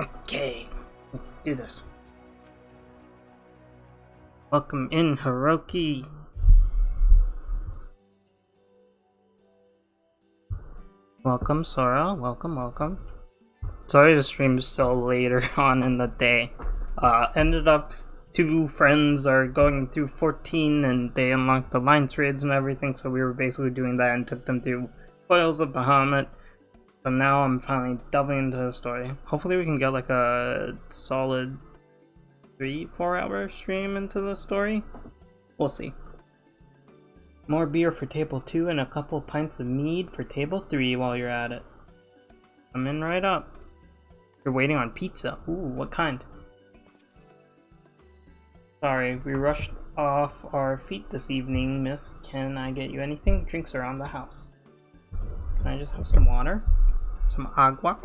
Okay, let's do this. Welcome in, Hiroki. Welcome, Sora. Welcome. Sorry the stream is so later on in the day. Ended up, two friends are going through 14 and they unlocked the Lines raids and everything, so we were basically doing that and took them through Foils of Bahamut. So now I'm finally delving into the story. Hopefully we can get like a solid 3-4 hour stream into the story. We'll see. More beer for table 2 and a couple pints of mead for table 3 while you're at it. Come in right up. You're waiting on pizza. Ooh, what kind? Sorry, we rushed off our feet this evening, miss. Can I get you anything? Drinks around the house. Can I just have some water? Some agua?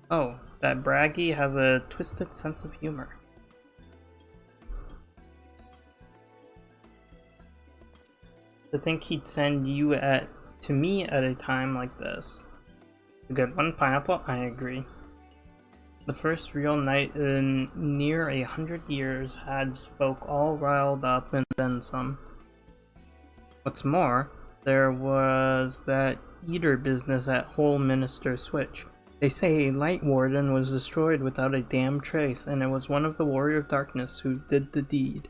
Oh, that Braggy has a twisted sense of humor. To think he'd send you to me at a time like this. A good one, Pineapple? I agree. The first real night in near 100 years had folk all riled up and then some. What's more, there was that eater business at Whole Minister Switch. They say a Light Warden was destroyed without a damn trace, and it was one of the Warrior of Darkness who did the deed.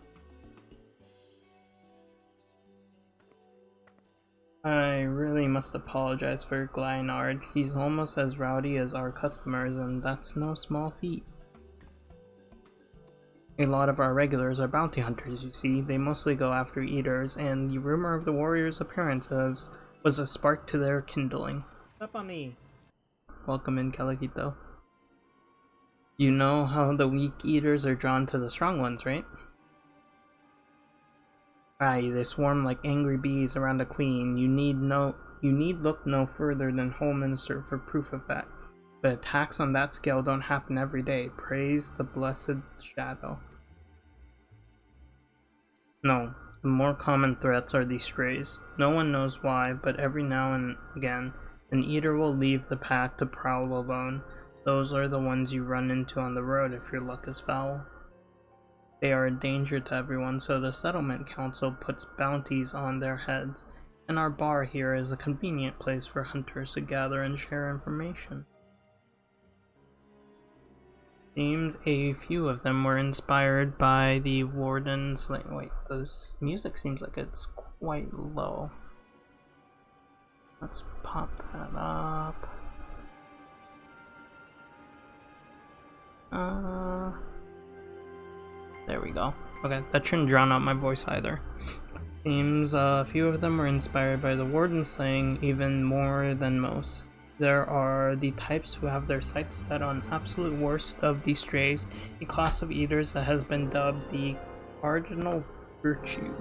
I really must apologize for Glynard. He's almost as rowdy as our customers, and that's no small feat. A lot of our regulars are bounty hunters, you see. They mostly go after eaters, and the rumor of the warrior's appearances was a spark to their kindling. Step on me! Welcome in, Caligito. You know how the weak eaters are drawn to the strong ones, right? Aye, they swarm like angry bees around a queen. You need look no further than Whole Minister for proof of that. But attacks on that scale don't happen every day. Praise the blessed shadow. No, the more common threats are these strays. No one knows why, but every now and again, an eater will leave the pack to prowl alone. Those are the ones you run into on the road if your luck is foul. They are a danger to everyone, so the settlement council puts bounties on their heads, and our bar here is a convenient place for hunters to gather and share information. Seems a few of them were inspired by the warden's wait, this music seems like it's quite low. Let's pop that up. There we go. Okay, that shouldn't drown out my voice either. Seems a few of them were inspired by the warden slaying even more than most. There are the types who have their sights set on absolute worst of the strays, a class of eaters that has been dubbed the cardinal virtue.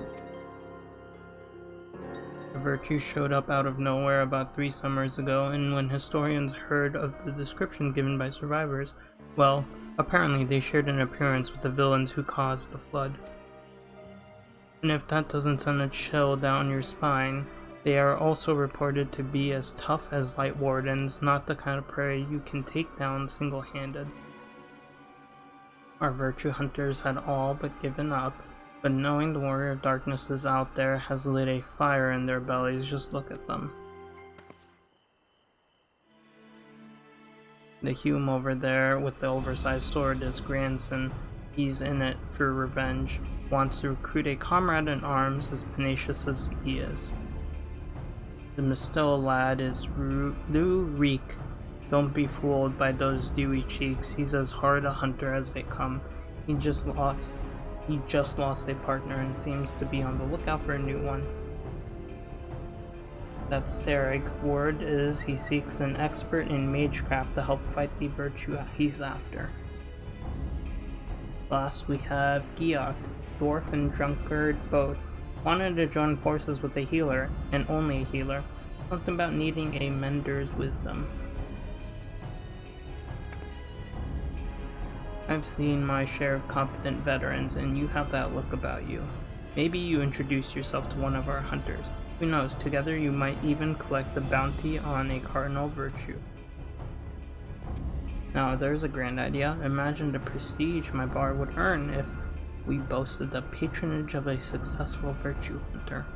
The virtue showed up out of nowhere about 3 summers ago, and when historians heard of the description given by survivors, well, apparently they shared an appearance with the villains who caused the flood. And if that doesn't send a chill down your spine, they are also reported to be as tough as Light Wardens, not the kind of prey you can take down single-handed. Our virtue hunters had all but given up, but knowing the Warrior of Darkness is out there has lit a fire in their bellies. Just look at them. The Hume over there with the oversized sword is grandson. He's in it for revenge, wants to recruit a comrade in arms as tenacious as he is. The Mistill lad is Lou Reek. Don't be fooled by those dewy cheeks. He's as hard a hunter as they come. He just lost a partner and seems to be on the lookout for a new one. That Sareg word is he seeks an expert in magecraft to help fight the virtue he's after. Last we have Giot, dwarf and drunkard both. Wanted to join forces with a healer, and only a healer. Something about needing a mender's wisdom. I've seen my share of competent veterans, and you have that look about you. Maybe you introduce yourself to one of our hunters. Who knows, together you might even collect the bounty on a cardinal virtue. Now, there's a grand idea. Imagine the prestige my bar would earn if we boasted the patronage of a successful virtue hunter.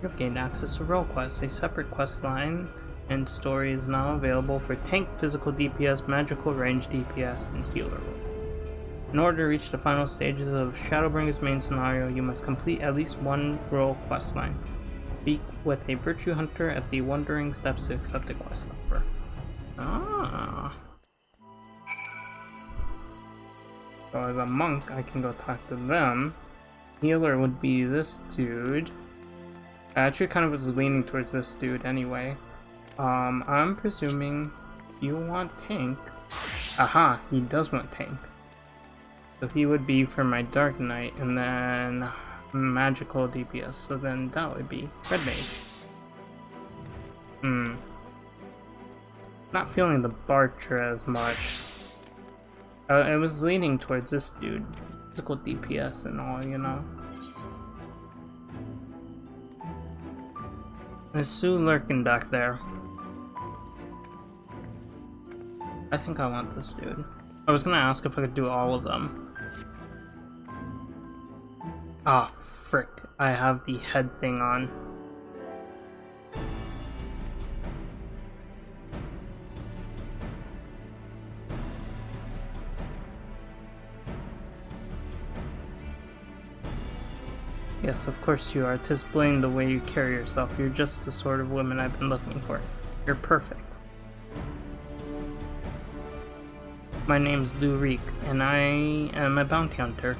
You've gained access to Roll Quest, a separate quest line and story is now available for tank, physical DPS, magical range DPS, and healer. In order to reach the final stages of Shadowbringers' main scenario, you must complete at least one Roll Quest line. Speak with a virtue hunter at the Wandering Steps to accept a quest offer. Ah. So as a monk, I can go talk to them. Healer would be this dude. I actually kind of was leaning towards this dude anyway. I'm presuming you want tank. Aha, he does want tank. So he would be for my Dark Knight, and then magical DPS. So then that would be Red Mage. Not feeling the Barcher as much. I was leaning towards this dude. Physical DPS and all, you know. There's Sue lurking back there. I think I want this dude. I was gonna ask if I could do all of them. Ah, frick. I have the head thing on. Yes, of course you are. 'Tis plain the way you carry yourself. You're just the sort of woman I've been looking for. You're perfect. My name's Lurik, and I am a bounty hunter.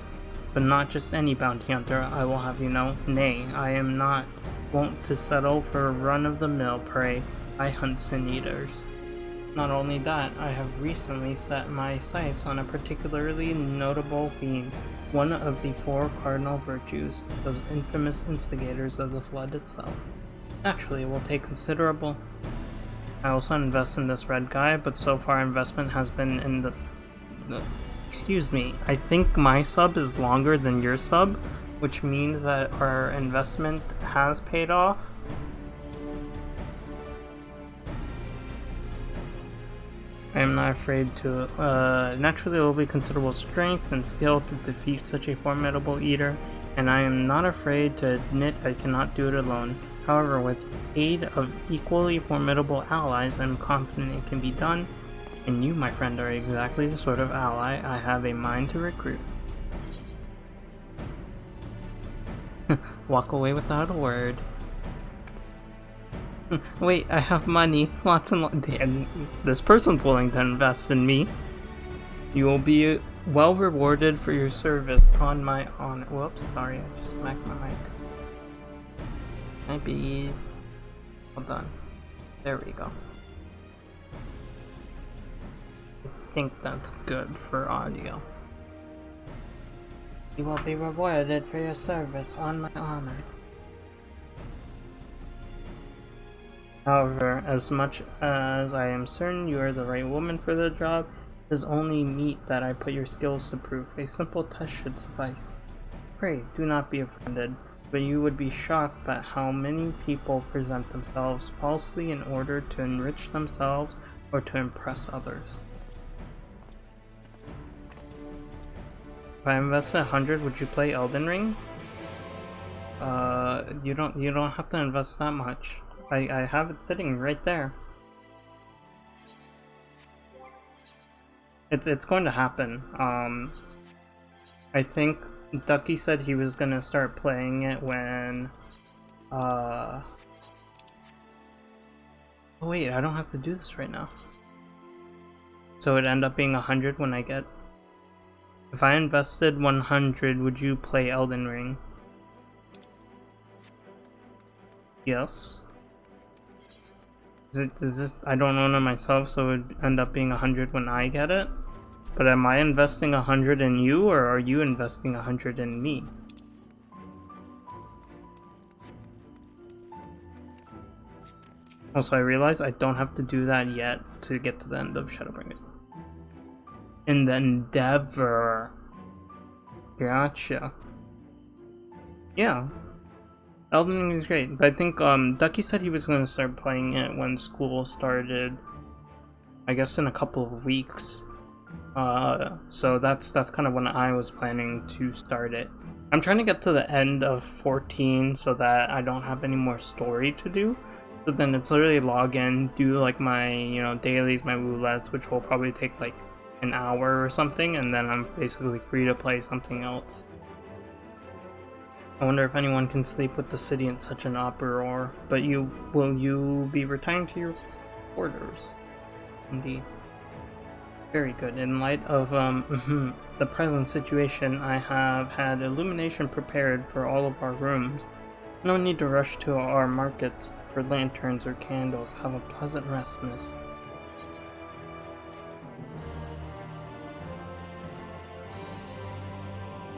But not just any bounty hunter, I will have you know. Nay, I am not wont to settle for run-of-the-mill prey. I hunt sin eaters. Not only that, I have recently set my sights on a particularly notable fiend. One of the 4 cardinal virtues, those infamous instigators of the flood itself. Naturally, it will take considerable. I also invest in this red guy, but so far investment has been in the excuse me, I think my sub is longer than your sub, which means that our investment has paid off. I am not afraid to. Naturally, it will be considerable strength and skill to defeat such a formidable eater, and I am not afraid to admit I cannot do it alone. However, with aid of equally formidable allies, I am confident it can be done, and you, my friend, are exactly the sort of ally I have a mind to recruit. Walk away without a word. Wait, I have money. Lots and lots. Damn, this person's willing to invest in me. You will be well rewarded for your service on my honor. Whoops, sorry, I just smacked my mic. Maybe. Hold on. There we go. I think that's good for audio. You will be rewarded for your service on my honor. However, as much as I am certain you are the right woman for the job, it is only meet that I put your skills to proof. A simple test should suffice. Pray, do not be offended, but you would be shocked at how many people present themselves falsely in order to enrich themselves or to impress others. If I invested 100, would you play Elden Ring? You don't have to invest that much. I have it sitting right there. It's going to happen. I think Ducky said he was gonna start playing it when oh wait, I don't have to do this right now. So it'd end up being 100 when I get. If I invested 100, would you play Elden Ring? Yes. Is this, I don't own it myself, so it would end up being 100 when I get it? But am I investing 100 in you, or are you investing 100 in me? Also, I realize I don't have to do that yet to get to the end of Shadowbringers. In the Endeavor. Gotcha. Yeah. Elden Ring is great, but I think Ducky said he was going to start playing it when school started. I guess in a couple of weeks. So that's kind of when I was planning to start it. I'm trying to get to the end of 14 so that I don't have any more story to do. So then it's literally log in, do like my, you know, dailies, my roulettes, which will probably take like an hour or something, and then I'm basically free to play something else. I wonder if anyone can sleep with the city in such an uproar. But will you be retiring to your quarters? Indeed. Very good. In light of the present situation, I have had illumination prepared for all of our rooms. No need to rush to our markets for lanterns or candles. Have a pleasant rest, miss.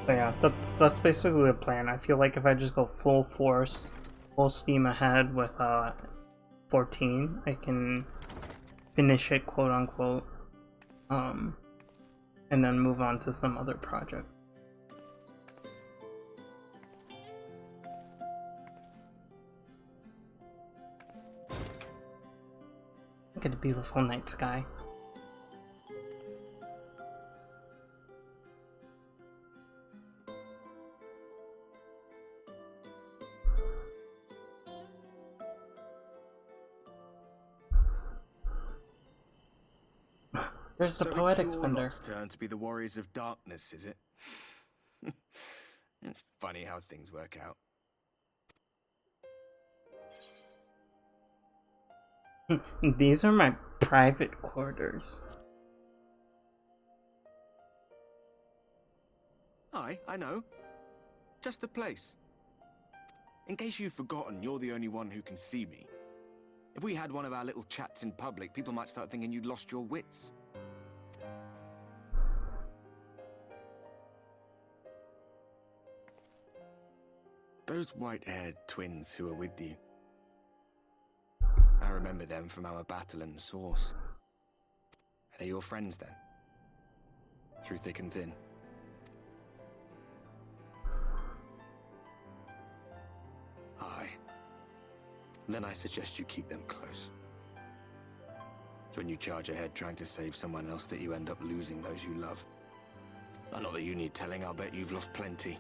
But yeah, that's basically the plan. I feel like if I just go full force, full steam ahead with 14, I can finish it, quote unquote, and then move on to some other project. Look at the beautiful night sky. There's the poetics vendor. It's your turn to be the warriors of darkness, is it? It's funny how things work out. These are my private quarters. Aye, I know. Just the place. In case you've forgotten, you're the only one who can see me. If we had one of our little chats in public, people might start thinking you'd lost your wits. Those white-haired twins who are with you. I remember them from our battle in the Source. Are they your friends then? Through thick and thin? Aye. Then I suggest you keep them close. It's when you charge ahead trying to save someone else that you end up losing those you love. Not that you need telling, I'll bet you've lost plenty.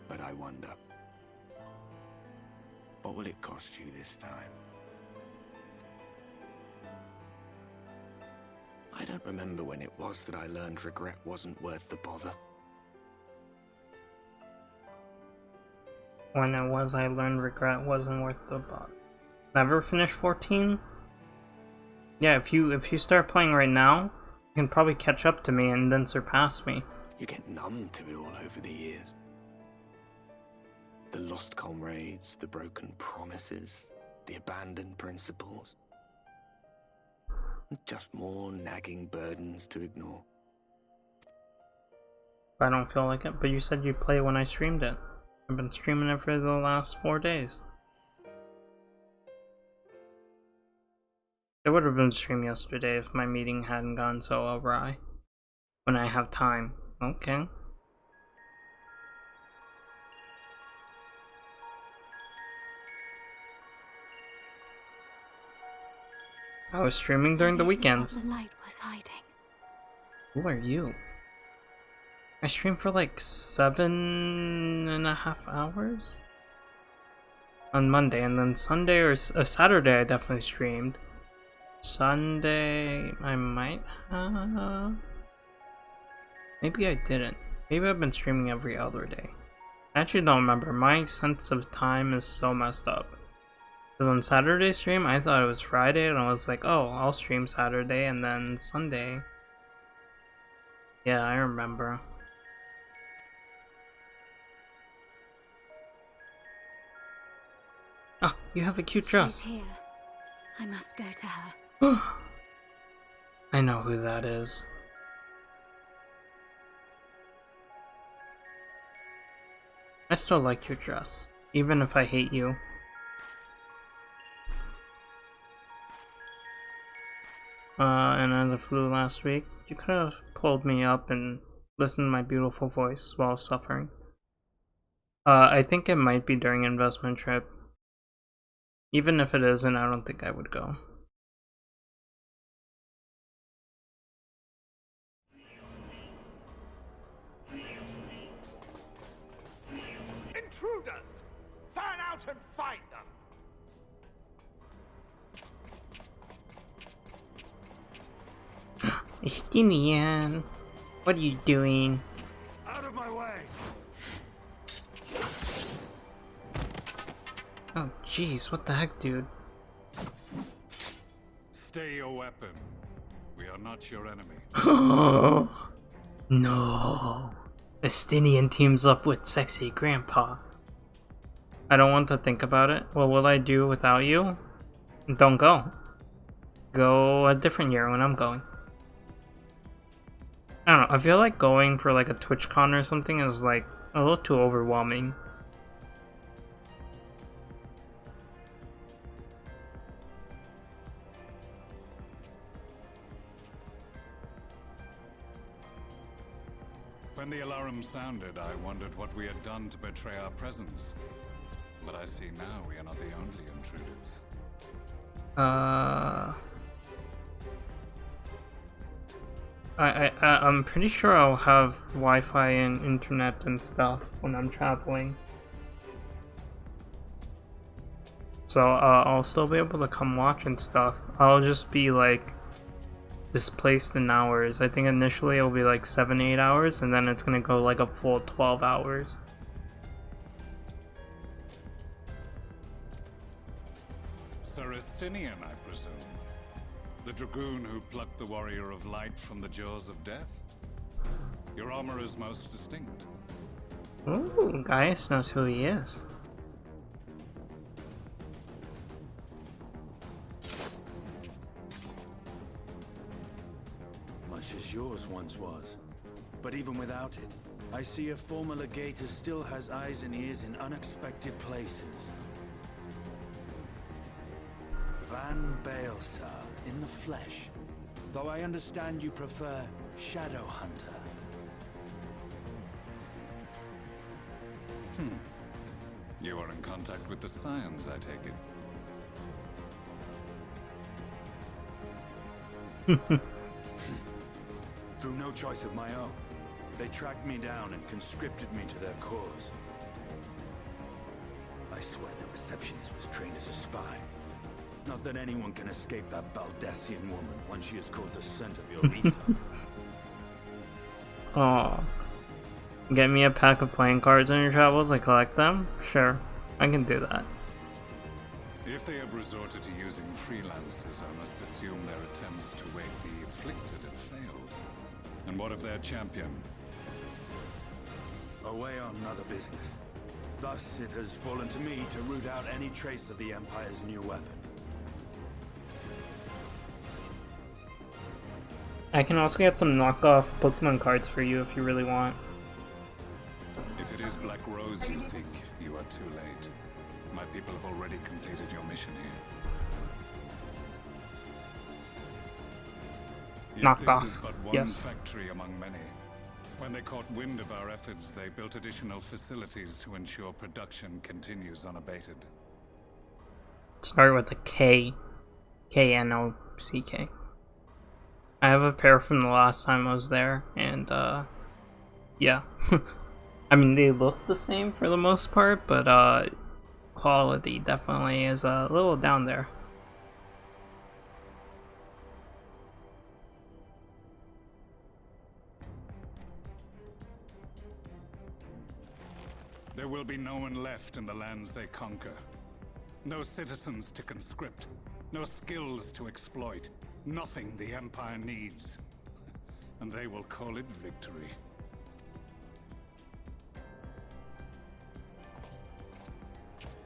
But I wonder, what will it cost you this time? I don't remember when it was that I learned regret wasn't worth the bother. When it was I learned regret wasn't worth the bother. Never finish 14? Yeah, if you start playing right now, you can probably catch up to me and then surpass me. You get numb to it all over the years. The lost comrades, the broken promises, the abandoned principles. Just more nagging burdens to ignore. I don't feel like it, but you said you'd play when I streamed it. I've been streaming it for the last 4 days. It would have been streamed yesterday if my meeting hadn't gone so awry. When I have time. Okay. I was streaming during the weekends. The light was hiding. Who are you? I streamed for like 7.5 hours on Monday, and then Sunday or Saturday I definitely streamed. Sunday I might have. Maybe I didn't. Maybe I've been streaming every other day. I actually don't remember. My sense of time is so messed up. Because on Saturday stream, I thought it was Friday, and I was like, oh, I'll stream Saturday, and then Sunday. Yeah, I remember. Oh, you have a cute dress. She's here. I must go to her. I know who that is. I still like your dress, even if I hate you. And I had the flu last week. You could have pulled me up and listened to my beautiful voice while suffering. I think it might be during investment trip. Even if it isn't, I don't think I would go. intruders! Fan out and find them! Estinian, what are you doing? Out of my way! Oh jeez, what the heck, dude? Stay your weapon. We are not your enemy. No. Estinian teams up with sexy grandpa. I don't want to think about it. What will I do without you? Don't go. Go a different year when I'm going. I don't know, I feel like going for like a TwitchCon or something is like a little too overwhelming. When the alarm sounded, I wondered what we had done to betray our presence. But I see now we are not the only intruders. I'm pretty sure I'll have Wi-Fi and internet and stuff when I'm traveling. So I'll still be able to come watch and stuff. I'll just be like displaced in hours. I think initially it'll be like 7-8 hours, and then it's gonna go like a full 12 hours. Sir Estinian, I presume. The dragoon who plucked the warrior of light from the jaws of death? Your armor is most distinct. Ooh, Gaius knows who he is. Much as yours once was. But even without it, I see a former legator still has eyes and ears in unexpected places. Van Baelsar in the flesh. Though I understand you prefer Shadow Hunter. You are in contact with the Scions, I take it. Through no choice of my own, they tracked me down and conscripted me to their cause. I swear the receptionist was trained as a spy. Not that anyone can escape that Baldassian woman once she has caught the scent of your ether. Oh, get me a pack of playing cards on your travels. I collect them. Sure, I can do that. If they have resorted to using freelancers, I must assume their attempts to wake the afflicted have failed. And what of their champion? Away on other business. Thus, it has fallen to me to root out any trace of the Empire's new weapon. I can also get some knockoff Pokemon cards for you if you really want. If it is Black Rose you seek, you are too late. My people have already completed your mission here. Yet Knockoff, this is but one yes. factory among many. When they caught wind of our efforts, they built additional facilities to ensure production continues unabated. Start with a K. K-N-O-C-K. I have a pair from the last time I was there, and yeah. I mean, they look the same for the most part, but quality definitely is a little down there. There will be no one left in the lands they conquer. No citizens to conscript. No skills to exploit. Nothing the Empire needs. And they will call it victory.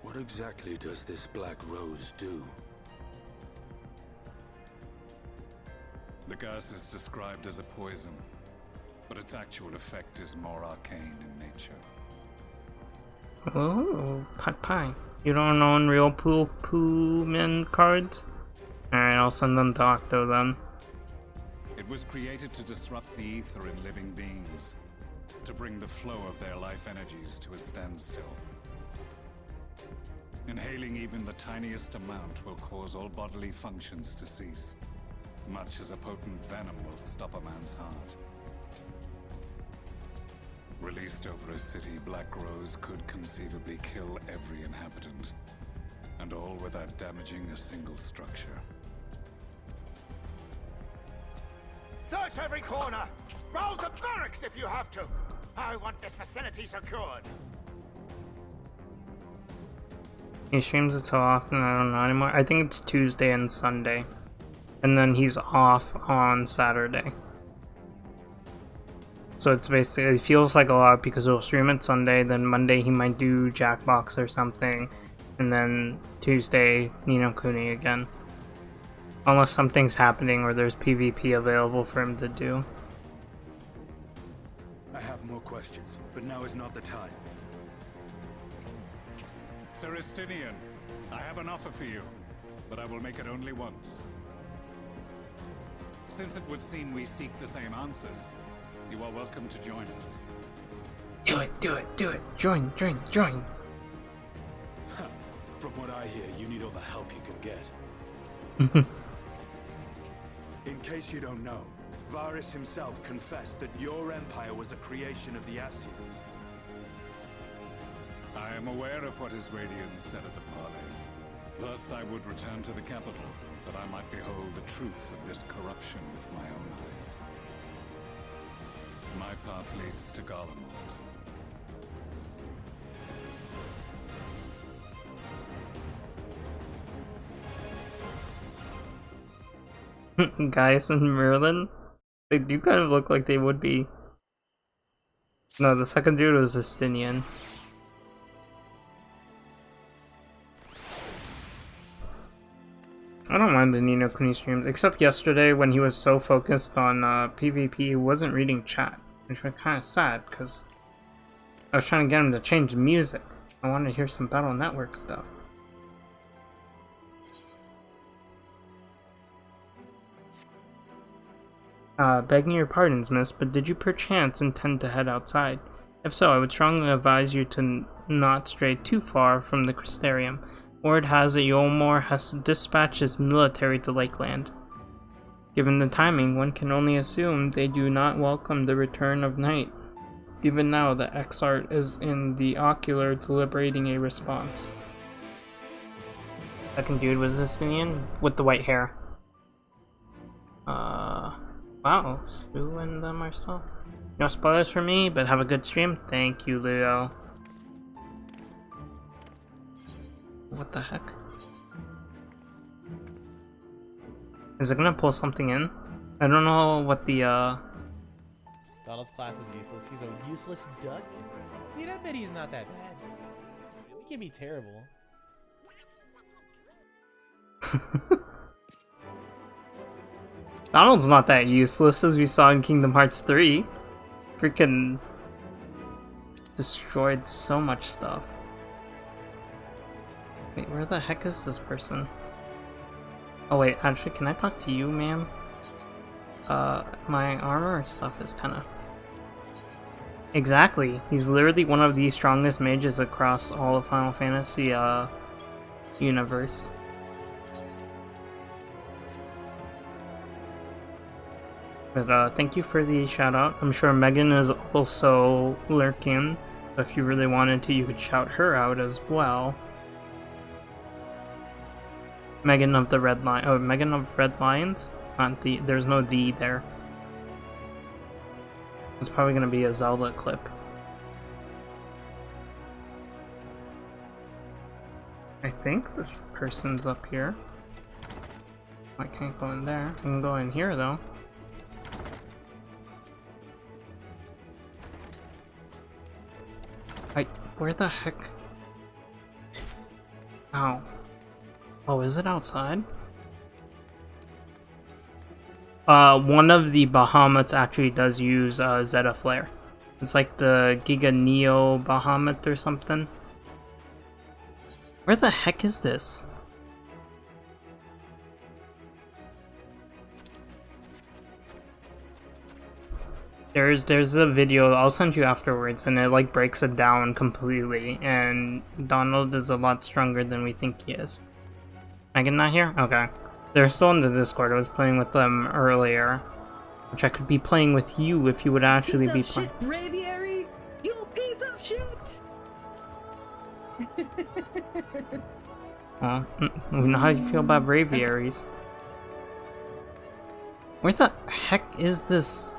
What exactly does this Black Rose do? The gas is described as a poison, but its actual effect is more arcane in nature. Oh, Pie. You don't own real Poo-Men cards? Alright, I'll send them to Octo then. It was created to disrupt the ether in living beings, to bring the flow of their life energies to a standstill. Inhaling even the tiniest amount will cause all bodily functions to cease, much as a potent venom will stop a man's heart. Released over a city, Black Rose could conceivably kill every inhabitant. And all without damaging a single structure. Search every corner! Rouse the barracks if you have to! I want this vicinity secured! He streams it so often I don't know anymore. I think it's Tuesday and Sunday. And then he's off on Saturday. So it's basically, it feels like a lot because he'll stream it Sunday, then Monday he might do Jackbox or something, and then Tuesday, Ni no Kuni again. Unless something's happening or there's PvP available for him to do. I have more questions, but now is not the time. Sir Estinian, I have an offer for you, but I will make it only once. Since it would seem we seek the same answers, you are welcome to join us. Do it, do it, do it. Join, join, join. From what I hear, you need all the help you can get. In case you don't know, Varys himself confessed that your empire was a creation of the Ascians. I am aware of what his Radiance said at the parley. Thus, I would return to the capital, that I might behold the truth of this corruption with my own eyes. My path leads to Garlemald. Gaius and Merlin? They do kind of look like they would be. No, the second dude was Estinian. I don't mind the Ni no Kuni streams, except yesterday when he was so focused on PvP, he wasn't reading chat, which was kind of sad, because I was trying to get him to change the music. I wanted to hear some Battle Network stuff. Begging your pardons, miss, but did you perchance intend to head outside? If so, I would strongly advise you to not stray too far from the Crystarium. Word has it Yolmor has dispatched his military to Lakeland. Given the timing, one can only assume they do not welcome the return of night. Even now, the Exart is in the Ocular deliberating a response. Second dude was this Indian with the white hair. Wow, Sue and them are still. No spoilers for me, but have a good stream. Thank you, Leo. What the heck? Is it gonna pull something in? I don't know what the Donald's class is useless. He's a useless duck? Dude, I bet he's not that bad. He can be terrible. Donald's not that useless as we saw in Kingdom Hearts 3. Freaking destroyed so much stuff. Wait, where the heck is this person? Oh wait, actually, can I talk to you, ma'am? My armor stuff is kinda... Exactly! He's literally one of the strongest mages across all of Final Fantasy, universe. But, thank you for the shout out. I'm sure Megan is also lurking. So if you really wanted to, you could shout her out as well. Megan of the Red Lion. Oh, Megan of Red Lions? Not the. There's no "the" there. It's probably gonna be a Zelda clip. I think this person's up here. I can't go in there. I can go in here though. Where the heck? Ow. Oh, is it outside? One of the Bahamut's actually does use Zeta Flare. It's like the Giga Neo Bahamut or something. Where the heck is this? There's a video I'll send you afterwards, and it like breaks it down completely. And Donald is a lot stronger than we think he is. Megan not here? Okay. They're still in the Discord. I was playing with them earlier, which I could be playing with you if you would actually be playing. Braviary? Piece of shit! We know how you feel about braviaries. Where the heck is this?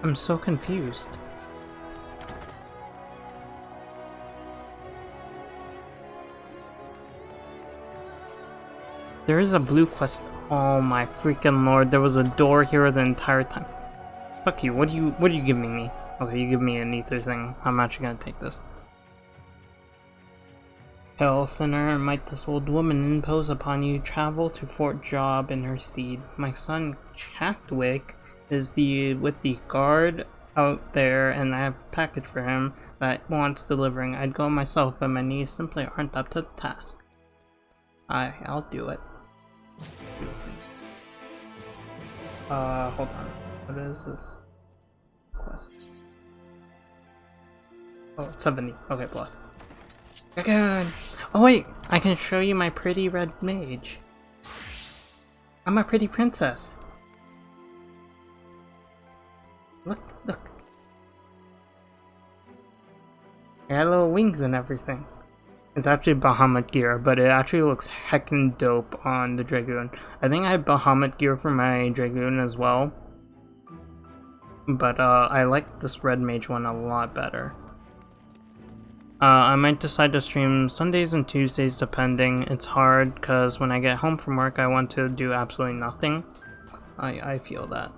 I'm so confused. There is a blue quest. Oh my freaking lord! There was a door here the entire time. Fuck you! What are you giving me? Okay, you give me an ether thing. I'm actually gonna take this. Hail, sinner, might this old woman impose upon you travel to Fort Job in her steed. My son Chadwick is with the guard out there, and I have a package for him that wants delivering. I'd go myself, but my knees simply aren't up to the task. I'll do it. Hold on. What is this quest? Oh, it's 70. Okay, plus. Good. Oh wait, I can show you my pretty red mage. I'm a pretty princess. Look. I got little wings and everything. It's actually Bahamut gear, but it actually looks heckin' dope on the Dragoon. I think I have Bahamut gear for my Dragoon as well. But I like this red mage one a lot better. I might decide to stream Sundays and Tuesdays depending. It's hard because when I get home from work I want to do absolutely nothing. I feel that.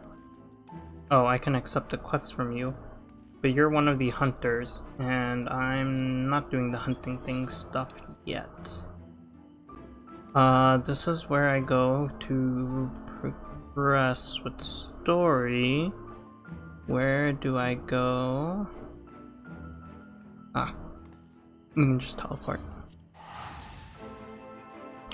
Oh, I can accept the quest from you. But you're one of the hunters, and I'm not doing the hunting thing stuff yet. This is where I go to progress with story. Where do I go? We can just teleport.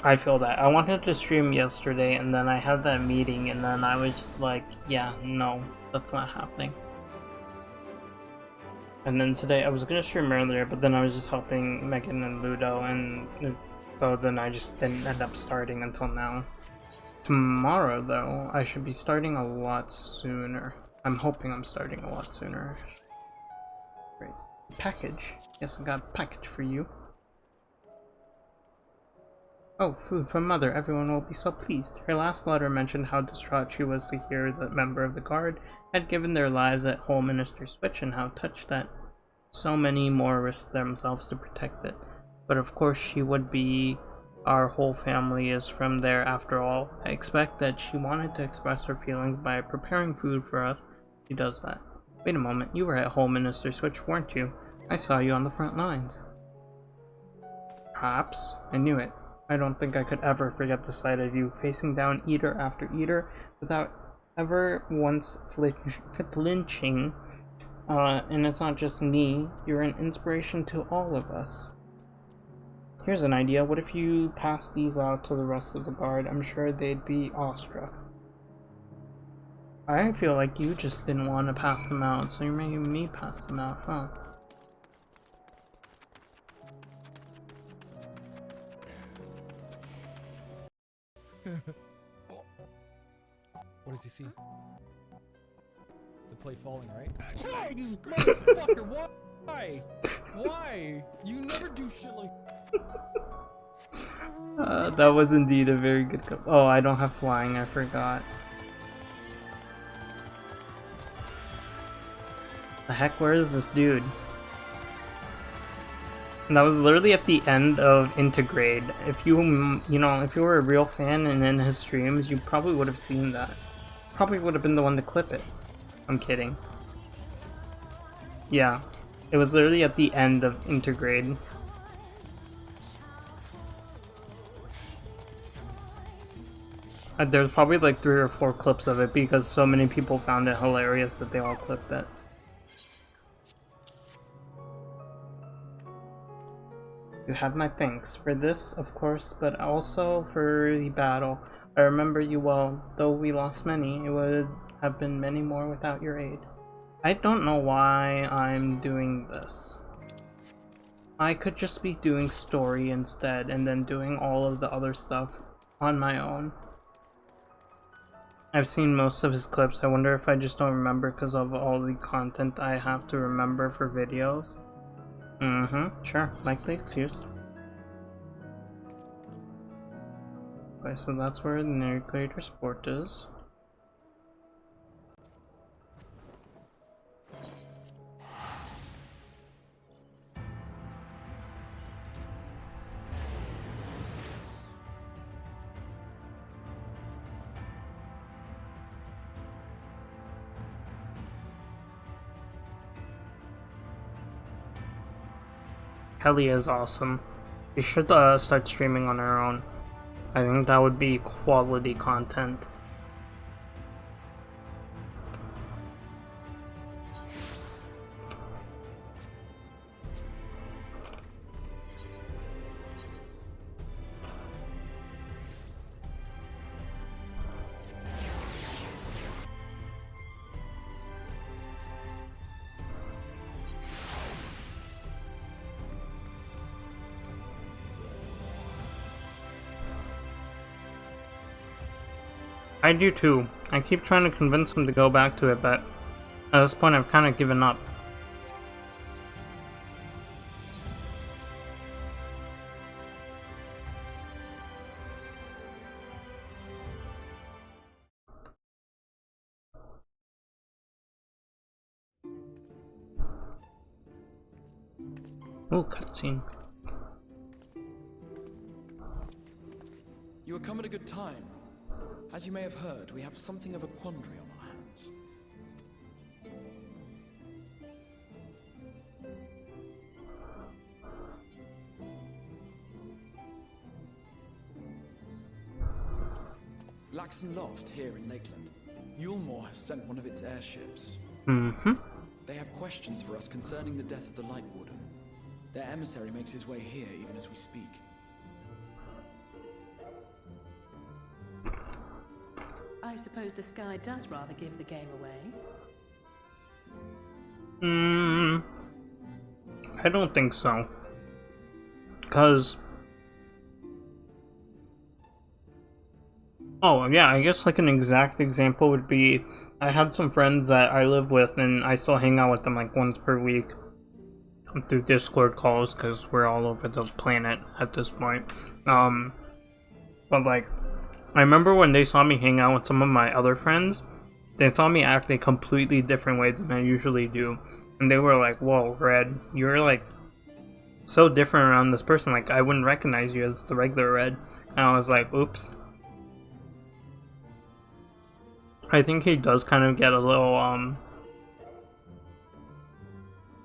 I feel that. I wanted to stream yesterday, and then I had that meeting, and then I was just like, yeah, no, that's not happening. And then today I was gonna stream earlier, but then I was just helping Megan and Ludo, and so then I just didn't end up starting until now. Tomorrow, though, I should be starting a lot sooner. I'm hoping I'm starting a lot sooner. Great. Package. Yes, I got a package for you. Oh, food from Mother. Everyone will be so pleased. Her last letter mentioned how distraught she was to hear that member of the guard had given their lives at Holminster Switch, and how touched that so many more risked themselves to protect it. But of course she would be. Our whole family is from there after all. I expect that she wanted to express her feelings by preparing food for us. She does that. Wait a moment, you were at Holminster Switch, weren't you? I saw you on the front lines. Perhaps. I knew it. I don't think I could ever forget the sight of you facing down eater after eater without ever once flinching. And it's not just me, you're an inspiration to all of us. Here's an idea. What if you pass these out to the rest of the guard? I'm sure they'd be awestruck. I feel like you just didn't want to pass them out, so you're making me pass them out, huh? What does he see? The plate falling, right? Hey, you motherfucker! Why? Why? You never do shit like. That was indeed a very good cup. Oh, I don't have flying, I forgot. The heck, where is this dude? And that was literally at the end of Integrade. If you know, if you were a real fan and in his streams, you probably would have seen that. Probably would have been the one to clip it. I'm kidding. Yeah, it was literally at the end of Integrade. There's probably like 3 or 4 clips of it because so many people found it hilarious that they all clipped it. You have my thanks for this, of course, but also for the battle. I remember you well. Though we lost many, it would have been many more without your aid. I don't know why I'm doing this. I could just be doing story instead and then doing all of the other stuff on my own. I've seen most of his clips. I wonder if I just don't remember because of all the content I have to remember for videos. Sure, likely excuse. Okay, so that's where the nuclear sport is. Kelly is awesome. We should start streaming on our own. I think that would be quality content. I do too. I keep trying to convince him to go back to it, but at this point I've kind of given up. Oh, cutscene. You have come at a good time. As you may have heard, we have something of a quandary on our hands. Laxon Loft here in Lakeland. Yulmore has sent one of its airships. They have questions for us concerning the death of the Light Warden. Their emissary makes his way here even as we speak. I suppose the sky does rather give the game away. I don't think so. Cause oh yeah, I guess like an exact example would be I had some friends that I live with and I still hang out with them like once per week through Discord calls because we're all over the planet at this point. But like I remember when they saw me hang out with some of my other friends, they saw me act a completely different way than I usually do. And they were like, whoa, Red, you're like so different around this person, like I wouldn't recognize you as the regular Red. And I was like, oops. I think he does kind of get a little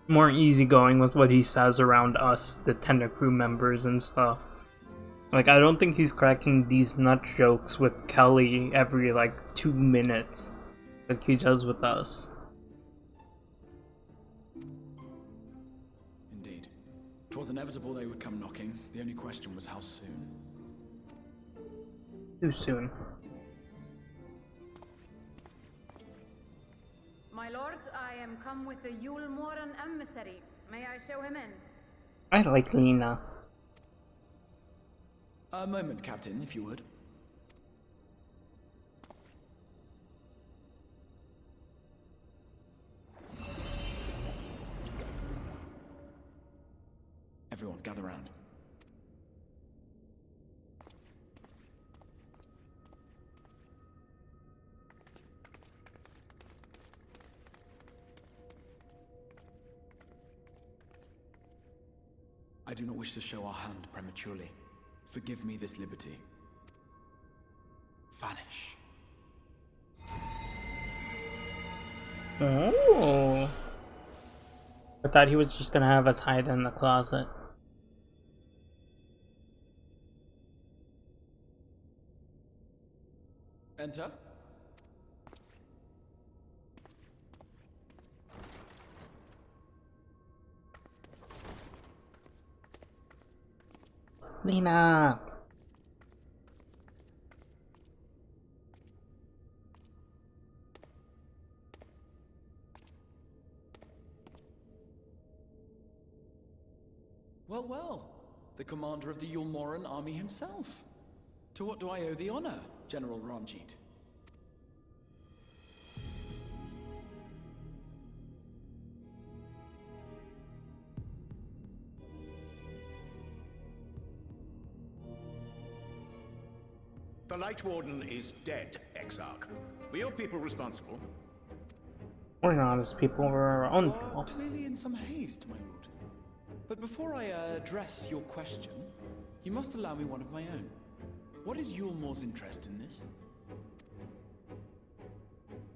more easygoing with what he says around us, the Tender Crew members and stuff. Like, I don't think he's cracking these nut jokes with Kelly every, like, 2 minutes, like he does with us. Indeed. 'Twas inevitable they would come knocking. The only question was how soon. Too soon. My lord, I am come with the Yulmoran emissary. May I show him in? I like Lena. A moment, Captain, if you would. Everyone, gather round. I do not wish to show our hand prematurely. Forgive me this liberty. Vanish. Oh. I thought he was just gonna have us hide in the closet. Enter. Lena! Well, well. The commander of the Yulmoran army himself. To what do I owe the honor, General Ranjit? The Light Warden is dead, Exarch. Were your people responsible? We're not as people, we're our own people. Clearly in some haste, my lord. But before I address your question, you must allow me one of my own. What is Yulmore's interest in this?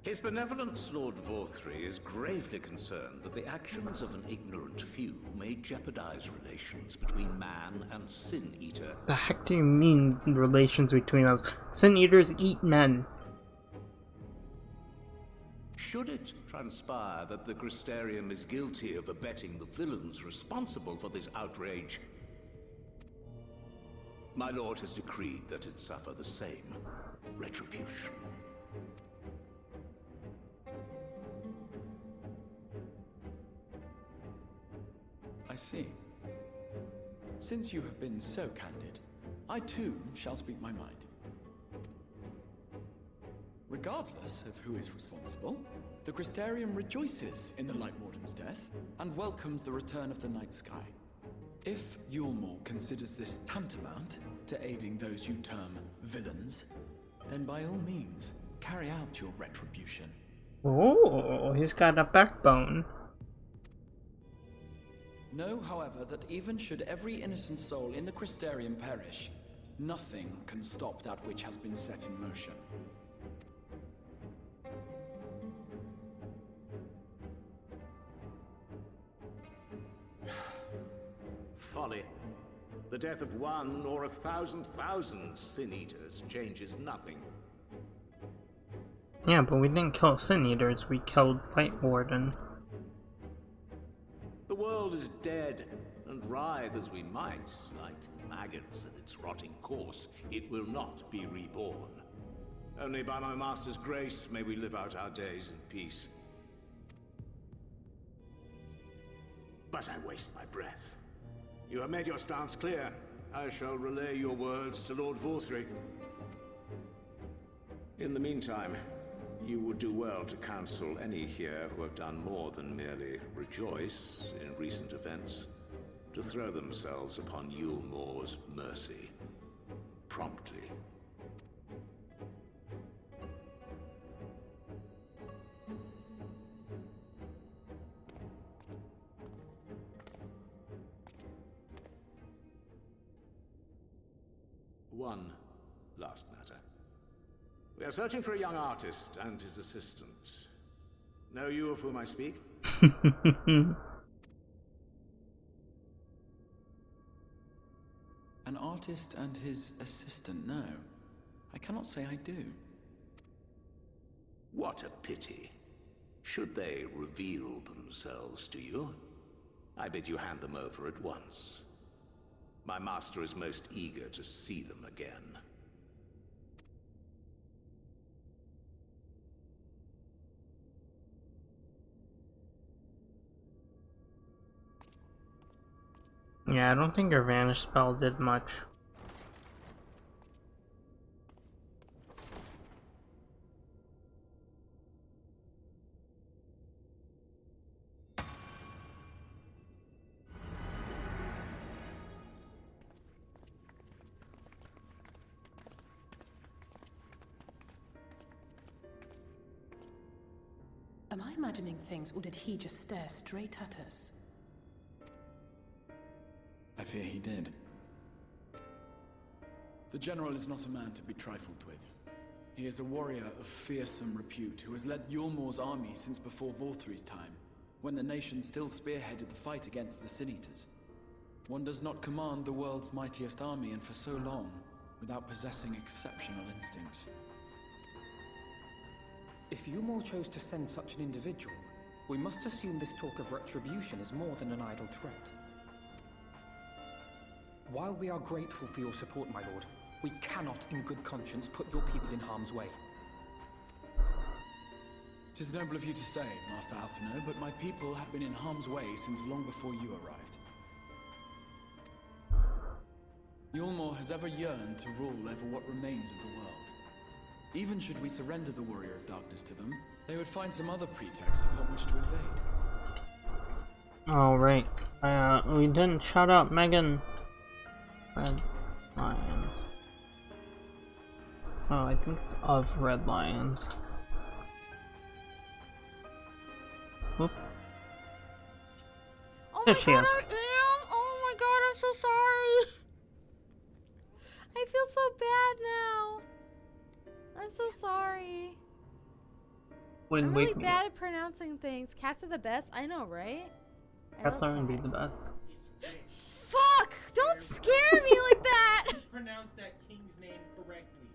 His benevolence, Lord Vorthry, is gravely concerned that the actions of an ignorant few may jeopardize relations between man and Sin Eater. The heck do you mean relations between us? Sin Eaters eat men. Should it transpire that the Crystarium is guilty of abetting the villains responsible for this outrage, my lord has decreed that it suffer the same retribution. I see. Since you have been so candid, I too shall speak my mind. Regardless of who is responsible, the Crystarium rejoices in the Light Warden's death and welcomes the return of the night sky. If Yulmore considers this tantamount to aiding those you term villains, then by all means, carry out your retribution. Oh, he's got a backbone. Know, however, that even should every innocent soul in the Crystarium perish, nothing can stop that which has been set in motion. Folly. The death of one or 1,000 Sin Eaters changes nothing. Yeah, but we didn't kill Sin Eaters, we killed Light Warden. The world is dead, and writhe as we might, like maggots in its rotting course, it will not be reborn. Only by my master's grace may we live out our days in peace. But I waste my breath. You have made your stance clear. I shall relay your words to Lord Vorthry. In the meantime, you would do well to counsel any here who have done more than merely rejoice in recent events, to throw themselves upon Yulmore's mercy, promptly. One last matter. We are searching for a young artist and his assistant. Know you of whom I speak? An artist and his assistant, no. I cannot say I do. What a pity. Should they reveal themselves to you, I bid you hand them over at once. My master is most eager to see them again. Yeah, I don't think your vanish spell did much. Am I imagining things, or did he just stare straight at us? I fear he did. The General is not a man to be trifled with. He is a warrior of fearsome repute who has led Yulmore's army since before Vorthry's time, when the nation still spearheaded the fight against the Sin Eaters. One does not command the world's mightiest army, and for so long, without possessing exceptional instincts. If Yulmore chose to send such an individual, we must assume this talk of retribution is more than an idle threat. While we are grateful for your support, my lord, we cannot in good conscience put your people in harm's way. 'Tis noble of you to say, Master Alphino, but my people have been in harm's way since long before you arrived. Yulmore has ever yearned to rule over what remains of the world. Even should we surrender the Warrior of Darkness to them, they would find some other pretext upon which to invade. Alright. We didn't shout out Megan. Red Lions. Oh, I think it's of Red Lions. Whoop. Oh There my she god, is. I am! Oh my god, I'm so sorry! I feel so bad now. I'm so sorry. I'm really bad at pronouncing things. Cats are the best. I know, right? Cats are indeed the best. Fuck! Don't scare me like that! Pronounce that king's name correctly.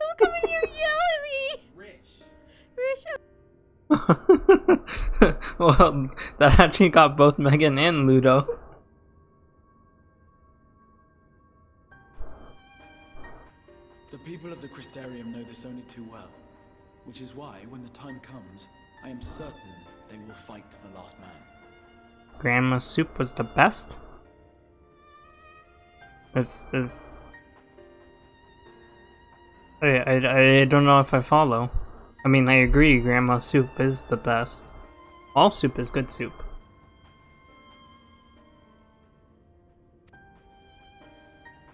Don't come in here and yell at me! Rish. Well, that actually got both Megan and Ludo. The people of the Crystarium know this only too well, which is why, when the time comes, I am certain they will fight to the last man. Grandma's soup was the best? I don't know if I follow. I mean, I agree, Grandma's soup is the best. All soup is good soup.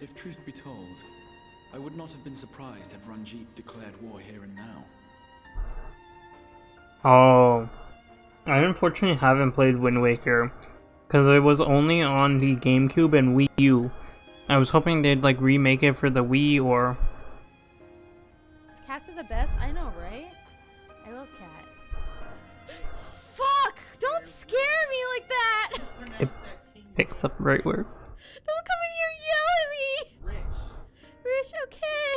If truth be told, I would not have been surprised had Ranjit declared war here and now. Oh, I unfortunately haven't played Wind Waker because it was only on the GameCube and Wii U. I was hoping they'd like remake it for the Wii or. Cats are the best. I know, right? I love cat. Fuck! Don't scare me like that! It picks up right where. Don't come in here and yell at me! Rish, okay.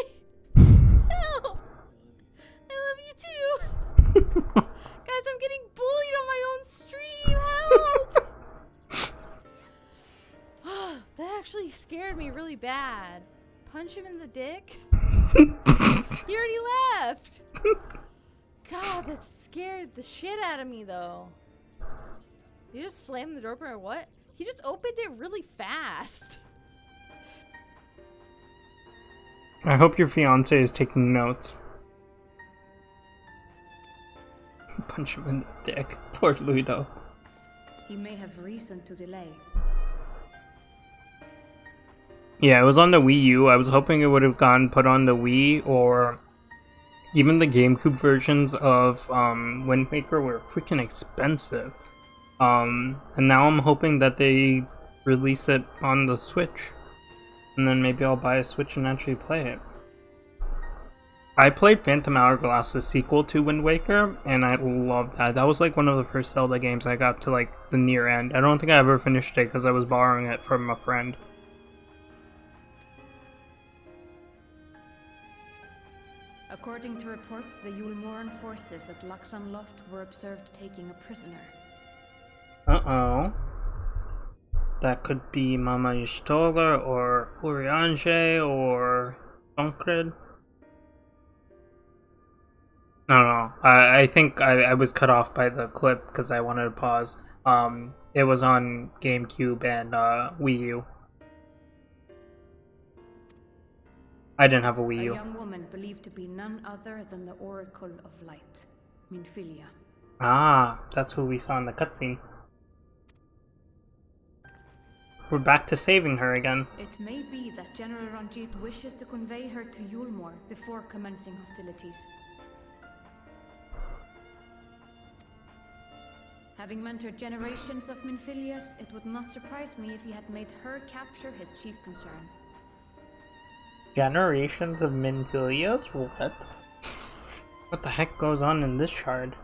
Help! I love you too. Guys, I'm getting bullied on my own stream. Help! That actually scared me really bad. Punch him in the dick? He already left. God, that scared the shit out of me though. You just slammed the door open or what? He just opened it really fast. I hope your fiance is taking notes. Punch him in the dick. Poor Ludo. He may have reason to delay. Yeah, it was on the Wii U. I was hoping it would have gone put on the Wii or even the GameCube versions of Wind Waker were freaking expensive. And now I'm hoping that they release it on the Switch. And then maybe I'll buy a Switch and actually play it. I played Phantom Hourglass, the sequel to Wind Waker, and I loved that. That was like one of the first Zelda games I got to like the near end. I don't think I ever finished it because I was borrowing it from a friend. According to reports, the Yulmoran forces at Luxon Loft were observed taking a prisoner. Uh-oh. That could be Mama Y'shtola or Urianger or Tancred. No. I think I was cut off by the clip because I wanted to pause. It was on GameCube and Wii U. I didn't have a Wii U. A young woman believed to be none other than the Oracle of Light, Minfilia. Ah, that's who we saw in the cutscene. We're back to saving her again. It may be that General Ranjit wishes to convey her to Yulmore before commencing hostilities. Having mentored generations of Minfilias, it would not surprise me if he had made her capture his chief concern. Generations of Minfilias? What? What the heck goes on in this shard?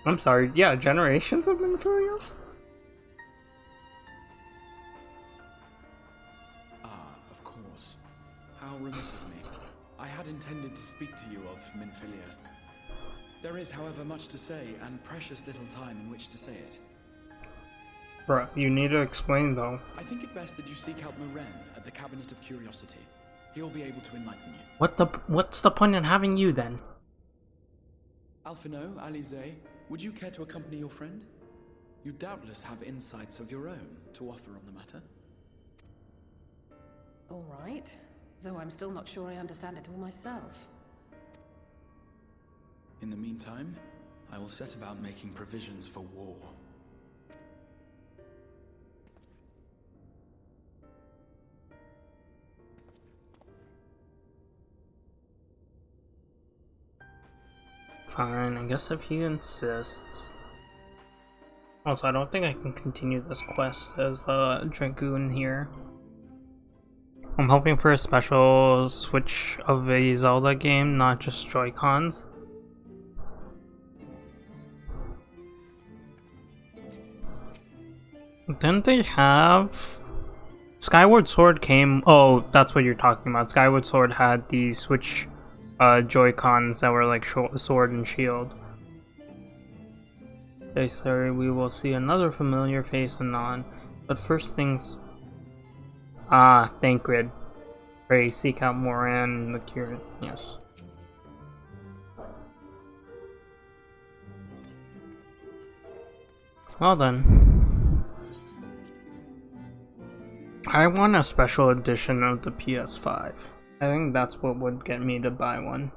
I'm sorry, yeah, generations of Minfilias? Ah, of course. How remiss of me. I had intended to speak to you of Minfilia. There is, however, much to say, and precious little time in which to say it. Bruh, you need to explain though. I think it best that you seek out Moren at the Cabinet of Curiosity. He'll be able to enlighten you. What's the point in having you then? Alphino, Alize, would you care to accompany your friend? You doubtless have insights of your own to offer on the matter. All right, though I'm still not sure I understand it all myself. In the meantime, I will set about making provisions for war. Fine, I guess if he insists. Also, I don't think I can continue this quest as a Dragoon here. I'm hoping for a special switch of a Zelda game, not just Joy-Cons. Didn't they have... Skyward Sword came... Oh, that's what you're talking about. Skyward Sword had the Switch Joy-Cons that were like sword and shield. Okay, sorry, we will see another familiar face anon. But first things... Ah, Thancred. Pray, seek out Moran and the cure. Yes. Well then. I want a special edition of the PS5. I think that's what would get me to buy one.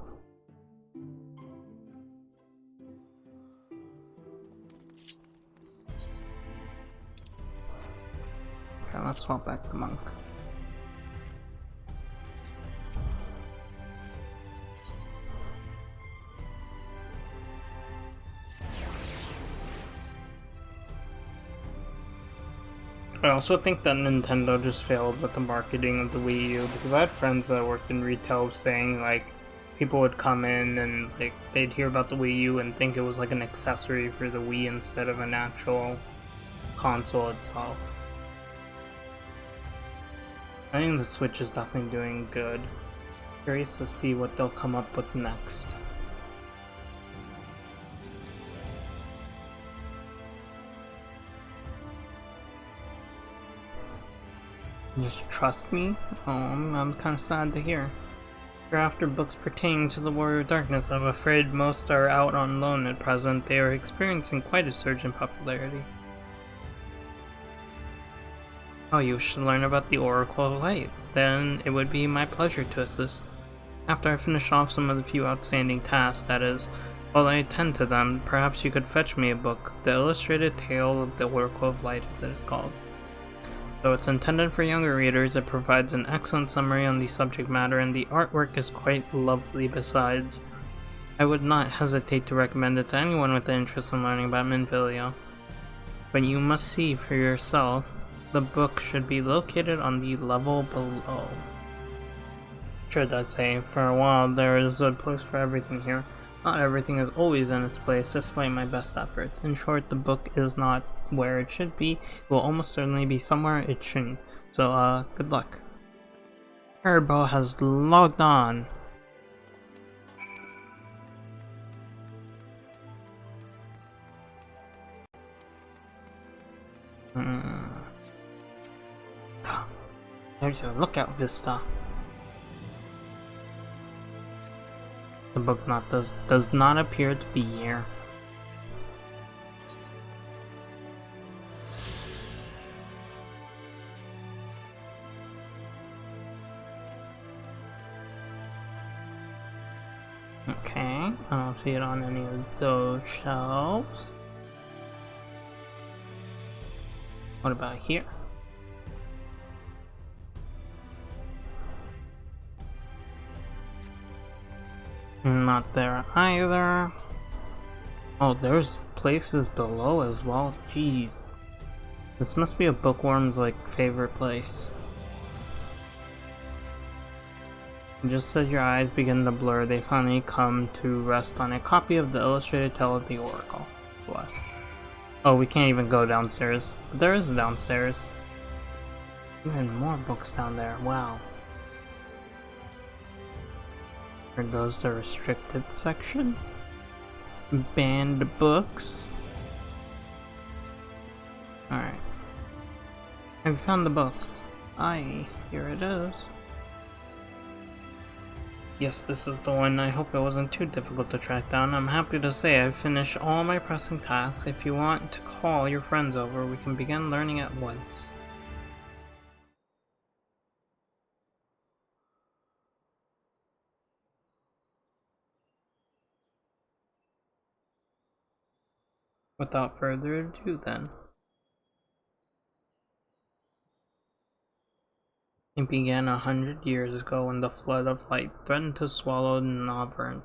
Okay, let's swap back to Monk. I also think that Nintendo just failed with the marketing of the Wii U, because I had friends that worked in retail saying like people would come in and like they'd hear about the Wii U and think it was like an accessory for the Wii instead of an actual console itself. I think the Switch is definitely doing good. Curious to see what they'll come up with next. Just trust me? Oh, I'm kind of sad to hear. You're after books pertaining to the Warrior of Darkness. I'm afraid most are out on loan at present. They are experiencing quite a surge in popularity. Oh, you should learn about the Oracle of Light. Then it would be my pleasure to assist. After I finish off some of the few outstanding tasks, that is, while I attend to them, perhaps you could fetch me a book, The Illustrated Tale of the Oracle of Light, that is called. Though it's intended for younger readers, it provides an excellent summary on the subject matter, and the artwork is quite lovely besides. I would not hesitate to recommend it to anyone with an interest in learning about Minfilia. But you must see for yourself. The book should be located on the level below. Sure, I'd say, for a while there is a place for everything here. Not everything is always in its place, despite my best efforts. In short, the book is not where it should be. It will almost certainly be somewhere it shouldn't. So, good luck. Herbo has logged on. There's a lookout vista. The book does not appear to be here. Okay, I don't see it on any of those shelves. What about here? Not there either. Oh, there's places below as well. Jeez. This must be a bookworm's, like, favorite place. Just as your eyes begin to blur, they finally come to rest on a copy of the Illustrated Tale of the Oracle. Bless. Oh, we can't even go downstairs. But there is downstairs. Even more books down there. Wow. Are those the restricted section? Banned books? Alright. Have you found the book? Aye, here it is. Yes, this is the one. I hope it wasn't too difficult to track down. I'm happy to say I've finished all my pressing tasks. If you want to call your friends over, we can begin learning at once. Without further ado, then. It began 100 years ago when the flood of light threatened to swallow Navern.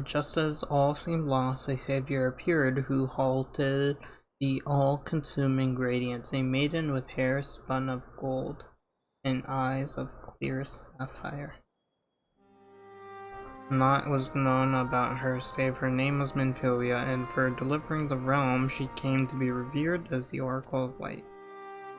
Just as all seemed lost, a savior appeared who halted the all-consuming radiance, a maiden with hair spun of gold and eyes of clear sapphire. Naught was known about her save her name was Minfilia, and for delivering the realm she came to be revered as the Oracle of Light.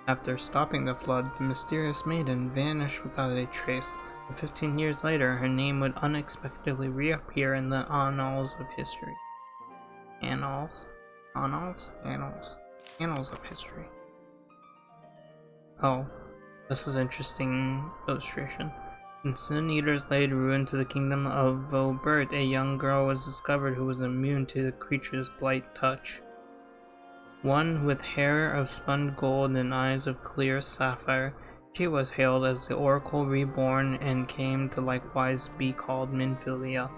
After stopping the flood, the mysterious maiden vanished without a trace, but 15 years later her name would unexpectedly reappear in the annals of history. Annals? Annals? Annals. Annals of history. Oh, this is an interesting illustration. When Sin Eaters laid ruin to the kingdom of Vobert, a young girl was discovered who was immune to the creature's blight touch. One with hair of spun gold and eyes of clear sapphire, she was hailed as the Oracle Reborn and came to likewise be called Minfilia.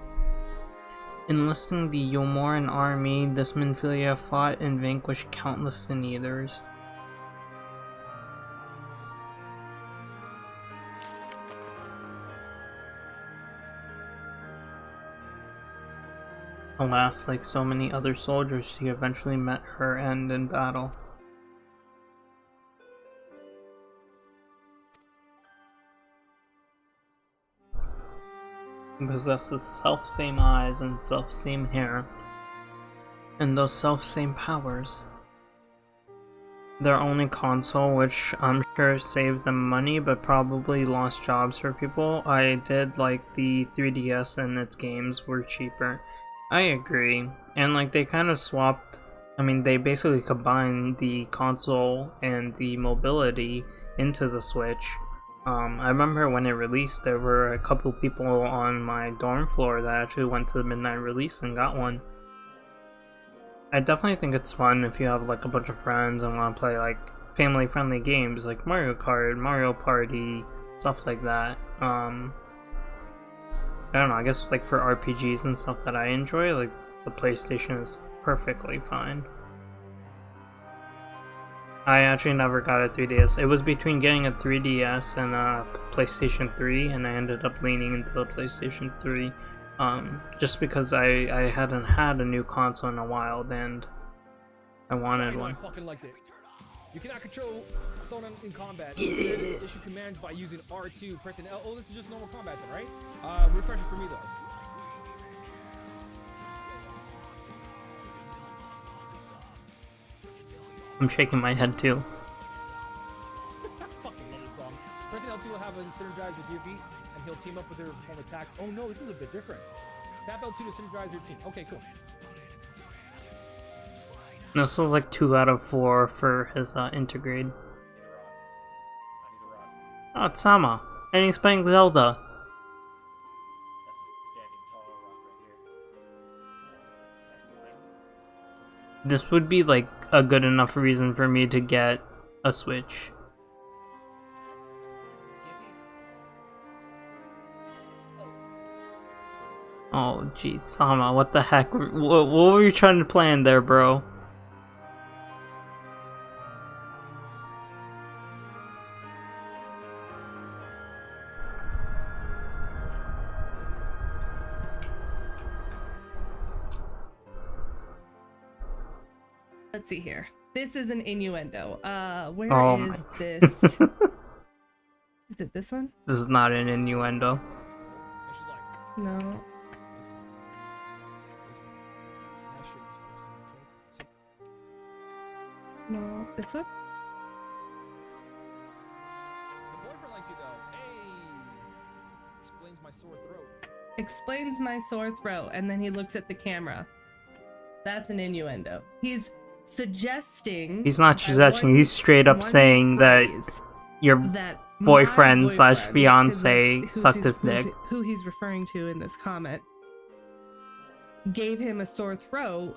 Enlisting the Yulmoran army, this Minfilia fought and vanquished countless Sin Eaters. Alas, like so many other soldiers, she eventually met her end in battle. She possesses self-same eyes and self-same hair, and those self-same powers. Their only console, which I'm sure saved them money, but probably lost jobs for people. I did like the 3DS and its games were cheaper. I agree, and like they kind of swapped, I mean they basically combined the console and the mobility into the Switch. I remember when it released there were a couple people on my dorm floor that actually went to the midnight release and got one. I definitely think it's fun if you have like a bunch of friends and want to play like family friendly games like Mario Kart, Mario Party, stuff like that. I don't know, I guess like for RPGs and stuff that I enjoy, like the PlayStation is perfectly fine. I actually never got a 3DS. It was between getting a 3DS and a PlayStation 3, and I ended up leaning into the PlayStation 3 just because I hadn't had a new console in a while and I wanted one. I fucking liked it. You cannot control someone in combat. Issue commands by using R2, pressing L. Oh, this is just normal combat then, right? Refresher for me though. I'm shaking my head too. Fucking love this song. Pressing L2 will have him synergize with your feet, and he'll team up with their perform attacks. Oh no, this is a bit different. Tap L2 to synergize your team. Okay, cool. This was like 2 out of 4 for his intergrade. Oh, it's Sama, and he's playing Zelda. This would be like a good enough reason for me to get a Switch. Oh jeez, Sama, what the heck? What were you trying to plan there, bro? Let's see here. This is an innuendo. Where is my. this? Is it this one? This is not an innuendo. No. No. This one? The boyfriend likes you though. Hey! Explains my sore throat. Explains my sore throat, and then he looks at the camera. That's an innuendo. He's suggesting. He's not suggesting. He's straight up saying that you're. That boyfriend slash 'cause fiance that's sucked his dick. who he's referring to in this comment, gave him a sore throat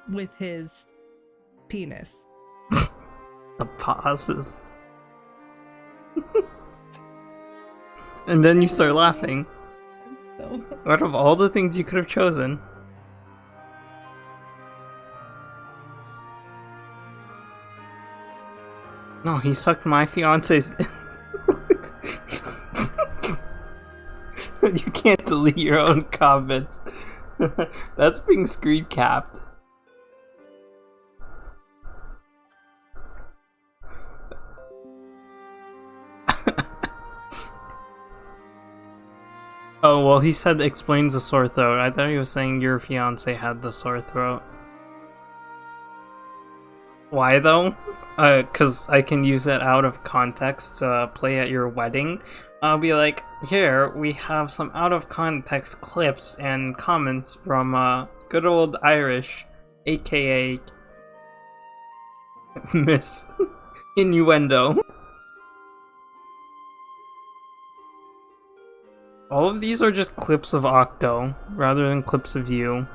with his penis. The pauses. And then you start laughing. Out of all the things you could have chosen. No, he sucked my fiance's. You can't delete your own comments. That's being screen capped. Oh, well, he said explains the sore throat. I thought he was saying your fiance had the sore throat. Why though? Cause I can use it out of context to play at your wedding. I'll be like, here, we have some out of context clips and comments from good old Irish, aka Miss Innuendo. All of these are just clips of Octo, rather than clips of you.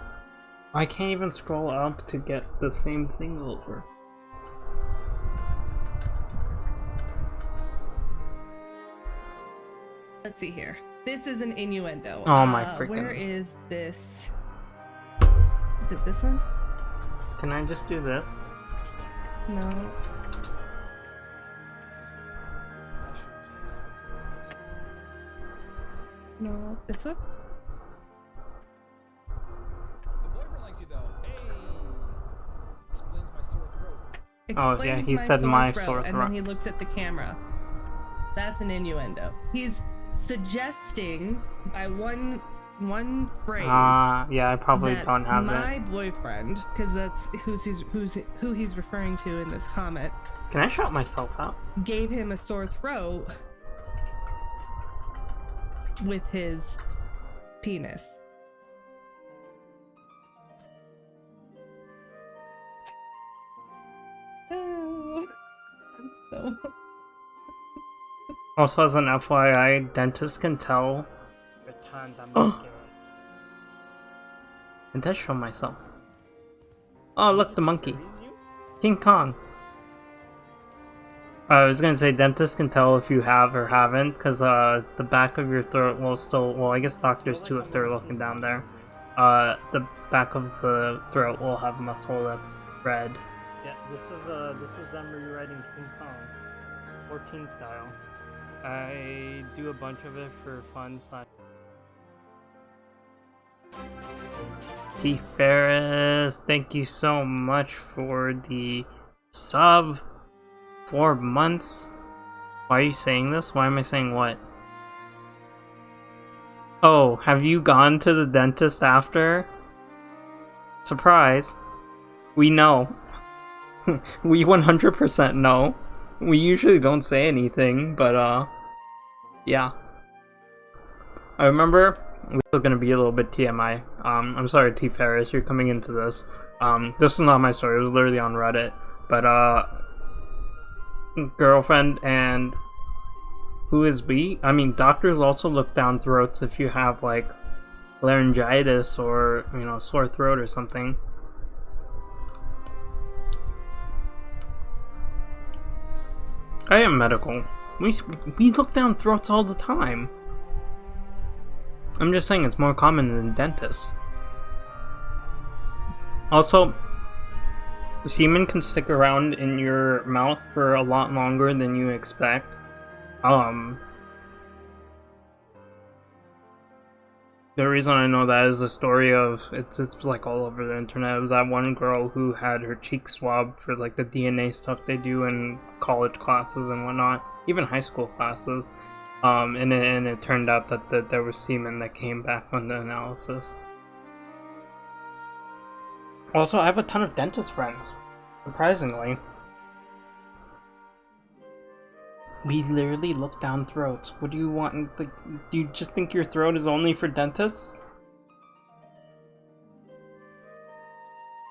I can't even scroll up to get the same thing over. Let's see here. This is an innuendo. Oh my freaking... Where is this? Is it this one? Can I just do this? No. No, this one? The boyfriend likes you though. Hey! Explains my sore throat. Oh yeah, he said my sore throat. And then he looks at the camera. That's an innuendo. He's suggesting by one phrase. Yeah, I probably don't have that. My boyfriend, because that's who he's referring to in this comment. Can I shout myself out? Gave him a sore throat with his penis. Oh, I'm so... Also, as an FYI, dentists can tell. Oh. And I show myself. Oh, look, the monkey. King Kong. I was gonna say dentists can tell if you have or haven't, because the back of your throat will still, well, I guess doctors too if they're looking down there. The back of the throat will have muscle that's red. Yeah, this is them rewriting King Kong, 14 style. I do a bunch of it for fun. T Ferris, thank you so much for the sub. 4 months? Why are you saying this? Why am I saying what? Oh, have you gone to the dentist after? Surprise. We know. We 100% know. We usually don't say anything, but yeah. I remember, this is gonna be a little bit TMI. I'm sorry T Ferris, you're coming into this. This is not my story, it was literally on Reddit. But girlfriend and who is we? I mean, doctors also look down throats if you have like laryngitis or, you know, sore throat or something. I am medical. We look down throats all the time. I'm just saying it's more common than dentists. Also, semen can stick around in your mouth for a lot longer than you expect. The reason I know that is the story of, it's like all over the internet, of that one girl who had her cheek swabbed for like the DNA stuff they do in college classes and whatnot, even high school classes. And it turned out that there was semen that came back on the analysis. Also, I have a ton of dentist friends, surprisingly. We literally look down throats. What do you want? Like, do you just think your throat is only for dentists?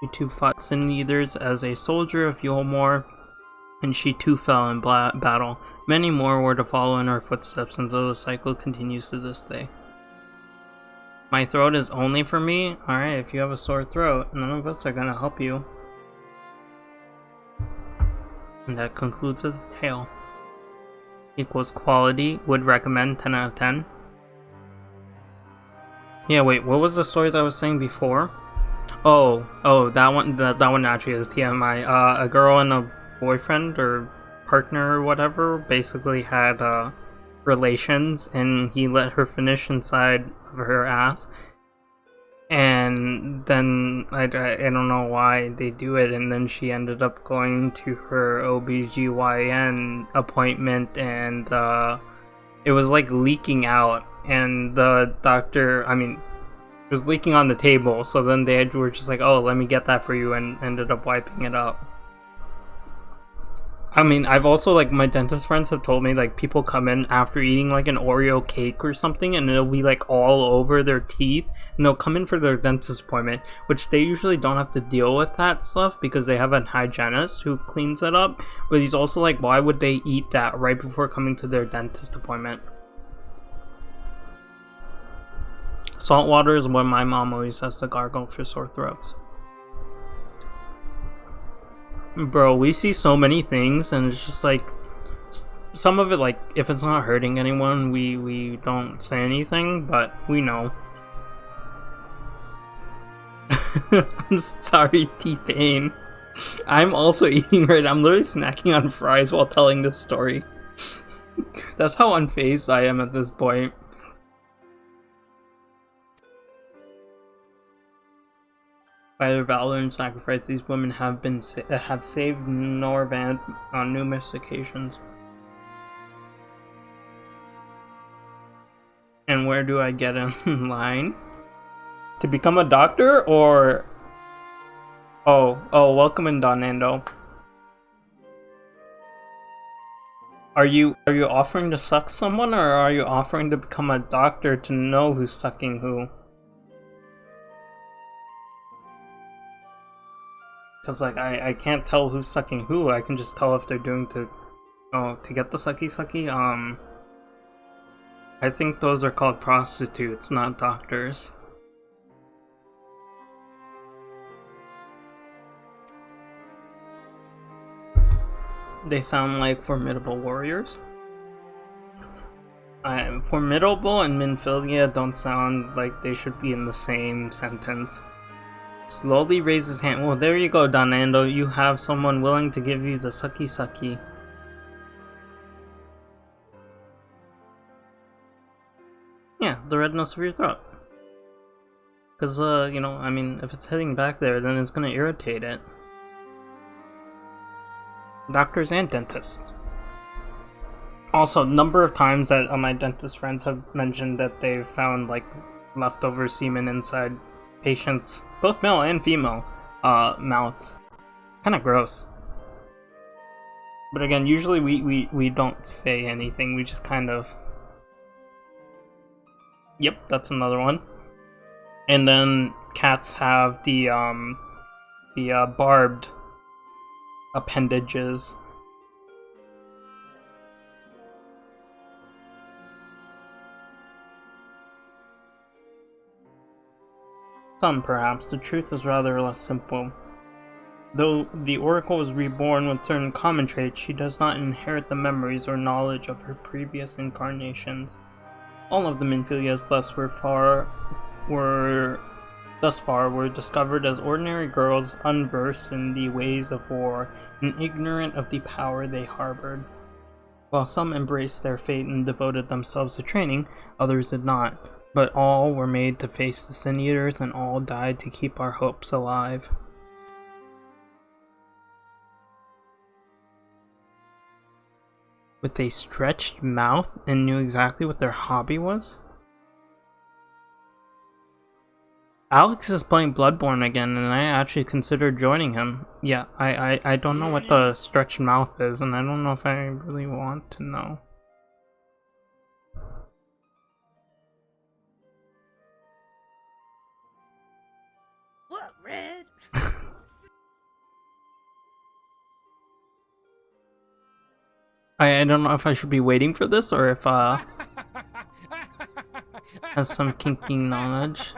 You two fought sin eaters as a soldier of Yulmore. and she too fell in battle. Many more were to follow in her footsteps, and so the cycle continues to this day. My throat is only for me? Alright, if you have a sore throat, none of us are gonna help you. And that concludes the tale. Equals quality, would recommend 10 out of 10. Yeah, wait, what was the story that I was saying before? Oh, that one actually is TMI. A girl and a boyfriend or partner or whatever basically had relations, and he let her finish inside of her ass. And then I don't know why they do it, and then she ended up going to her OBGYN appointment, and it was like leaking out, and the doctor, I mean, it was leaking on the table, so then they were just like, oh, let me get that for you, and ended up wiping it up. I mean, I've also, like, my dentist friends have told me, like, people come in after eating, like, an Oreo cake or something, and it'll be, like, all over their teeth, and they'll come in for their dentist appointment, which they usually don't have to deal with that stuff, because they have a hygienist who cleans it up, but he's also like, why would they eat that right before coming to their dentist appointment? Salt water is what my mom always has to gargle for sore throats. Bro, we see so many things, and it's just like, some of it, like, if it's not hurting anyone, we don't say anything, but we know. I'm sorry, T-Pain. I'm also eating right now. I'm literally snacking on fries while telling this story. That's how unfazed I am at this point. By their valor and sacrifice, these women have saved Norvand on numerous occasions. And where do I get in line? To become a doctor, or... Oh, welcome in, Donando. Are you offering to suck someone, or are you offering to become a doctor to know who's sucking who? Because, like, I can't tell who's sucking who. I can just tell if they're doing to get the sucky. I think those are called prostitutes, not doctors. They sound like formidable warriors. Formidable and Minfilia don't sound like they should be in the same sentence. Slowly raise his hand. Well, there you go, Donando. You have someone willing to give you the sucky. Yeah, the redness of your throat. Because, you know, I mean, if it's hitting back there, then it's gonna irritate it. Doctors and dentists. Also, number of times that my dentist friends have mentioned that they've found, like, leftover semen inside patients, both male and female, mouths. Kinda gross. But again, usually we don't say anything, we just kind of... Yep, that's another one. And then cats have the barbed appendages. Some, perhaps. The truth is rather less simple. Though the Oracle is reborn with certain common traits, she does not inherit the memories or knowledge of her previous incarnations. All of the Minfilias thus far were discovered as ordinary girls unversed in the ways of war and ignorant of the power they harbored. While some embraced their fate and devoted themselves to training, others did not. But all were made to face the Sin Eaters, and all died to keep our hopes alive. With a stretched mouth and knew exactly what their hobby was? Alex is playing Bloodborne again, and I actually considered joining him. Yeah, I don't know what the stretched mouth is, and I don't know if I really want to know. What, Red? I don't know if I should be waiting for this or if has some kinky knowledge.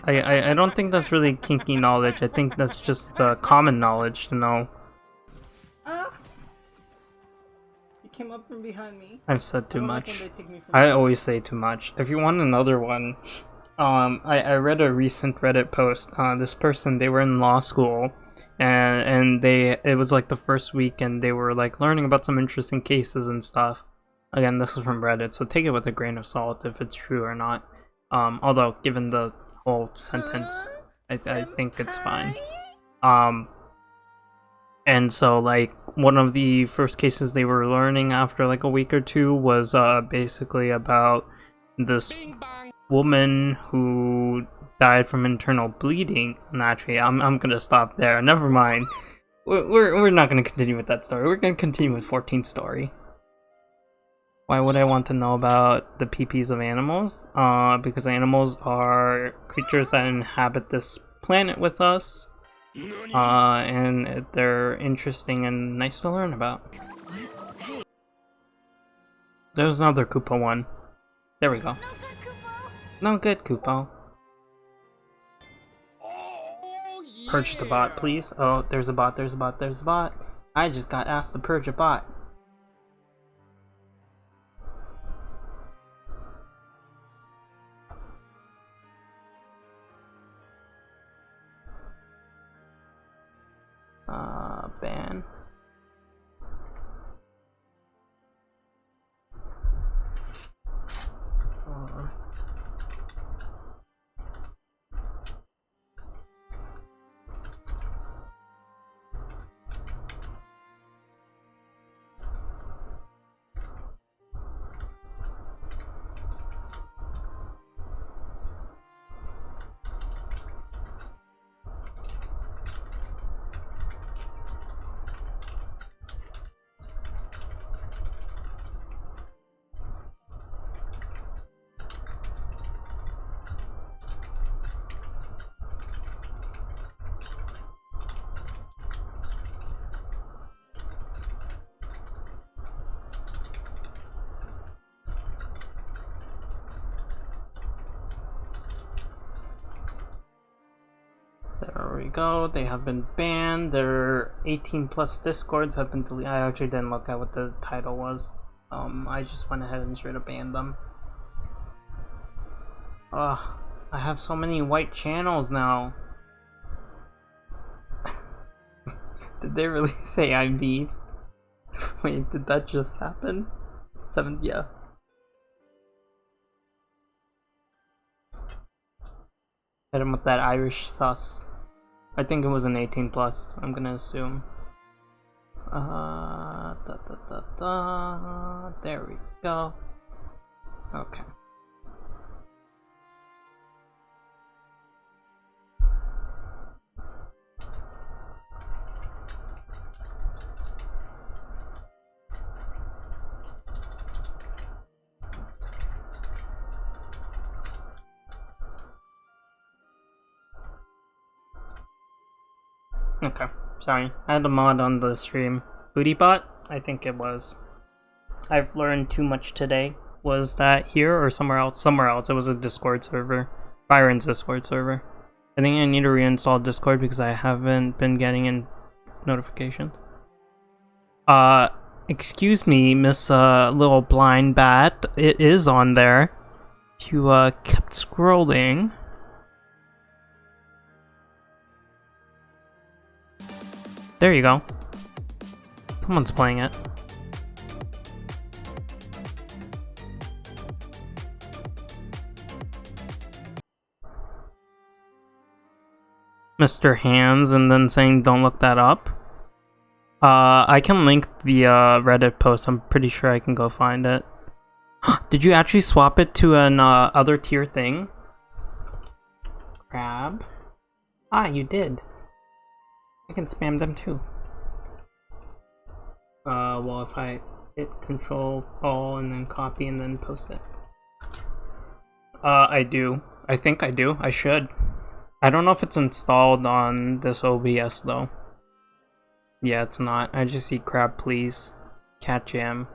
I don't think that's really kinky knowledge. I think that's just common knowledge to know. You came up from behind me. I've said too much. I always say too much. If you want another one, I read a recent Reddit post. This person, they were in law school, and it was like the first week, and they were like learning about some interesting cases and stuff. Again, this is from Reddit, so take it with a grain of salt if it's true or not. Although given the whole sentence, I think it's fine. And so like one of the first cases they were learning after like a week or two was basically about this woman who died from internal bleeding. And actually, I'm gonna stop there. Never mind. We're not gonna continue with that story. We're gonna continue with 14's story. Why would I want to know about the PPs of animals? Because animals are creatures that inhabit this planet with us. And they're interesting and nice to learn about. There's another Koopa one. There we go. No good, Koopa. Purge the bot, please. Oh, there's a bot, there's a bot, there's a bot. I just got asked to purge a bot. Ban. There we go, they have been banned. Their 18 plus discords have been deleted. I actually didn't look at what the title was. I just went ahead and straight up banned them. Ugh, I have so many white channels now. Did they really say I beat? Wait, did that just happen? 7, yeah. Hit him with that Irish sauce. I think it was an 18 plus, I'm gonna assume. There we go. Okay. Okay, sorry. I had a mod on the stream. BootyBot? I think it was. I've learned too much today. Was that here or somewhere else? Somewhere else. It was a Discord server. Byron's Discord server. I think I need to reinstall Discord because I haven't been getting in notifications. Excuse me, Miss Little Blind Bat. It is on there. If you kept scrolling. There you go. Someone's playing it. Mr. Hands and then saying don't look that up. I can link the Reddit post. I'm pretty sure I can go find it. Did you actually swap it to an other tier thing? Crab. Ah, you did. I can spam them too. Well, if I hit Control All and then copy and then post it. I do. I think I do. I should. I don't know if it's installed on this OBS though. Yeah, it's not. I just see crab please. Cat Jam.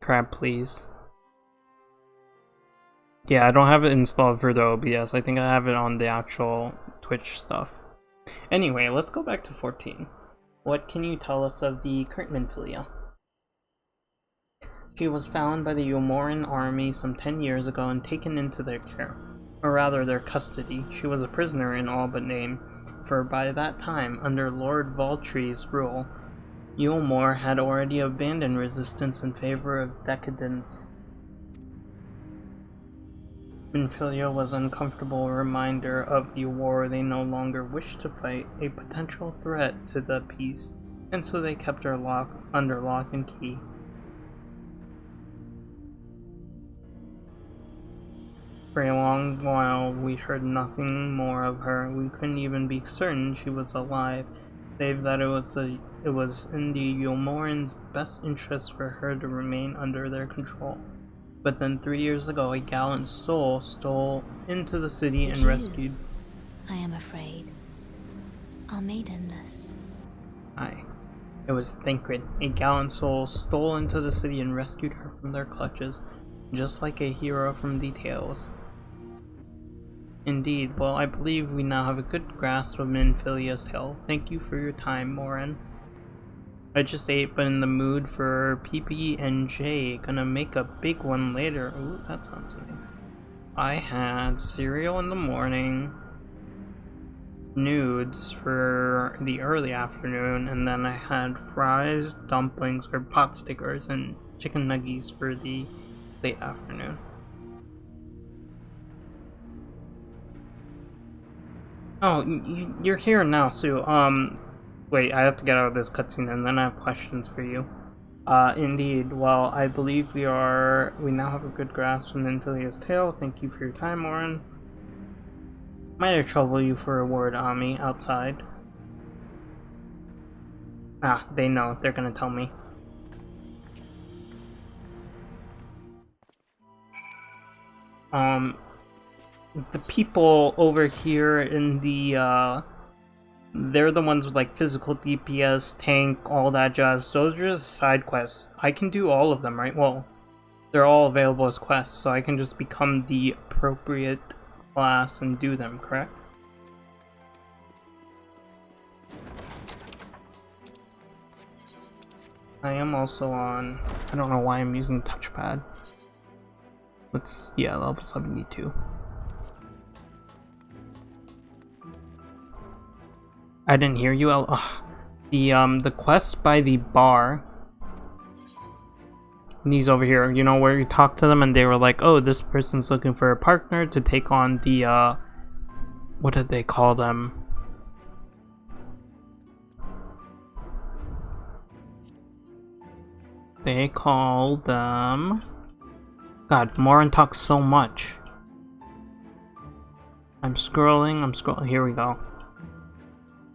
Crab, please. Yeah, I don't have it installed for the OBS. I think I have it on the actual Twitch stuff. Anyway, let's go back to 14. What can you tell us of the current Minfilia? She was found by the Yomoran army some 10 years ago and taken into their care. Or rather, their custody. She was a prisoner in all but name, for by that time, under Lord Valtry's rule, Yulmore had already abandoned resistance in favor of decadence. Minfilia was an uncomfortable reminder of the war they no longer wished to fight, a potential threat to the peace, and so they kept her under lock and key. For a long while we heard nothing more of her. We couldn't even be certain she was alive, save that it was in the Yulmoran's best interest for her to remain under their control. But then 3 years ago, a gallant soul stole into the city and rescued. I am afraid. Our maidenless. Aye. It was Thancred. A gallant soul stole into the city and rescued her from their clutches, just like a hero from the tales. Indeed, well, I believe we now have a good grasp of Minfilia's tale. Thank you for your time, Morin. I just ate, but in the mood for PB&J. Gonna make a big one later. Ooh, that sounds nice. I had cereal in the morning, nudes for the early afternoon, and then I had fries, dumplings, or pot stickers, and chicken nuggies for the late afternoon. Oh, you're here now, Sue. Wait, I have to get out of this cutscene and then I have questions for you. Indeed. Well, I believe we now have a good grasp of Minfilia's tale. Thank you for your time, Morin. Might have trouble you for a word, Ami, outside. Ah, they know. They're gonna tell me. The people over here in the, they're the ones with like physical DPS, tank, all that jazz. Those are just side quests. I can do all of them, right? Well, they're all available as quests, so I can just become the appropriate class and do them, correct? I am also on, I don't know why I'm using touchpad. Yeah, level 72. I didn't hear you. The quest by the bar. These over here, you know, where you talk to them and they were like, oh, this person's looking for a partner to take on the, what did they call them? They called them... God, Morin talks so much. I'm scrolling, here we go.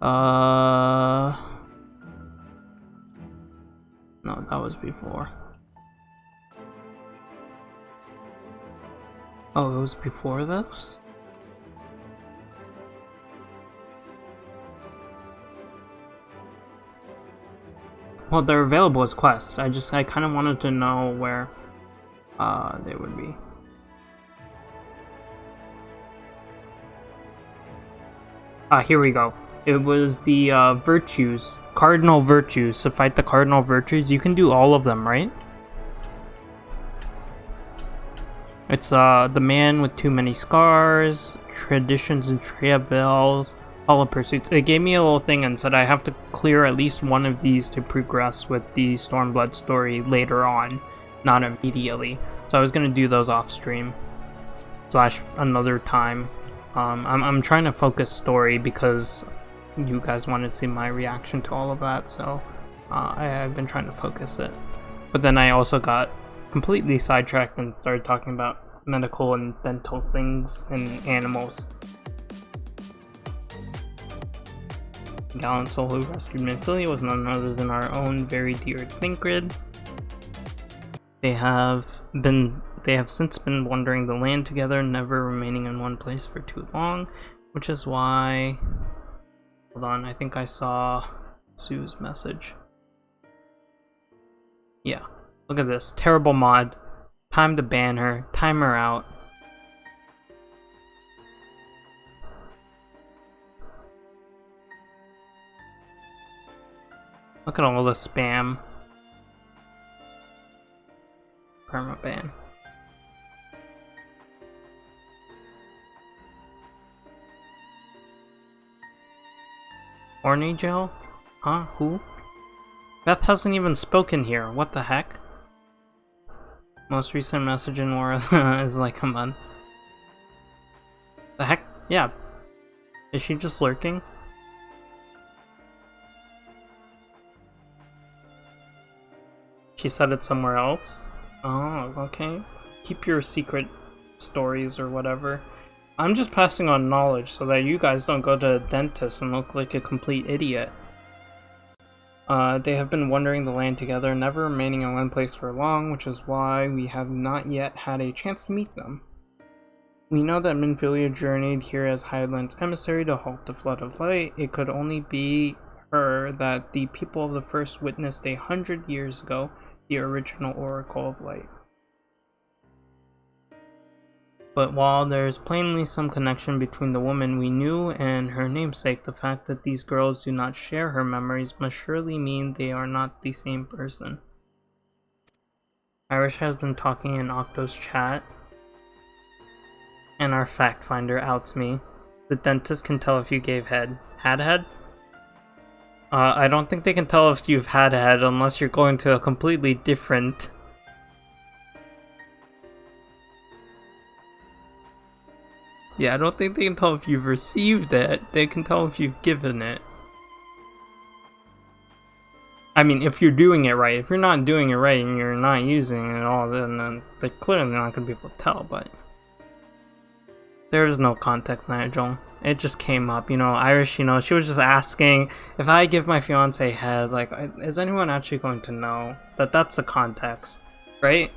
No, that was before. Oh, it was before this? Well, they're available as quests. I kind of wanted to know where they would be. Here we go. It was the virtues, cardinal virtues. To fight the cardinal virtues, you can do all of them, right? It's the man with too many scars, traditions and travails, all of pursuits. It gave me a little thing and said I have to clear at least one of these to progress with the Stormblood story later on, not immediately. So I was gonna do those off stream / another time. I'm trying to focus story because you guys wanted to see my reaction to all of that, so I've been trying to focus it. But then I also got completely sidetracked and started talking about medical and dental things and animals. Gallant soul who rescued Minfilia was none other than our own very dear Thancred. They have since been wandering the land together, never remaining in one place for too long, which is why... Hold on, I think I saw Sue's message. Yeah. Look at this. Terrible mod. Time to ban her. Time her out. Look at all the spam. Permaban. Horny Joe? Huh? Who? Beth hasn't even spoken here. What the heck? Most recent message in war is like a month. The heck? Yeah. Is she just lurking? She said it somewhere else? Oh, okay. Keep your secret stories or whatever. I'm just passing on knowledge so that you guys don't go to a dentist and look like a complete idiot. They have been wandering the land together, never remaining in one place for long, which is why we have not yet had a chance to meet them. We know that Minfilia journeyed here as Highland's emissary to halt the Flood of Light. It could only be her that the people of the First witnessed 100 years ago, the original Oracle of Light. But while there's plainly some connection between the woman we knew and her namesake, the fact that these girls do not share her memories must surely mean they are not the same person. Irish has been talking in Octo's chat, and our fact finder outs me. The dentist can tell if you gave head. Had head? I don't think they can tell if you've had head unless you're going to a completely different... Yeah, I don't think they can tell if you've received it. They can tell if you've given it. I mean, if you're doing it right. If you're not doing it right and you're not using it at all, then they're clearly not going to be able to tell, but... There is no context, Nigel. It just came up, you know, Irish, you know, she was just asking, if I give my fiance head, like, is anyone actually going to know that that's the context, right?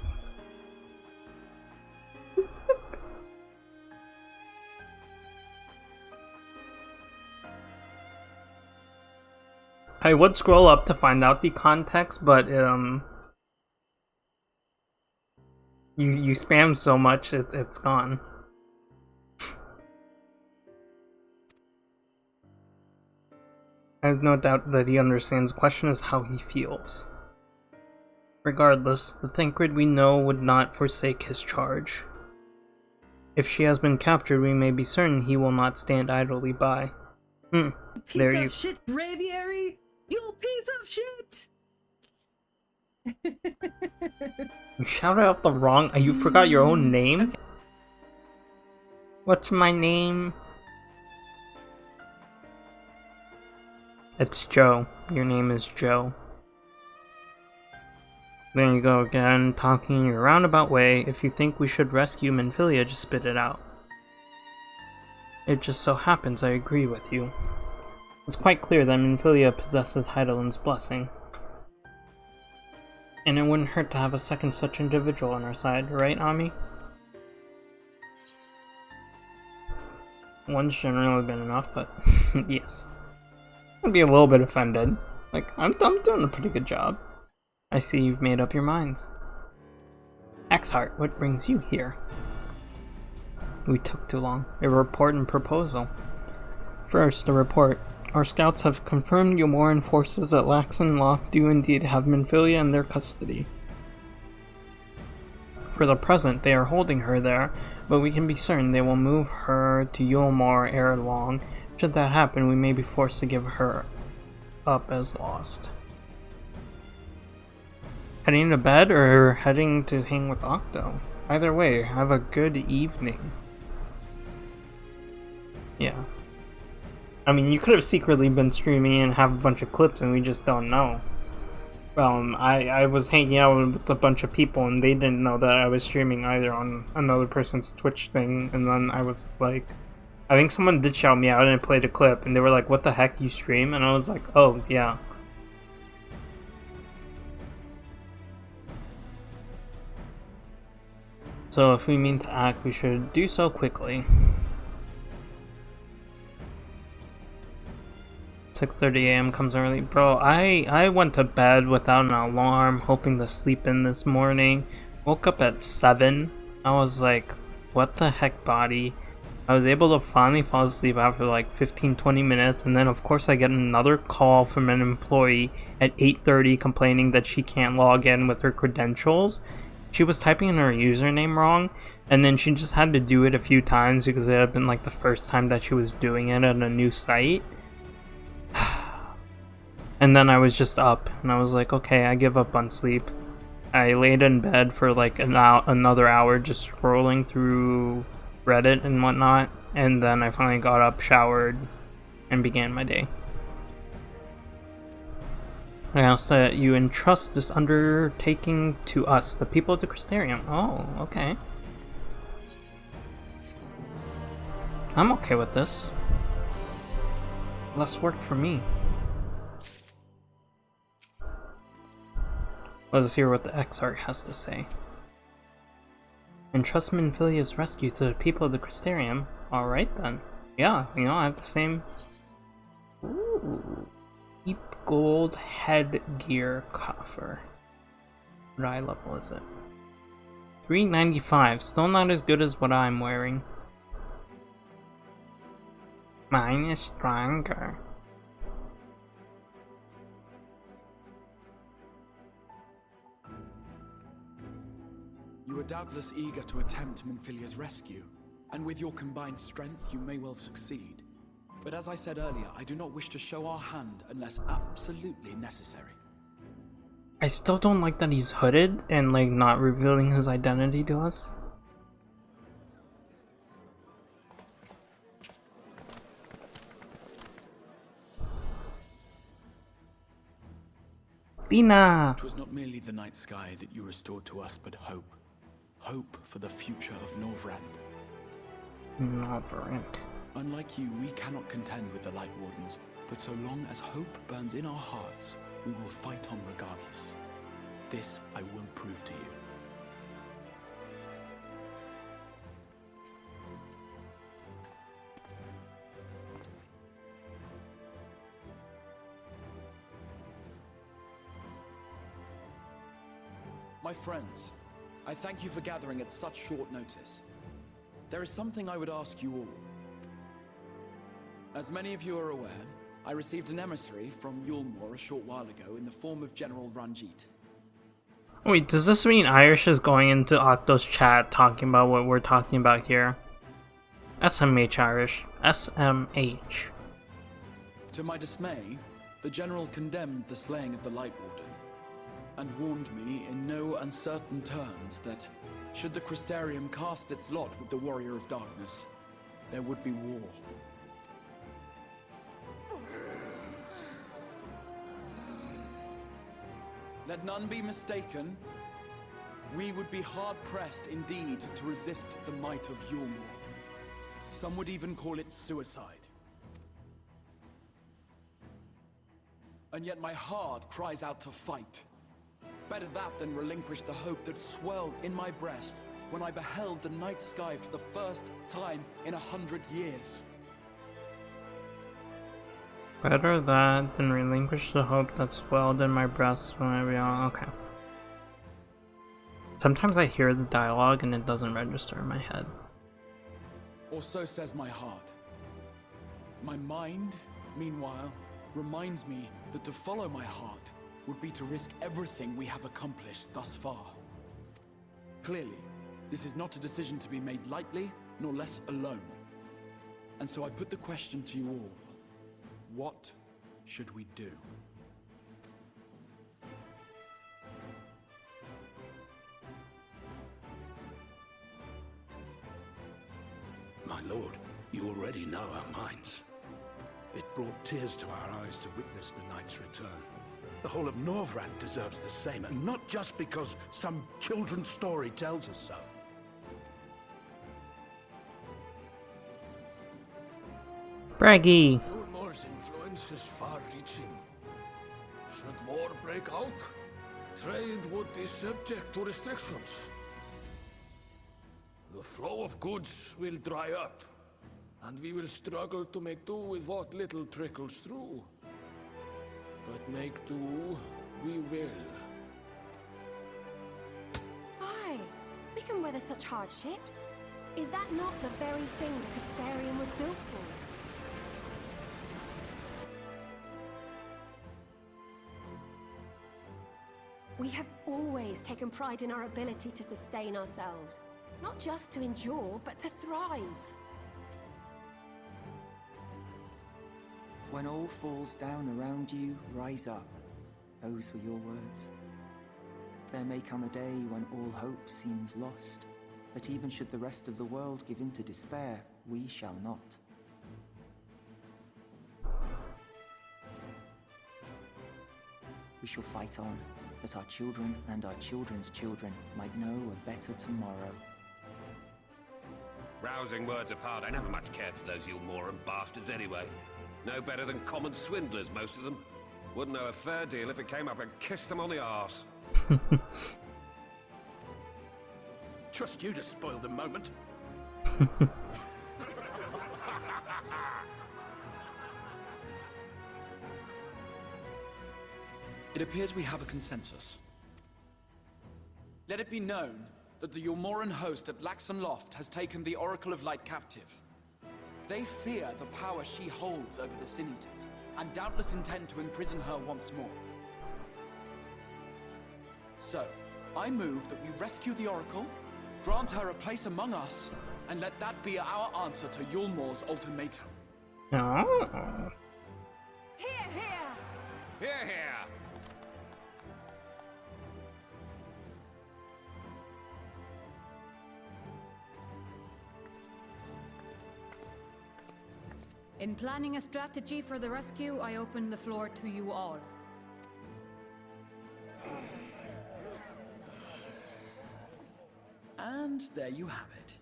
I would scroll up to find out the context, but, you spam so much, it's gone. I have no doubt that he understands. The question is how he feels. Regardless, the Thancred we know would not forsake his charge. If she has been captured, we may be certain he will not stand idly by. There you... shit braviary! You piece of shit! You shouted out the wrong... You forgot your own name? Okay. What's my name? It's Joe. Your name is Joe. There you go again, talking in your roundabout way. If you think we should rescue Minfilia, just spit it out. It just so happens I agree with you. It's quite clear that Minfilia possesses Heidelin's blessing. And it wouldn't hurt to have a second such individual on our side, right, Ami? One's generally been enough, but yes. I'd be a little bit offended. Like, I'm doing a pretty good job. I see you've made up your minds. Exhart, what brings you here? We took too long. A report and proposal. First, the report. Our scouts have confirmed Yomoran forces at Laxon Lock do indeed have Minfilia in their custody. For the present, they are holding her there, but we can be certain they will move her to Yulmore ere long. Should that happen, we may be forced to give her up as lost. Heading to bed or heading to hang with Octo? Either way, have a good evening. Yeah. I mean, you could have secretly been streaming and have a bunch of clips and we just don't know. I was hanging out with a bunch of people and they didn't know that I was streaming either on another person's Twitch thing, and then I was like... I think someone did shout me out and I played a clip and they were like, what the heck, you stream? And I was like, oh, yeah. So if we mean to act, we should do so quickly. 6:30 a.m. comes early. Bro, I went to bed without an alarm, hoping to sleep in this morning. Woke up at 7. I was like, what the heck, body? I was able to finally fall asleep after like 15-20 minutes, and then of course I get another call from an employee at 8:30 complaining that she can't log in with her credentials. She was typing in her username wrong, and then she just had to do it a few times because it had been like the first time that she was doing it at a new site. And then I was just up, and I was like, okay, I give up on sleep. I laid in bed for like another hour just scrolling through Reddit and whatnot, and then I finally got up, showered, and began my day. I asked that you entrust this undertaking to us, the people of the Crystarium. Oh, okay. I'm okay with this. Less work for me. Let's hear what the XR has to say. Entrust Minfilia's rescue to the people of the Crystarium. Alright then. Yeah, you know, I have the same... Ooh. Deep gold headgear coffer. What eye level is it? 395. Still not as good as what I'm wearing. Mine is stronger. You are doubtless eager to attempt Minfilia's rescue, and with your combined strength you may well succeed. But as I said earlier, I do not wish to show our hand unless absolutely necessary. I still don't like that he's hooded and like not revealing his identity to us. Dina! It was not merely the night sky that you restored to us, but hope. Hope for the future of Norvrand. Norvrand. Unlike you, we cannot contend with the Light Wardens, but so long as hope burns in our hearts, we will fight on regardless. This I will prove to you. My friends, I thank you for gathering at such short notice. There is something I would ask you all. As many of you are aware, I received an emissary from Yulmore a short while ago in the form of General Ranjit. Wait, does this mean Irish is going into Octo's chat talking about what we're talking about here? SMH Irish. SMH. To my dismay, the General condemned the slaying of the Light Warden, and warned me in no uncertain terms that, should the Crystarium cast its lot with the Warrior of Darkness, there would be war. Let none be mistaken, we would be hard-pressed indeed to resist the might of Yulmore. Some would even call it suicide. And yet my heart cries out to fight. Better that than relinquish the hope that swelled in my breast when I beheld the night sky for the first time in 100 years. Better that than relinquish the hope that swelled in my breast when I realized. Okay. Sometimes I hear the dialogue and it doesn't register in my head. Or so says my heart. My mind, meanwhile, reminds me that to follow my heart would be to risk everything we have accomplished thus far. Clearly, this is not a decision to be made lightly, nor less alone. And so I put the question to you all. What should we do? My lord, you already know our minds. It brought tears to our eyes to witness the knight's return. The whole of Norvrand deserves the same, and not just because some children's story tells us so. Braggy! Yulmore's influence is far-reaching. Should war break out, trade would be subject to restrictions. The flow of goods will dry up, and we will struggle to make do with what little trickles through. but make do we will. Aye, we can weather such hardships. Is that not the very thing the Castellarium was built for? We have always taken pride in our ability to sustain ourselves. Not just to endure, but to thrive. When all falls down around you, rise up. Those were your words. There may come a day when all hope seems lost, but even should the rest of the world give in to despair, we shall not. We shall fight on, that our children and our children's children might know a better tomorrow. Rousing words apart, I never much cared for those Yulmoran bastards anyway. No better than common swindlers, most of them. Wouldn't know a fair deal if it came up and kissed them on the arse. Trust you to spoil the moment. It appears we have a consensus. Let it be known that the Yulmoran host at Laxon Loft has taken the Oracle of Light captive. They fear the power she holds over the Sin Eaters, and doubtless intend to imprison her once more. So, I move that we rescue the Oracle, grant her a place among us, and let that be our answer to Yulmor's ultimatum. Oh. Hear, hear! Hear, hear! In planning a strategy for the rescue, I open the floor to you all. And there you have it.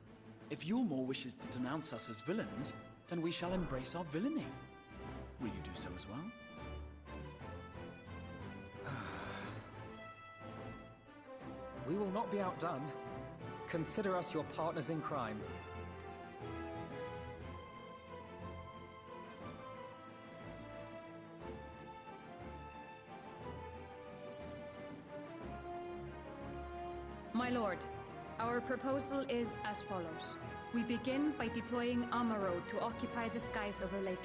If Yulmor wishes to denounce us as villains, then we shall embrace our villainy. Will you do so as well? We will not be outdone. Consider us your partners in crime. My lord, our proposal is as follows. We begin by deploying Amarode to occupy the skies over Lakeland.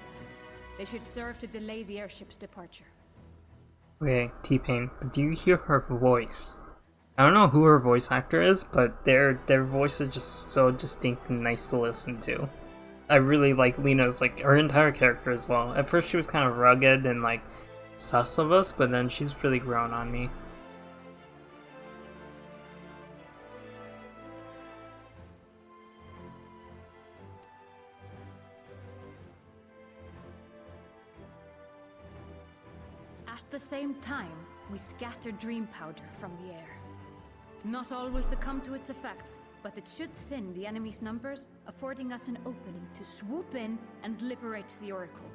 They should serve to delay the airship's departure. Okay, T-Pain, but do you hear her voice? I don't know who her voice actor is, but their voice is just so distinct and nice to listen to. I really like Lena's, like, her entire character as well. At first she was kind of rugged and, like, sus of us, but then she's really grown on me. At the same time, we scatter dream powder from the air. Not all will succumb to its effects, but it should thin the enemy's numbers, affording us an opening to swoop in and liberate the Oracle.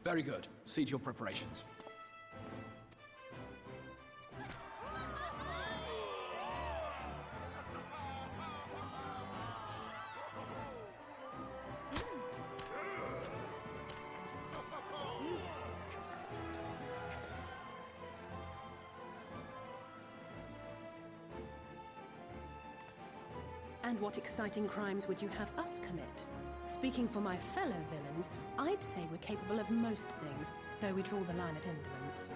Very good. See to your preparations. And what exciting crimes would you have us commit? Speaking for my fellow villains, I'd say we're capable of most things, though we draw the line at indolence.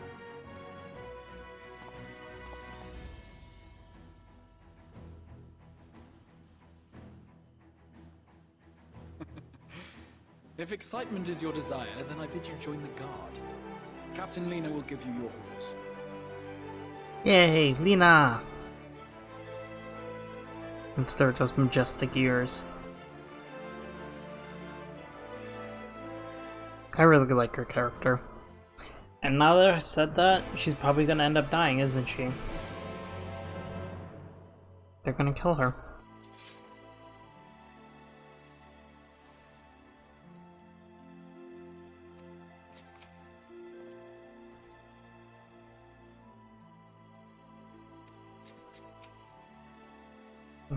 If excitement is your desire, then I bid you join the guard. Captain Lena will give you your orders. Yay, Lena! And stare at those majestic ears. I really like her character. And now that I said that, she's probably gonna end up dying, isn't she? They're gonna kill her.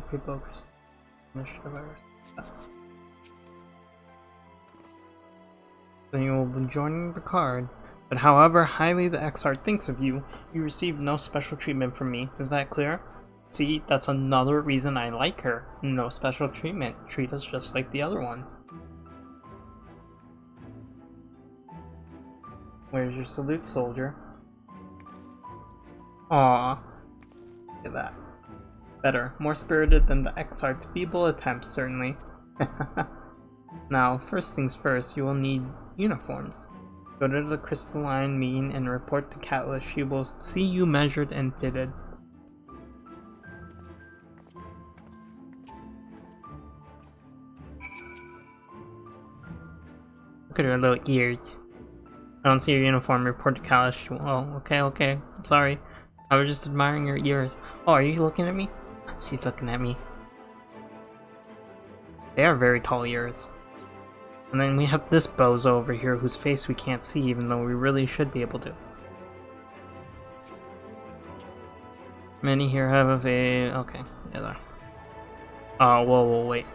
People the Shadowbringers. then you will be joining the card. But however highly the XR thinks of you, you receive no special treatment from me. Is that clear? See, that's another reason I like her. No special treatment. Treat us just like the other ones. Where's your salute, soldier? Aww. Look at that. Better. More spirited than the XR's feeble attempts, certainly. Now, first things first, you will need uniforms. Go to the crystalline mean and report to Catelyn. She will see you measured and fitted. Look at her little ears. I don't see your uniform. Report to Catelyn. Oh, okay. I'm sorry. I was just admiring your ears. Oh, are you looking at me? She's looking at me. They are very tall ears. And then we have this bozo over here whose face we can't see even though we really should be able to. Many here have a... okay, yeah there. Oh, whoa, wait.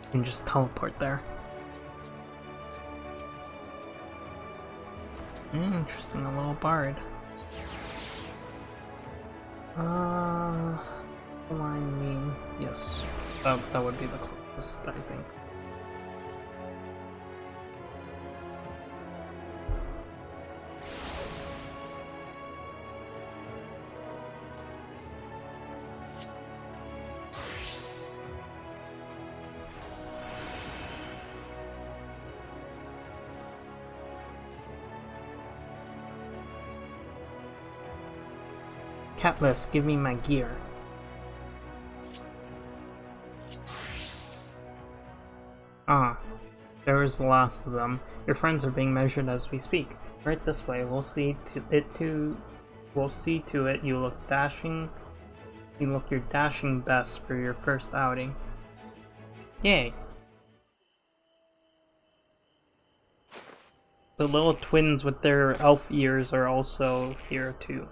You can just teleport there. Interesting, a little bard. Line mean, yes. That would be the closest, I think. Catless, give me my gear. Ah, there is the last of them. Your friends are being measured as we speak. Right this way. We'll see to it you look dashing. You look your dashing best for your first outing. Yay! The little twins with their elf ears are also here too.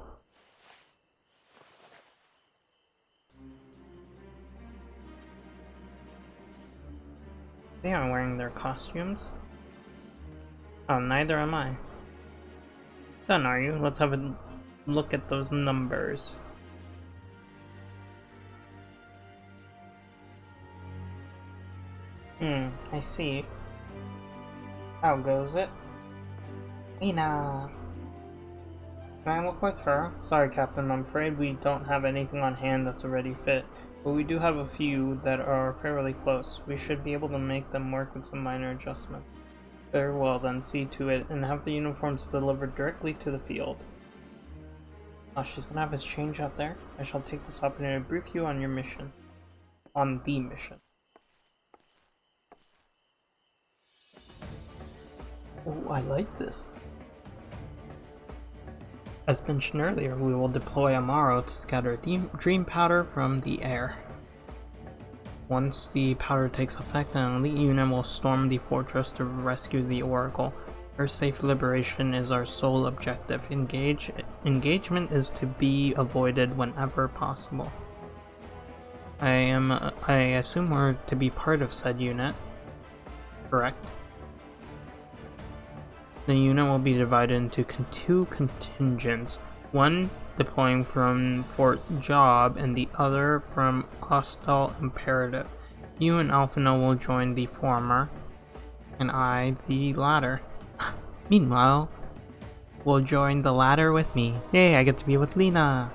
They aren't wearing their costumes. Oh, neither am I. Done, are you? Let's have a look at those numbers. I see. How goes it? Lena! Can I look like her? Sorry, Captain, I'm afraid we don't have anything on hand that's a ready fit. But we do have a few that are fairly close. We should be able to make them work with some minor adjustment. Very well then, see to it, and have the uniforms delivered directly to the field. Oh, she's gonna have us change out there? I shall take this opportunity to brief you on your mission. On the mission. Oh, I like this. As mentioned earlier, we will deploy Amaro to scatter dream powder from the air. Once the powder takes effect, an elite unit will storm the fortress to rescue the Oracle. Her safe liberation is our sole objective. Engagement is to be avoided whenever possible. I assume we're to be part of said unit. Correct? The unit will be divided into two contingents, one deploying from Fort Job and the other from Hostile Imperative. You and Alphino will join the former, and I the latter. Meanwhile, will join the latter with me. Yay, I get to be with Lena!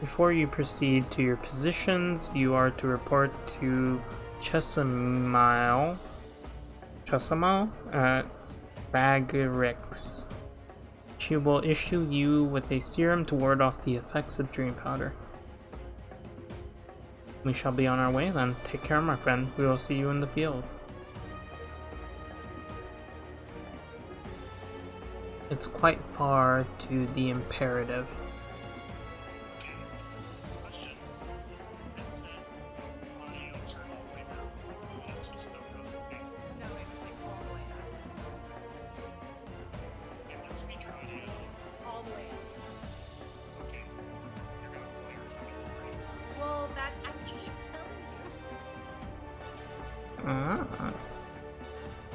Before you proceed to your positions, you are to report to Chesamile at Bagrix. She will issue you with a serum to ward off the effects of dream powder. We shall be on our way then. Take care, my friend. We will see you in the field. It's quite far to the Imperative.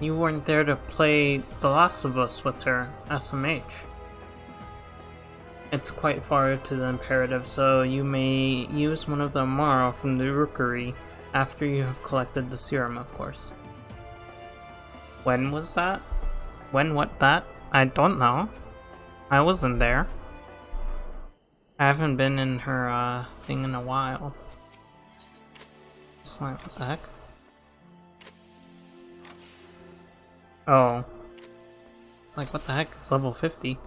You weren't there to play The Last of Us with her, SMH. It's quite far to the imperative, so you may use one of the Amara from the rookery after you have collected the serum, of course. When was that? When what that? I don't know. I wasn't there. I haven't been in her thing in a while. It's like, what the heck? Oh. It's like, what the heck? It's level 50.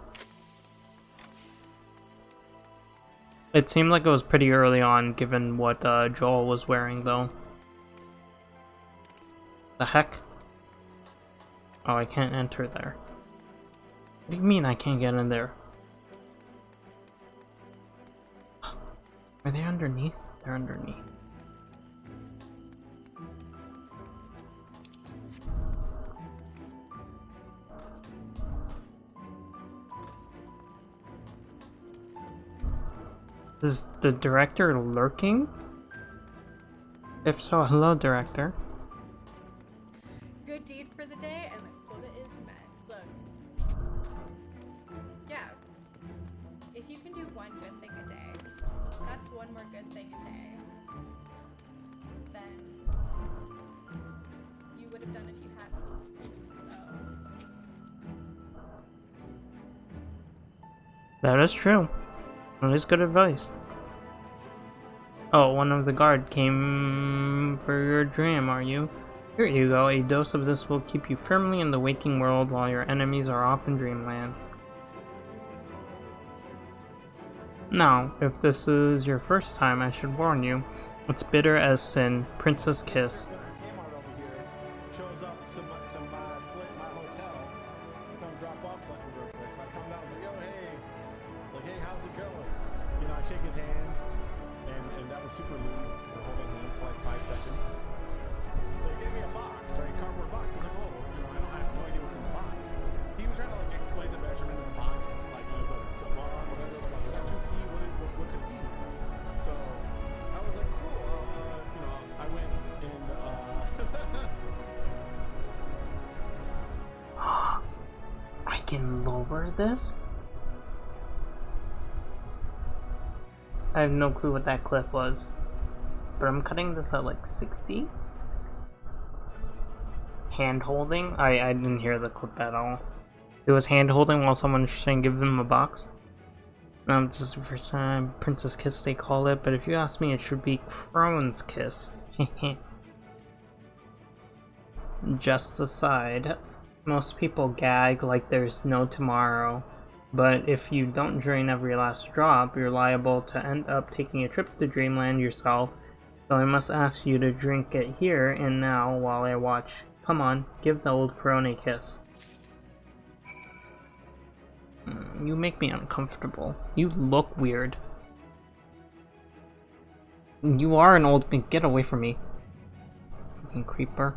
It seemed like it was pretty early on, given what Joel was wearing, though. The heck? Oh, I can't enter there. What do you mean I can't get in there? Are they underneath? They're underneath. Is the director lurking? If so, hello, director. Good deed for the day, and the quota is met. Look. Yeah. If you can do one good thing a day, that's one more good thing a day. Then you would have done if you hadn't. So. That is true. That is good advice. Oh, one of the guard came for your dream, are you? Here you go. A dose of this will keep you firmly in the waking world while your enemies are off in dreamland. Now, if this is your first time, I should warn you. It's bitter as sin. Princess Kiss. Super lewd for holding hands for like 5 seconds. They gave me a box, right? Cardboard box. I was like, oh, you know, I have no idea what's in the box. He was trying to like explain the measurement of the box, like you know, it's like the long, whatever. Like, I got 2 feet. What could it be? So I was like, cool. You know, I went and I can lower this? I have no clue what that clip was, but I'm cutting this at like 60. Hand holding? I didn't hear the clip at all. It was hand holding while someone was trying to give them a box. This is the first time Princess Kiss they call it, but if you ask me, it should be Crone's Kiss. Just aside, most people gag like there's no tomorrow. But if you don't drain every last drop, you're liable to end up taking a trip to Dreamland yourself, so I must ask you to drink it here and now while I watch. Come on, give the old crone a kiss. You make me uncomfortable. You look weird. You are an old... Get away from me. Fucking creeper.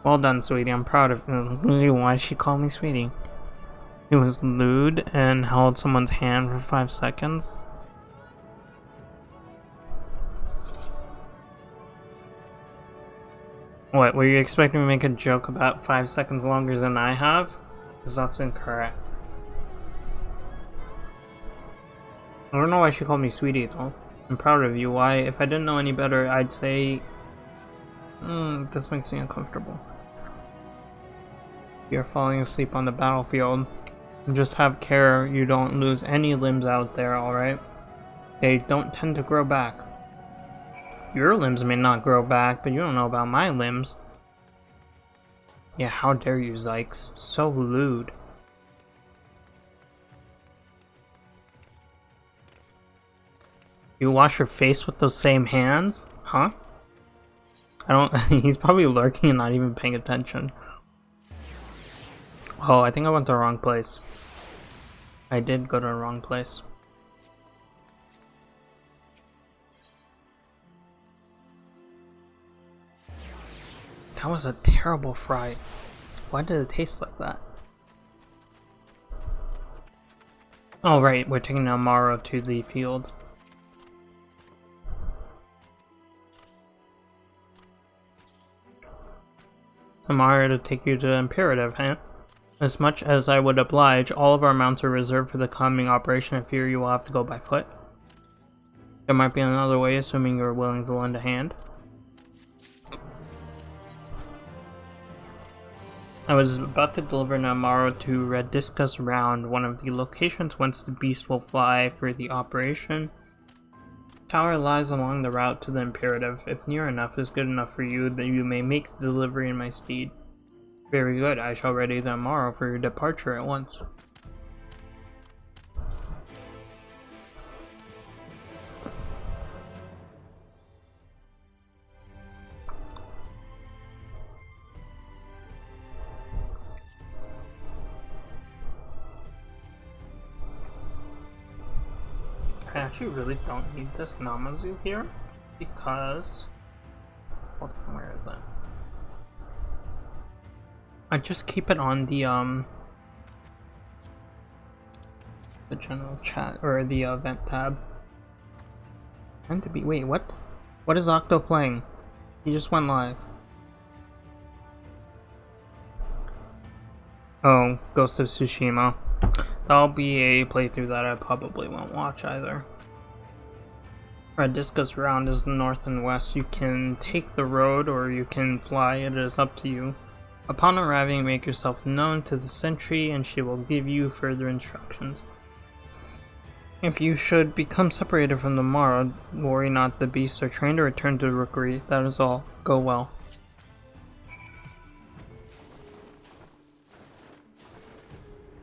Well done, sweetie. I'm proud of you. Why'd she call me sweetie? It was lewd and held someone's hand for 5 seconds. What, were you expecting me to make a joke about 5 seconds longer than I have? Because that's incorrect. I don't know why she called me sweetie though. I'm proud of you. Why? If I didn't know any better, I'd say... this makes me uncomfortable. You're falling asleep on the battlefield. Just have care you don't lose any limbs out there, alright? They don't tend to grow back. Your limbs may not grow back, but you don't know about my limbs. Yeah, how dare you, Zykes. So lewd. You wash your face with those same hands? Huh? I don't... He's probably lurking and not even paying attention. Oh, I think I went to the wrong place. I did go to the wrong place. That was a terrible fry. Why did it taste like that? Oh right, we're taking Amaro to the field. I'm hired to take you to the Imperative, huh? As much as I would oblige, all of our mounts are reserved for the coming operation. I fear you will have to go by foot. There might be another way, assuming you're willing to lend a hand. I was about to deliver Namaro to Radisca's Round, one of the locations whence the beast will fly for the operation. The tower lies along the route to the Imperative. If near enough is good enough for you, then you may make the delivery in my stead. Very good, I shall ready the Namaro for your departure at once. I actually really don't need this Namazu here, because... Hold on, where is it? I just keep it on the general chat, or the event tab. Meant to be, wait, what? What is Octo playing? He just went live. Oh, Ghost of Tsushima. That'll be a playthrough that I probably won't watch either. Radisca's Round is the north and west. You can take the road or you can fly, it is up to you. Upon arriving, make yourself known to the sentry and she will give you further instructions. If you should become separated from the Mara, worry not, the beasts are trained to return to the rookery. That is all. Go well.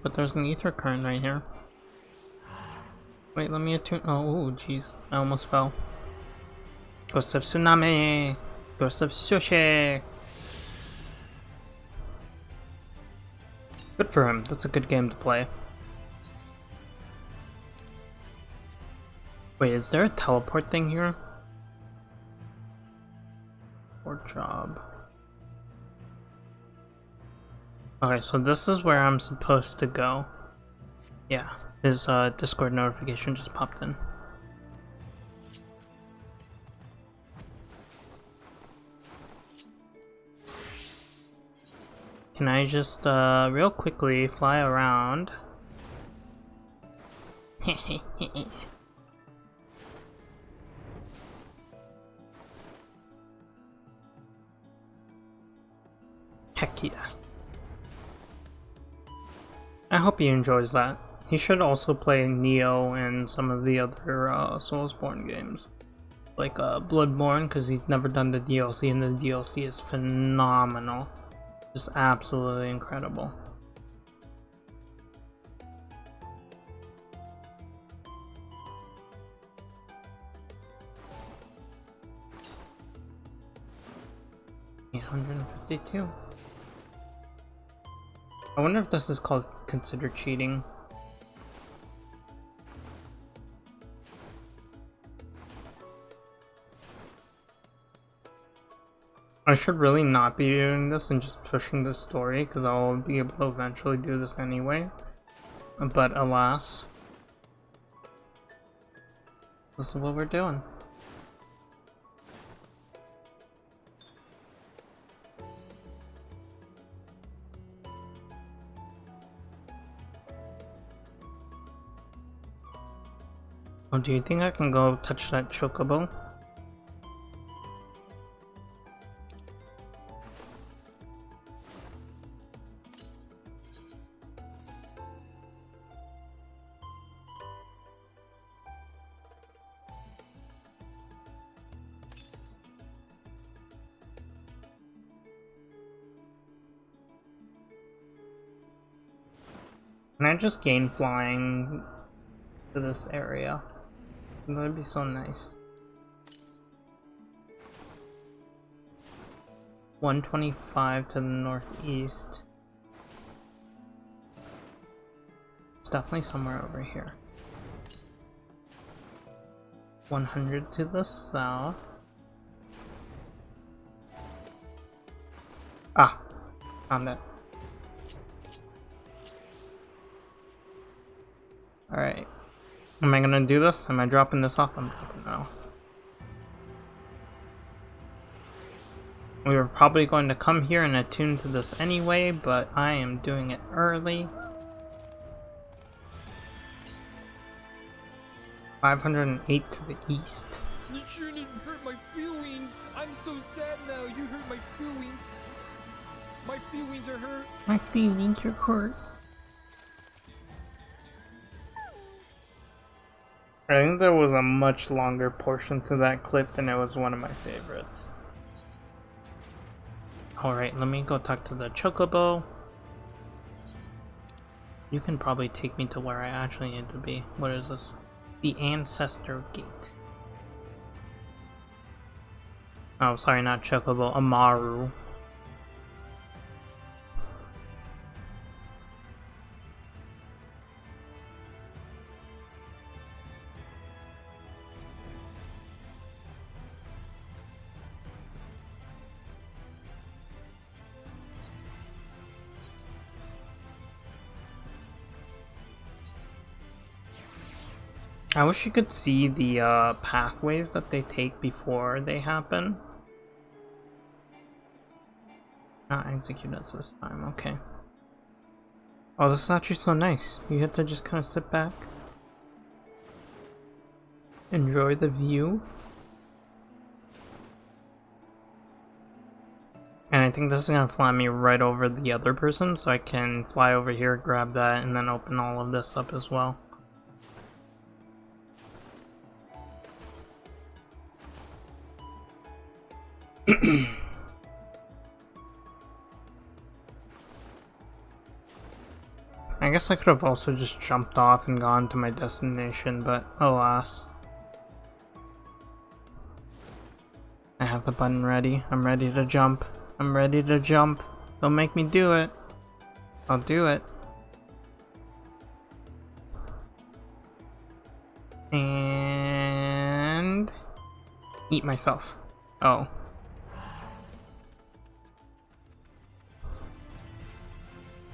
But there's an ether current right here. Wait, let me attune. Oh, jeez. I almost fell. Ghost of Tsunami! Ghost of Sushi! Good for him. That's a good game to play. Wait, is there a teleport thing here? Or job. Okay, so this is where I'm supposed to go. Yeah, his Discord notification just popped in. Can I just real quickly fly around? Heck yeah. I hope he enjoys that. He should also play Neo and some of the other Soulsborne games. Like Bloodborne, because he's never done the DLC, and the DLC is phenomenal. Just absolutely incredible. $852. I wonder if this is called considered cheating. I should really not be doing this and just pushing the story, because I'll be able to eventually do this anyway. But alas, this is what we're doing. Oh, do you think I can go touch that chocobo? Can I just gain flying to this area? That'd be so nice. 125 to the northeast. It's definitely somewhere over here. 100 to the south. Ah, found it. Alright. Am I gonna do this? Am I dropping this off? I'm dropping now. We were probably going to come here and attune to this anyway, but I am doing it early. 508 to the east. You shouldn't hurt my feelings. I'm so sad now. You hurt my feelings. My feelings are hurt. My feelings are hurt. I think there was a much longer portion to that clip, and it was one of my favorites. Alright, let me go talk to the Chocobo. You can probably take me to where I actually need to be. What is this? The Ancestor Gate. Oh, sorry, not Chocobo, Amaru. I wish you could see the pathways that they take before they happen. Not execute us this time, okay. Oh, this is actually so nice. You have to just kind of sit back. Enjoy the view. And I think this is gonna fly me right over the other person, so I can fly over here, grab that, and then open all of this up as well. I guess I could have also just jumped off and gone to my destination, but alas. I have the button ready. I'm ready to jump. I'm ready to jump. Don't make me do it. I'll do it. And eat myself. Oh.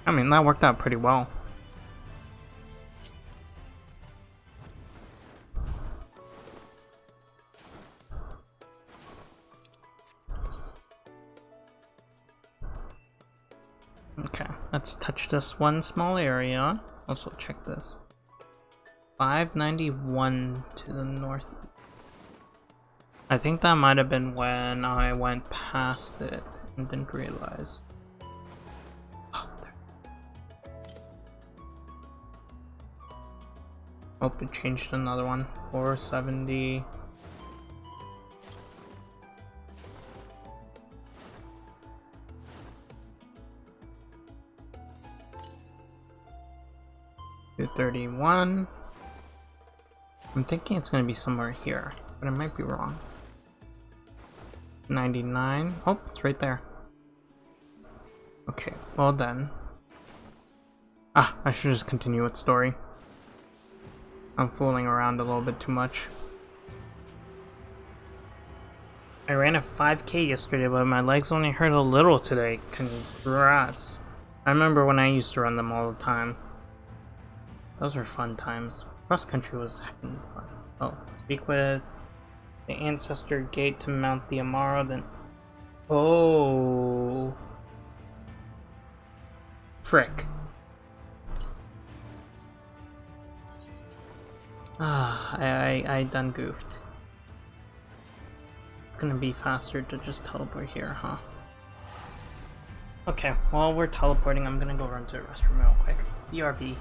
I mean, that worked out pretty well. Okay, let's touch this one small area. Also check this. 591 to the north. I think that might have been when I went past it and didn't realize. Oh, it changed another one. 470. $231. I'm thinking it's gonna be somewhere here, but I might be wrong. 99. Oh, it's right there. Okay, well then. Ah, I should just continue with story. I'm fooling around a little bit too much. I ran a 5K yesterday, but my legs only hurt a little today. Congrats. I remember when I used to run them all the time. Those were fun times. Cross country was heckin' fun. Oh, speak with the Ancestor Gate to mount the Amara, then... Oh... Frick. Ah, I done goofed. It's gonna be faster to just teleport here, huh? Okay, while we're teleporting, I'm gonna go run to the restroom real quick. BRB.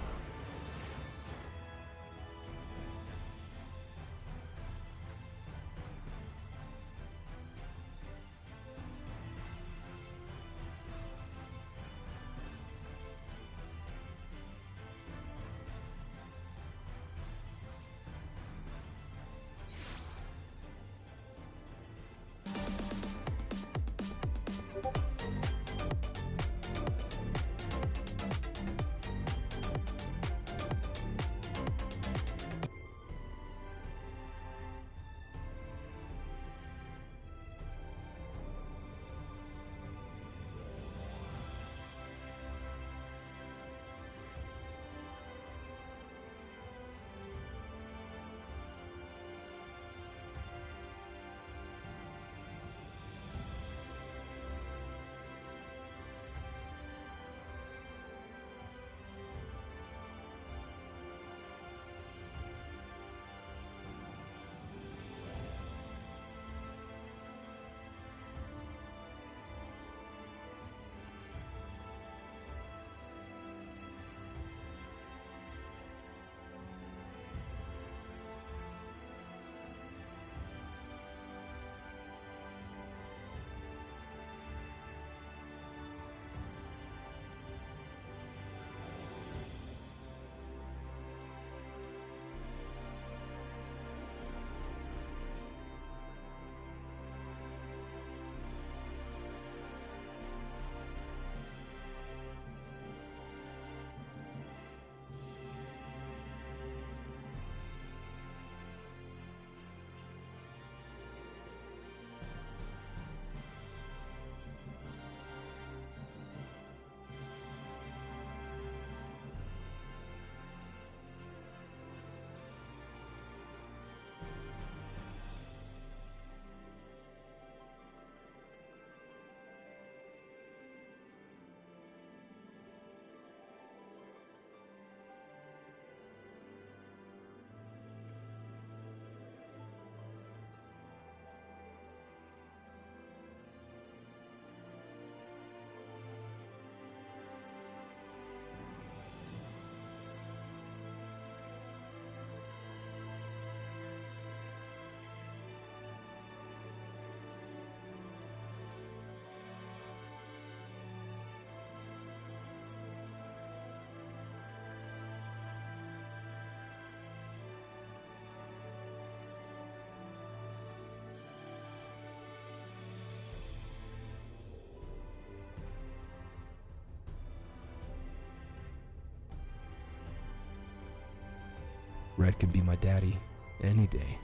Red could be my daddy any day.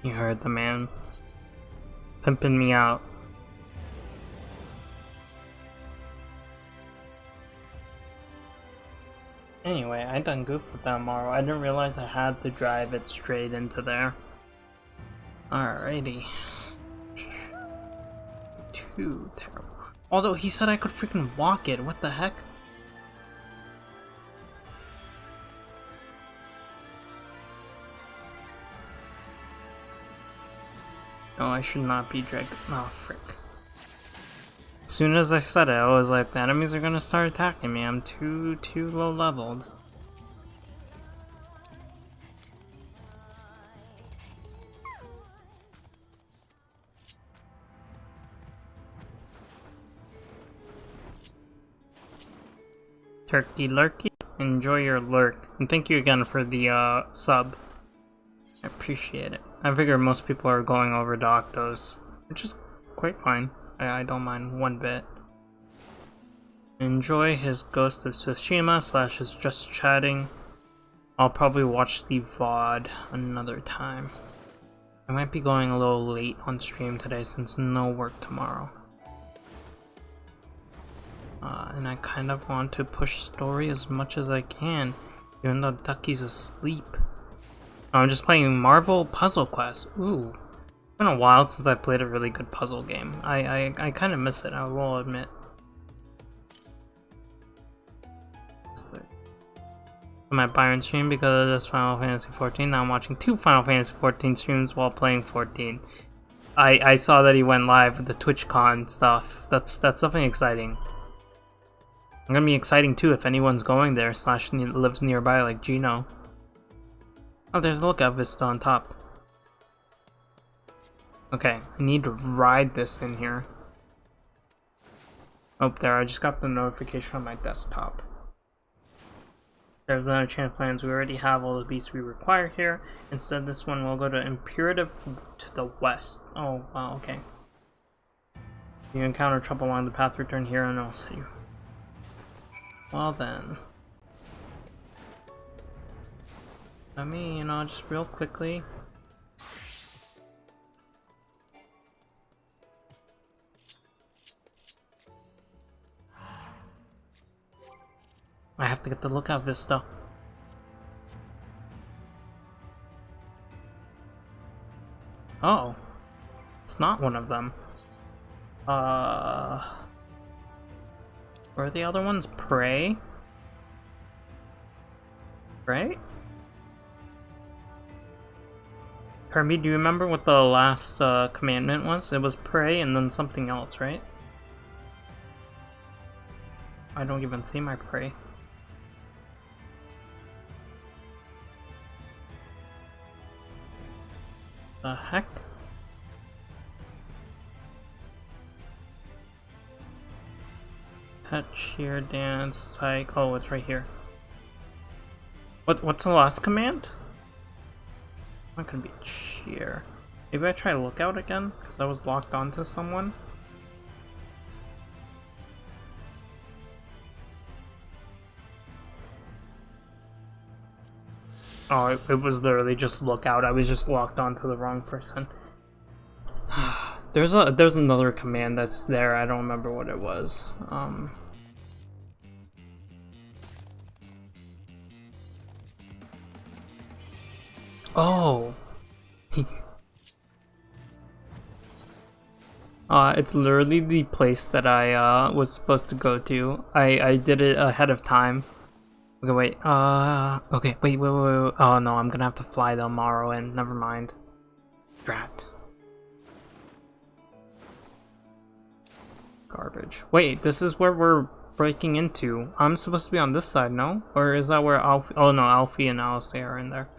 You heard the man. Pimping me out. Anyway, I done goofed with that Morrow. I didn't realize I had to drive it straight into there. Alrighty. Too terrible. Although he said I could freaking walk it. What the heck? No, I should not be dragged. Oh, frick. As soon as I said it, I was like, the enemies are gonna start attacking me. I'm too low leveled. Turkey Lurkey, enjoy your lurk. And thank you again for the sub. I appreciate it. I figure most people are going over to Octos, which is quite fine. I don't mind one bit. Enjoy his Ghost of Tsushima / his Just Chatting. I'll probably watch the VOD another time. I might be going a little late on stream today since no work tomorrow. And I kind of want to push story as much as I can, even though Ducky's asleep. I'm just playing Marvel Puzzle Quest. Ooh. It's been a while since I played a really good puzzle game. I kind of miss it, I will admit. I'm at Byron stream because it's Final Fantasy 14. Now I'm watching 2 Final Fantasy 14 streams while playing 14. I saw that he went live with the TwitchCon stuff. That's something exciting. I'm gonna be exciting too if anyone's going there / lives nearby like Gino. Oh, there's a lookout vista on top. Okay, I need to ride this in here. Oh, there, I just got the notification on my desktop. There's another chain of plans. We already have all the beasts we require here. Instead, this one will go to Imperative to the west. Oh, wow, okay. If you encounter trouble along the path, return here and I'll see you. Well then. Let me, just real quickly. I have to get the lookout vista. Oh. It's not one of them. Where are the other ones? Prey? Right? Kirby, do you remember what the last commandment was? It was pray and then something else, right? I don't even see my prey. The heck? Pet, cheer, dance, psych. Oh, it's right here. What's the last command? Not gonna be cheer. Maybe I try lookout again because I was locked onto someone. Oh, it was literally just lookout. I was just locked onto the wrong person. There's another command that's there. I don't remember what it was. Oh. It's literally the place that I was supposed to go to. I did it ahead of time. Okay, wait. Okay, wait. Oh no, I'm gonna have to fly the Morrow in. Never mind. Drat. Garbage. Wait, this is where we're breaking into. I'm supposed to be on this side, no? Or is that where Alfie? Oh no, Alfie and Alistair are in there.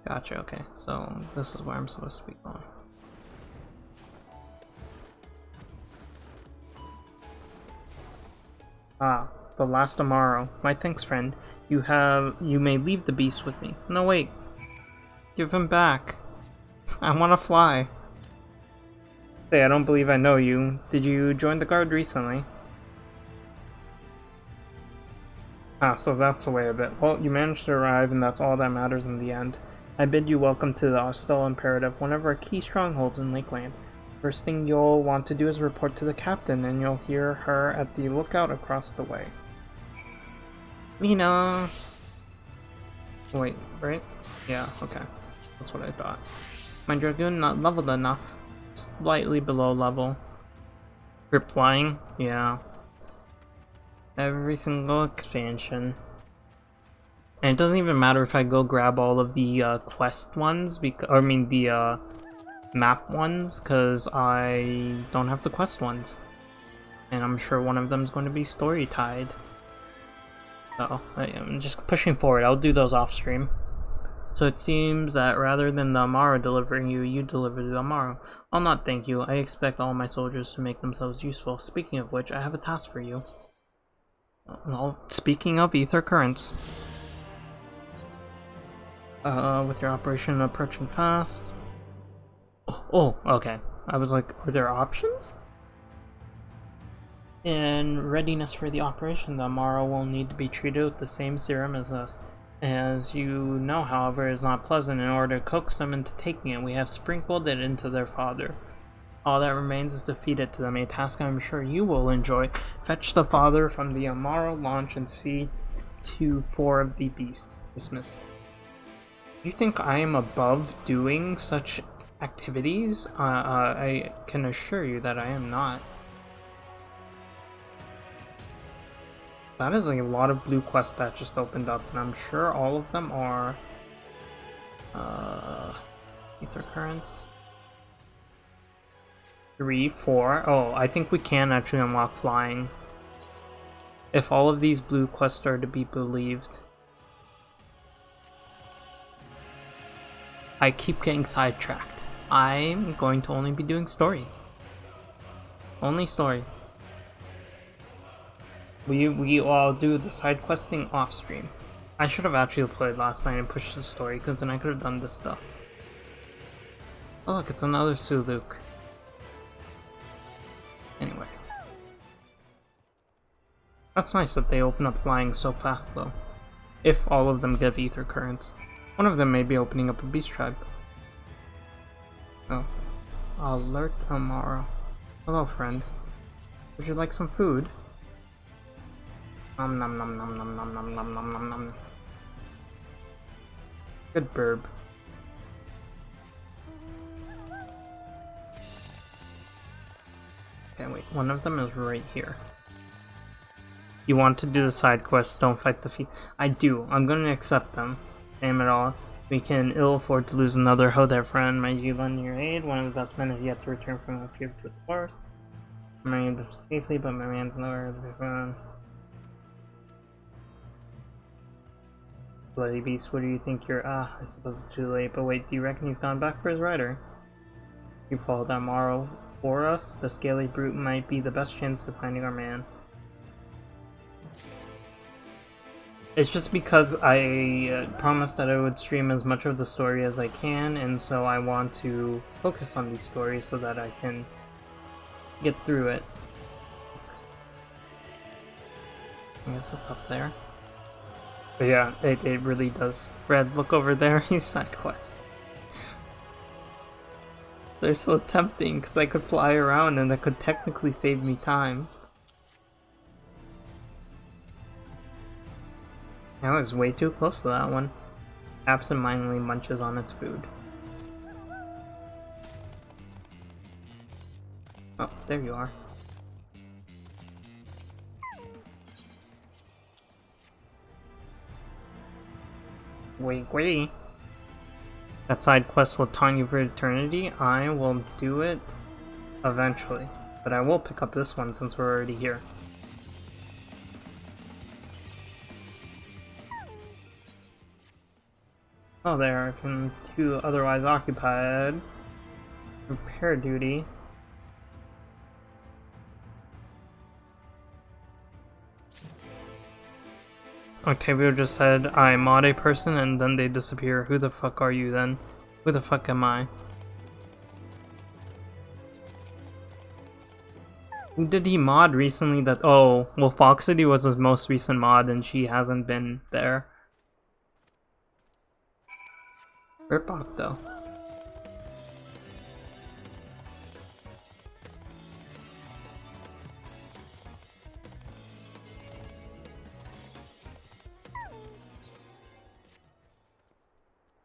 Gotcha, okay. So, this is where I'm supposed to be going. Ah, the last Amaro. My thanks, friend. You may leave the beast with me. No, wait. Give him back. I want to fly. Hey, I don't believe I know you. Did you join the guard recently? Ah, so that's the way of it. Well, you managed to arrive, and that's all that matters in the end. I bid you welcome to the Austell Imperative, one of our key strongholds in Lakeland. First thing you'll want to do is report to the captain, and you'll hear her at the lookout across the way. Mina! Wait, right? Yeah, okay. That's what I thought. My Dragoon not leveled enough. Slightly below level. Grip flying? Yeah. Every single expansion. And it doesn't even matter if I go grab all of the quest ones, the map ones, because I don't have the quest ones. And I'm sure one of them is going to be story tied. So, I'm just pushing forward. I'll do those off stream. So it seems that rather than the Amaro delivering you, you delivered the Amaro. I'll not thank you. I expect all my soldiers to make themselves useful. Speaking of which, I have a task for you. Well, speaking of ether currents. With your operation approaching fast. Oh, okay. I was like, are there options? In readiness for the operation, the Amaro will need to be treated with the same serum as us. As you know, however, it is not pleasant. In order to coax them into taking it, we have sprinkled it into their father. All that remains is to feed it to them, a task I'm sure you will enjoy. Fetch the father from the Amaro launch and see to 4 of the beast. Dismissed. You think I am above doing such activities? I can assure you that I am not. That is a lot of blue quests that just opened up, and I'm sure all of them are ether currents. 3, 4. Oh, I think we can actually unlock flying. If all of these blue quests are to be believed. I keep getting sidetracked. I'm going to only be doing story. Only story. We all do the side questing off stream. I should have actually played last night and pushed the story, because then I could have done this stuff. Oh look, it's another Suluk. Anyway. That's nice that they open up flying so fast though. If all of them give ether currents. One of them may be opening up a beast tribe. Oh. Alert Amaro. Hello friend. Would you like some food? Nom nom nom nom nom nom nom nom nom nom nom. Good burb. Okay, wait, one of them is right here. You want to do the side quest, don't fight the I do. I'm gonna accept them. Damn it all. We can ill afford to lose another. Ho there, friend. Might you lend your aid? One of the best men has yet to return from a feud for the forest. I'm married safely, but my man's nowhere to be found. Bloody beast, what do you think you're— I suppose it's too late, but wait, do you reckon he's gone back for his rider? You followed that Amaro for us? The scaly brute might be the best chance of finding our man. It's just because I promised that I would stream as much of the story as I can, and so I want to focus on these stories so that I can get through it. I guess it's up there. But yeah, it really does. Red, look over there, he's side quest. They're so tempting, because I could fly around and that could technically save me time. I was way too close to that one. Absent-mindedly munches on its food. Oh, there you are. Wait. That side quest will taunt you for eternity. I will do it eventually. But I will pick up this one since we're already here. Oh, there, I can do otherwise occupied. Repair duty. Octavio just said, I mod a person, and then they disappear. Who the fuck are you then? Who the fuck am I? Who did he mod recently that... Oh, well, Foxity was his most recent mod and she hasn't been there. Ripbok, though.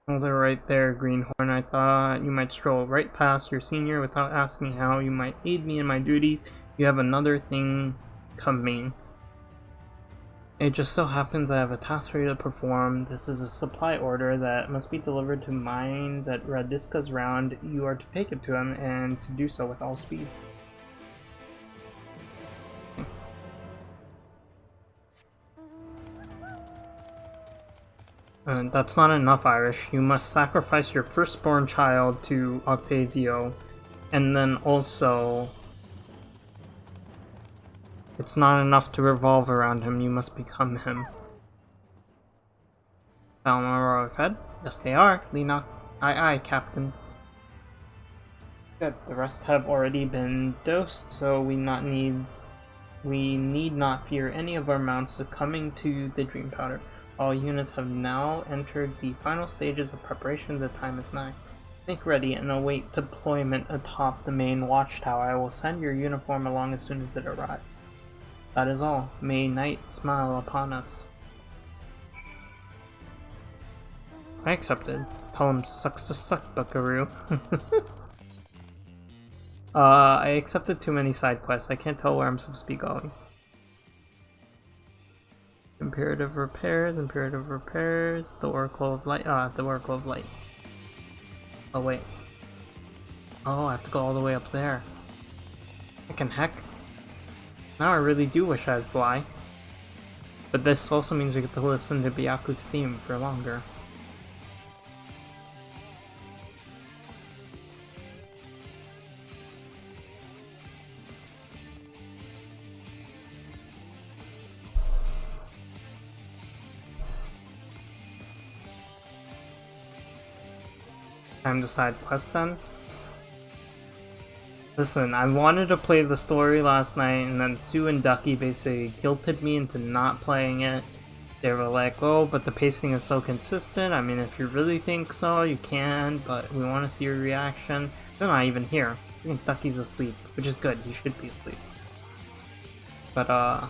Hold it right there, Greenhorn. I thought you might stroll right past your senior without asking how you might aid me in my duties. You have another thing coming. It just so happens I have a task for you to perform. This is a supply order that must be delivered to mines at Radiska's Round. You are to take it to him and to do so with all speed. That's not enough, Irish. You must sacrifice your firstborn child to Octavio, and then also... It's not enough to revolve around him, you must become him. Balmoral fed? Yes, they are, Lena. Aye, aye, Captain. Good. The rest have already been dosed, so we need not fear any of our mounts succumbing to the dream powder. All units have now entered the final stages of preparation. The time is nigh. Make ready and await deployment atop the main watchtower. I will send your uniform along as soon as it arrives. That is all. May night smile upon us. I accepted. Tell him sucks to suck, buckaroo. I accepted too many side quests. I can't tell where I'm supposed to be going. Imperative repairs, the Oracle of Light, the Oracle of Light. Oh wait. Oh, I have to go all the way up there. Heck. Now I really do wish I'd fly. But this also means we get to listen to Byaku's theme for longer. Time to side quest then? Listen, I wanted to play the story last night and then Sue and Ducky basically guilted me into not playing it. They were like, oh, but the pacing is so consistent. I mean, if you really think so, you can, but we want to see your reaction. They're not even here. I think Ducky's asleep, which is good. He should be asleep. But,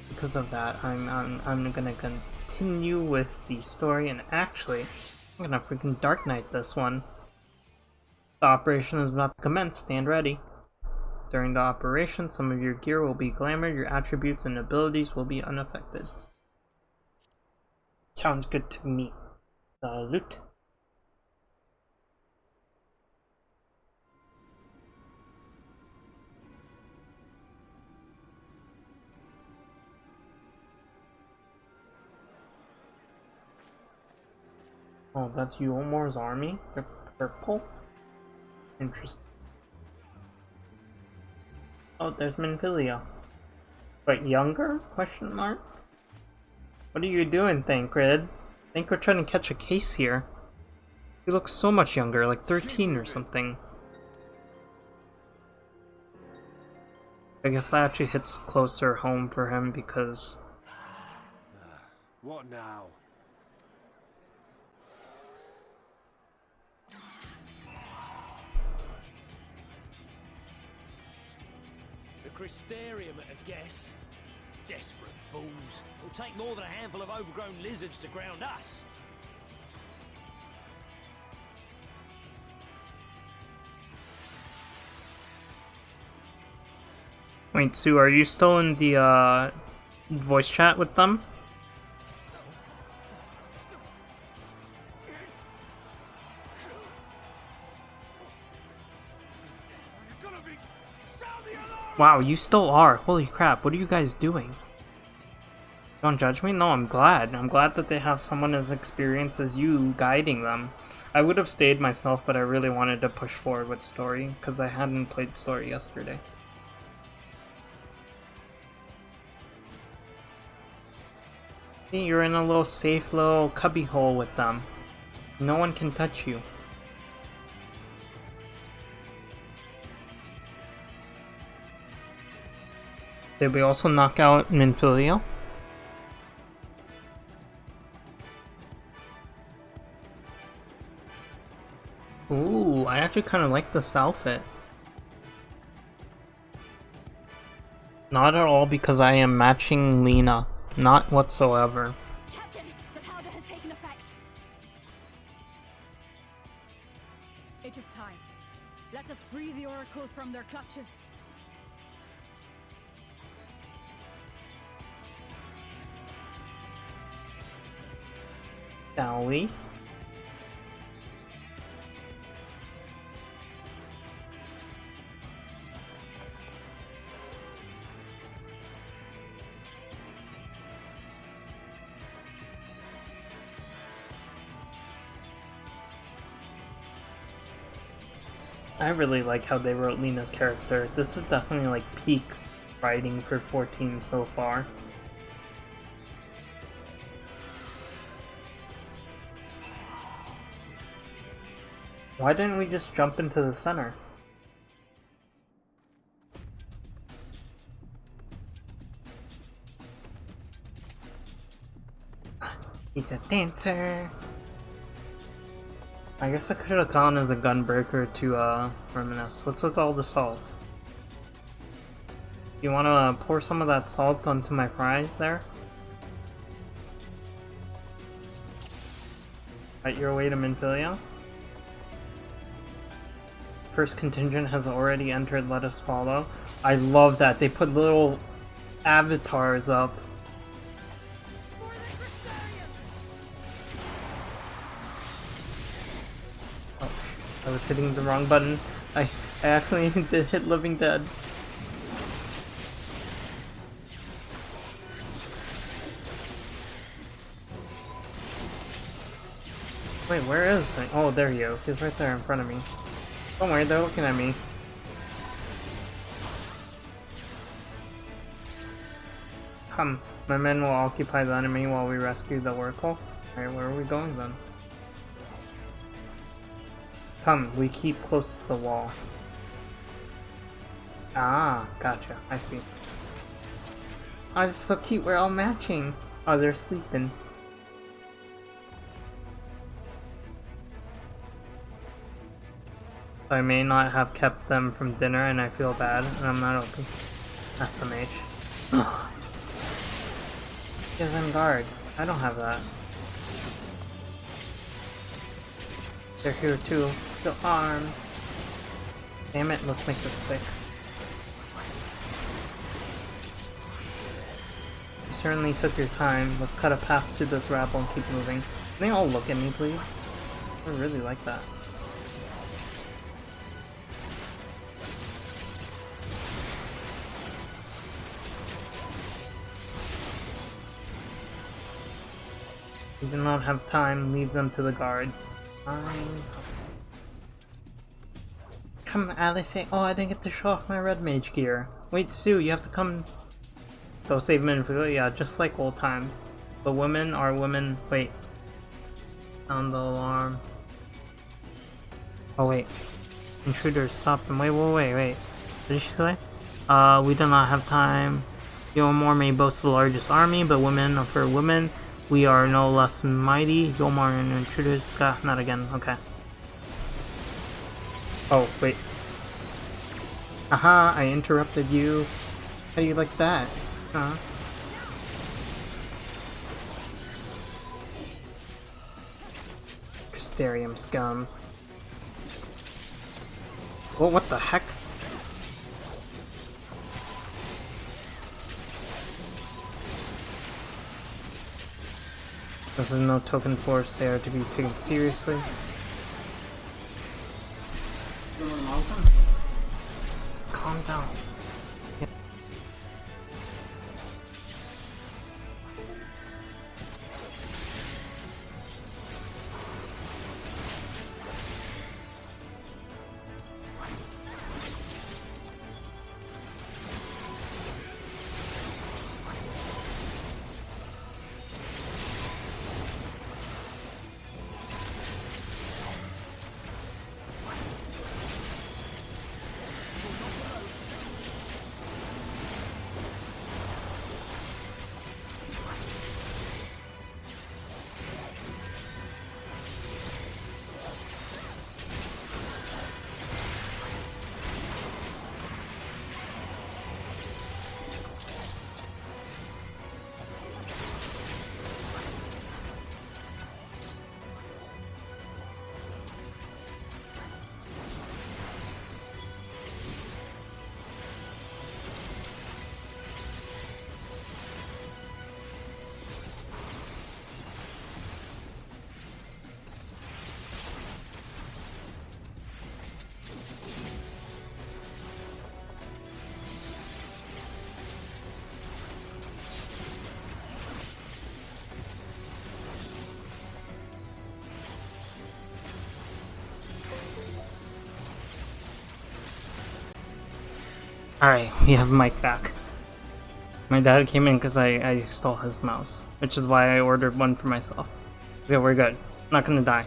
because of that, I'm gonna continue with the story, and actually, I'm gonna freaking Dark Knight this one. The operation is about to commence, stand ready. During the operation, some of your gear will be glamored, your attributes and abilities will be unaffected. Sounds good to me. Loot. Oh, that's Yulmor's army? They're purple? Interesting. Oh, there's Minfilia. Wait, younger? Question mark? What are you doing, Thancred? I think we're trying to catch a case here. He looks so much younger, like 13 or something. I guess that actually hits closer home for him because... What now? Crystarium at a guess. Desperate fools. It'll take more than a handful of overgrown lizards to ground us. Wait, Sue, are you still in the voice chat with them? Wow, you still are. Holy crap, what are you guys doing? Don't judge me? No, I'm glad. I'm glad that they have someone as experienced as you guiding them. I would have stayed myself, but I really wanted to push forward with story, because I hadn't played story yesterday. See, you're in a little safe little cubby hole with them. No one can touch you. Did we also knock out Minfilia? Ooh, I actually kind of like this outfit. Not at all because I am matching Lena. Not whatsoever. Captain, the powder has taken effect. It is time. Let us free the Oracle from their clutches. Shall we? I really like how they wrote Lena's character. This is definitely like peak writing for 14 so far. Why didn't we just jump into the center? He's a dancer. I guess I could have gone as a gunbreaker to reminisce. What's with all the salt? You want to pour some of that salt onto my fries there? Right your way to Minfilia. First contingent has already entered, let us follow. I love that. They put little avatars up. Oh, I was hitting the wrong button. I accidentally did hit Living Dead. Wait, where is he? Oh, there he is. He's right there in front of me. Don't worry, they're looking at me. Come, my men will occupy the enemy while we rescue the Oracle. Alright, where are we going then? Come, we keep close to the wall. Ah, gotcha. I see. Oh, this is so cute. We're all matching. Oh, they're sleeping. I may not have kept them from dinner and I feel bad and I'm not open. SMH. Because I'm guard. I don't have that. They're here too. Still arms. Damn it, let's make this quick. You certainly took your time. Let's cut a path to this rabble and keep moving. Can they all look at me, please? I really like that. We do not have time, leave them to the guard. Fine. Come, Alice, say, oh, I didn't get to show off my red mage gear. Wait, Sue, you have to come. Go save Minfilia, yeah, just like old times. The women are women. Wait. Sound the alarm. Oh, wait. Intruders, stop them. Wait. What did she say? We do not have time. Yomor may boast the largest army, but women are for women. We are no less mighty. Yomar and intruders. Not again. Okay. Oh, wait. Aha, I interrupted you. How do you like that? Huh? Crystarium scum. Oh, what the heck? This is no token force, they are to be taken seriously. Calm down. Yeah. Alright, we have Mike back. My dad came in because I stole his mouse, which is why I ordered one for myself. Okay, we're good. Not gonna die.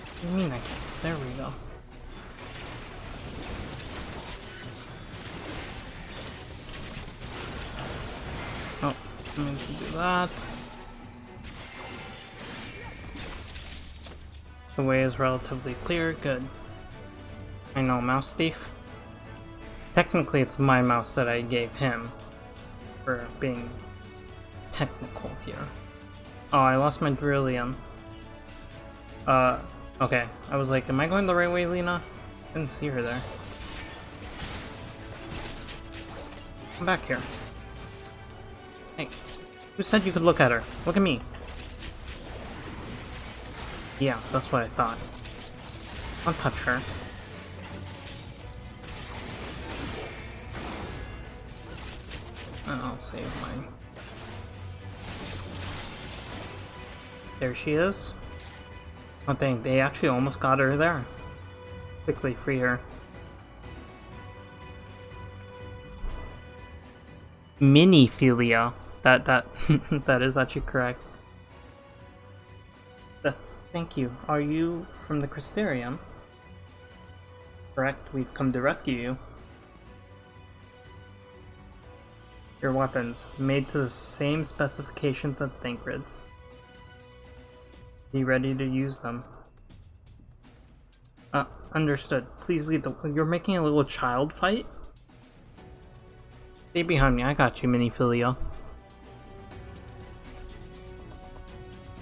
What do you mean I can't? There we go. Oh, I meant to do that. The way is relatively clear, good. I know, mouse thief. Technically it's my mouse that I gave him for being technical here. Oh, I lost my beryllium. Okay. I was like, am I going the right way, Lena? Didn't see her there. Come back here. Hey, who said you could look at her? Look at me. Yeah, that's what I thought. Don't touch her. And I'll save mine. There she is. Oh dang, they actually almost got her there. Quickly free her. Miniphilia. That is actually correct. Thank you. Are you from the Crystarium? Correct, we've come to rescue you. Your weapons, made to the same specifications as Thancred's. Be ready to use them. Understood. Please lead the— You're making a little child fight? Stay behind me, I got you, Miniphilia.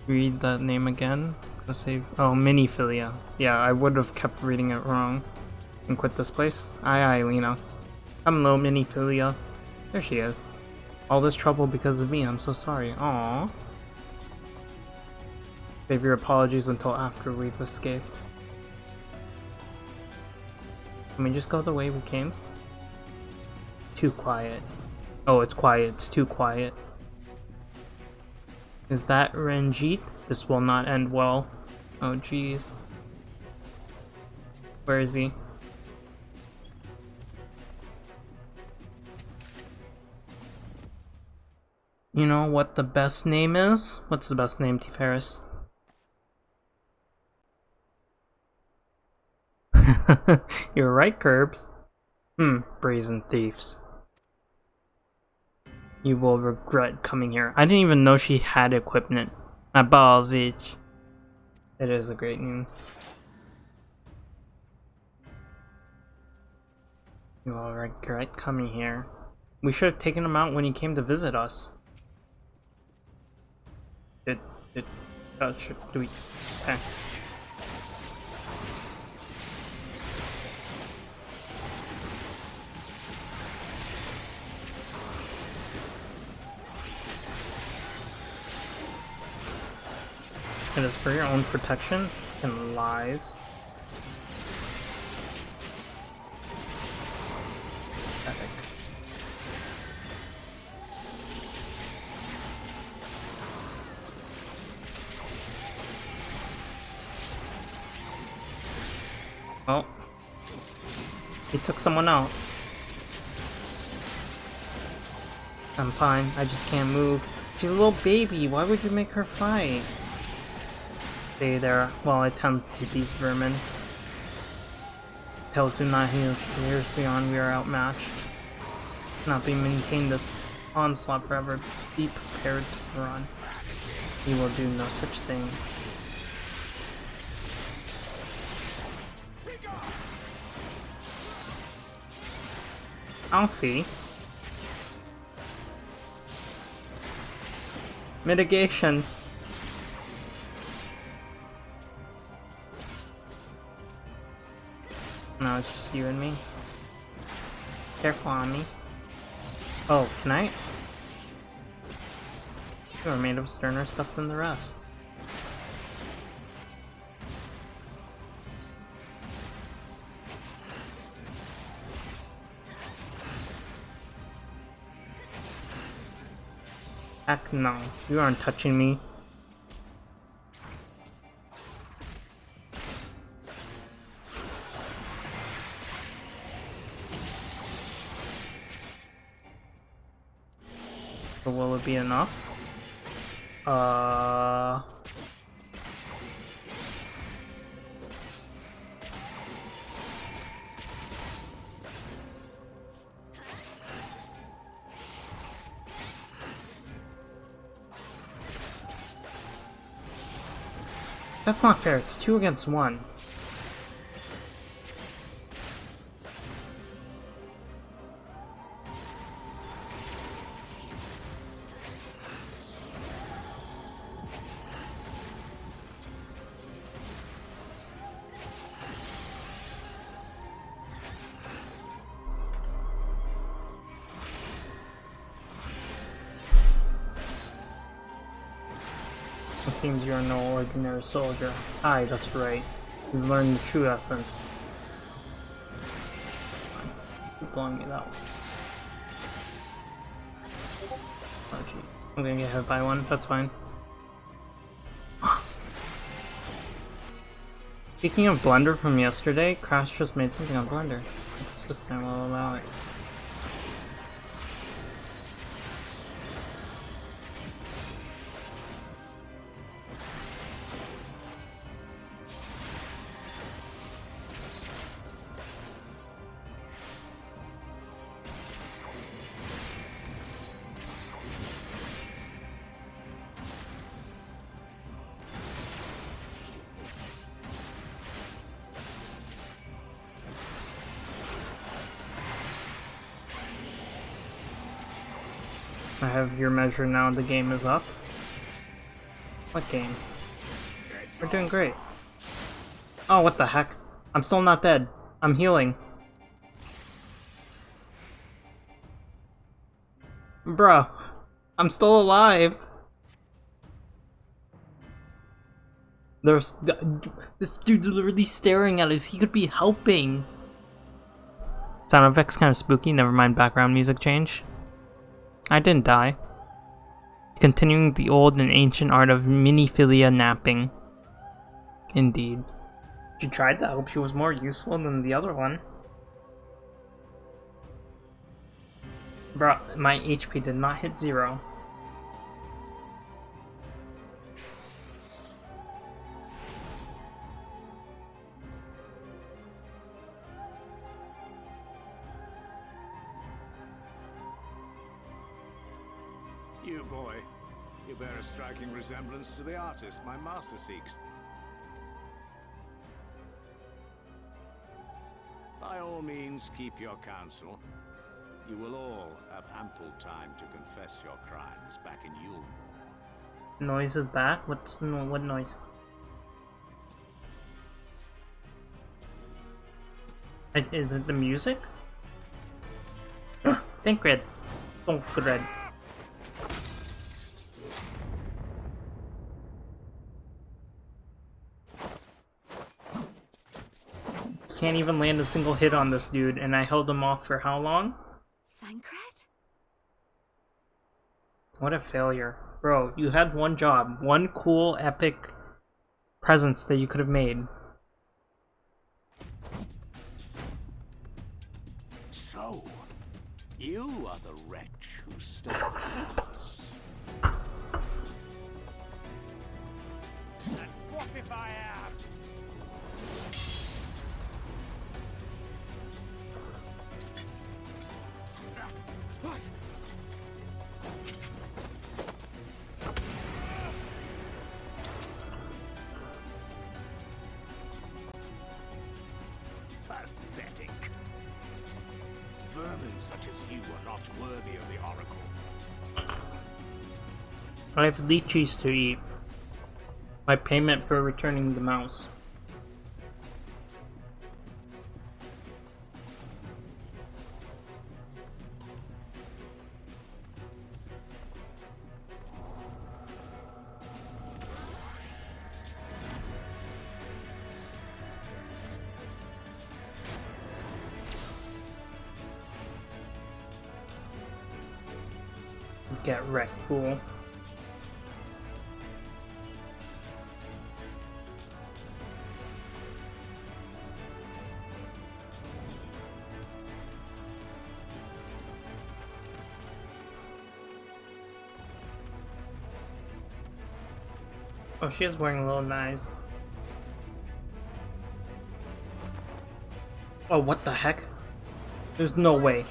Read that name again. Let's save— Oh, Miniphilia. Yeah, I would have kept reading it wrong. And quit this place? Aye, Lena. Hello, Miniphilia. There she is. All this trouble because of me, I'm so sorry. Aww. Save your apologies until after we've escaped. Can we just go the way we came? Too quiet. Oh, it's quiet. It's too quiet. Is that Ranjit? This will not end well. Oh, jeez. Where is he? You know what the best name is? What's the best name, T. Ferris? You're right, Curbs. Brazen thieves. You will regret coming here. I didn't even know she had equipment. My balls itch. It is a great name. You will regret coming here. We should have taken him out when he came to visit us. Do we? Okay. It is for your own protection and lies. Epic. Oh. He took someone out. I'm fine, I just can't move. She's a little baby, why would you make her fight? Stay there while I tend to these vermin. Tell Tsunahi is years beyond we are outmatched. Not be maintained this onslaught forever. Be prepared to run. You will do no such thing. Alfie? Mitigation. No, it's just you and me. Careful on me. Oh, can I? You are made of sterner stuff than the rest. Heck no, you aren't touching me. But will it be enough? That's not fair, it's 2 against 1. It seems you're no ordinary soldier. Aye, that's right. You've learned the true essence. Keep blowing me that way. Oh gee. I'm gonna get hit by one, that's fine. Speaking of Blender from yesterday, Crash just made something on Blender. This time I'll allow it. I have your measure now, the game is up. What game? We're doing great. Oh, what the heck? I'm still not dead. I'm healing. Bruh. I'm still alive. There's... This dude's literally staring at us. He could be helping. Sound effects kind of spooky. Never mind background music change. I didn't die. Continuing the old and ancient art of miniphilia napping. Indeed. She tried to hope she was more useful than the other one. Bro, my HP did not hit 0. You boy, you bear a striking resemblance to the artist my master seeks. By all means, keep your counsel. You will all have ample time to confess your crimes back in Yulmore. Noise is back? What noise? Is it the music? Think red. Don't red. Can't even land a single hit on this dude, and I held him off for how long? Thancred? What a failure. Bro, you had one job. One cool, epic presence that you could have made. So, you are the wretch who stole us. And what if I am? What? Pathetic. Vermin such as you are not worthy of the Oracle. I have lychees to eat. My payment for returning the mouse. Get wrecked, fool. Oh, she is wearing little knives. Oh, what the heck? There's no way.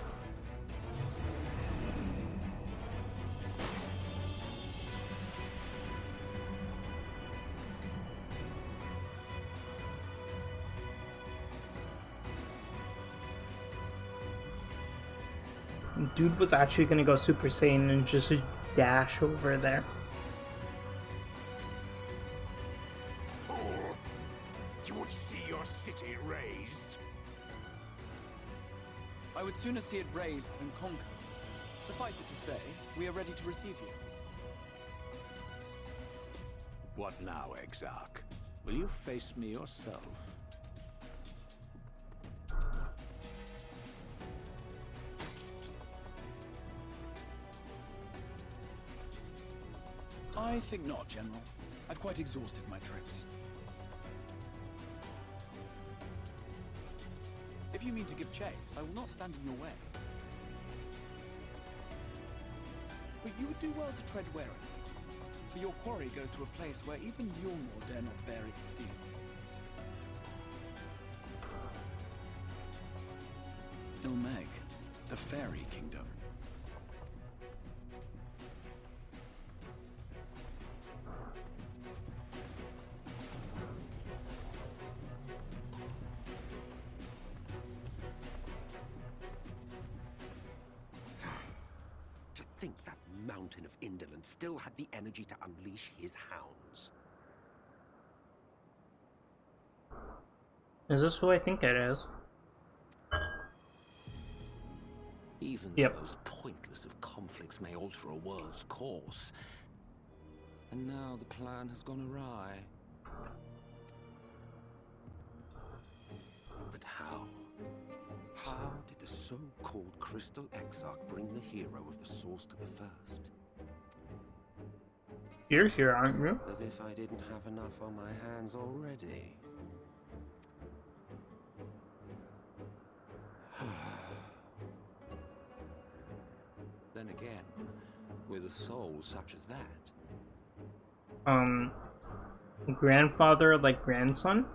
Dude was actually gonna go Super Saiyan and just dash over there. Fool! You would see your city razed. I would sooner see it razed than conquered. Suffice it to say, we are ready to receive you. What now, Exarch? Will you face me yourself? I think not, General. I've quite exhausted my tricks. If you mean to give chase, I will not stand in your way. But you would do well to tread warily, for your quarry goes to a place where even Yulmore dare not bear its steel. Ilmeg, the Fairy Kingdom. To think that mountain of indolence still had the energy to unleash his hounds. Is this who I think it is? Even Yep. the most pointless of conflicts may alter a world's course. And now the plan has gone awry. But how? How did the so-called Crystal Exarch bring the hero of the Source to the First? You're here, aren't you? As if I didn't have enough on my hands already. Then again, with a soul such as that, Grandfather like grandson?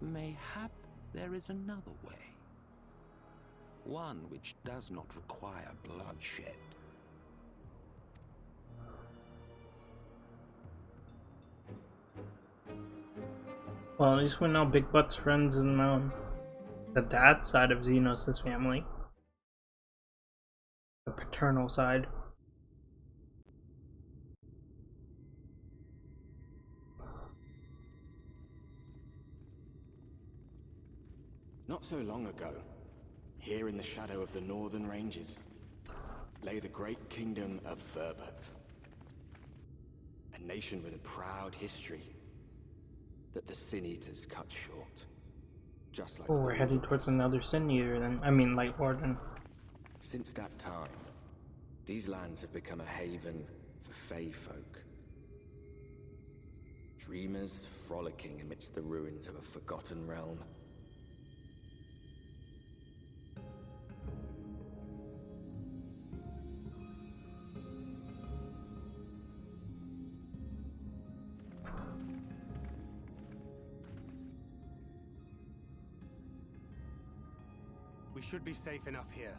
mayhap there is another way. One which does not require bloodshed. Well, at least we know Big Butt's friends in the dad side of Xenos' family. The paternal side. Not so long ago, here in the shadow of the northern ranges, lay the great kingdom of Verbert. A nation with a proud history that the Sin Eaters cut short. Just like Oh, we're heading towards another Sin Eater then. I mean, Light Warden. Since that time, these lands have become a haven for Fey folk. Dreamers frolicking amidst the ruins of a forgotten realm. We should be safe enough here.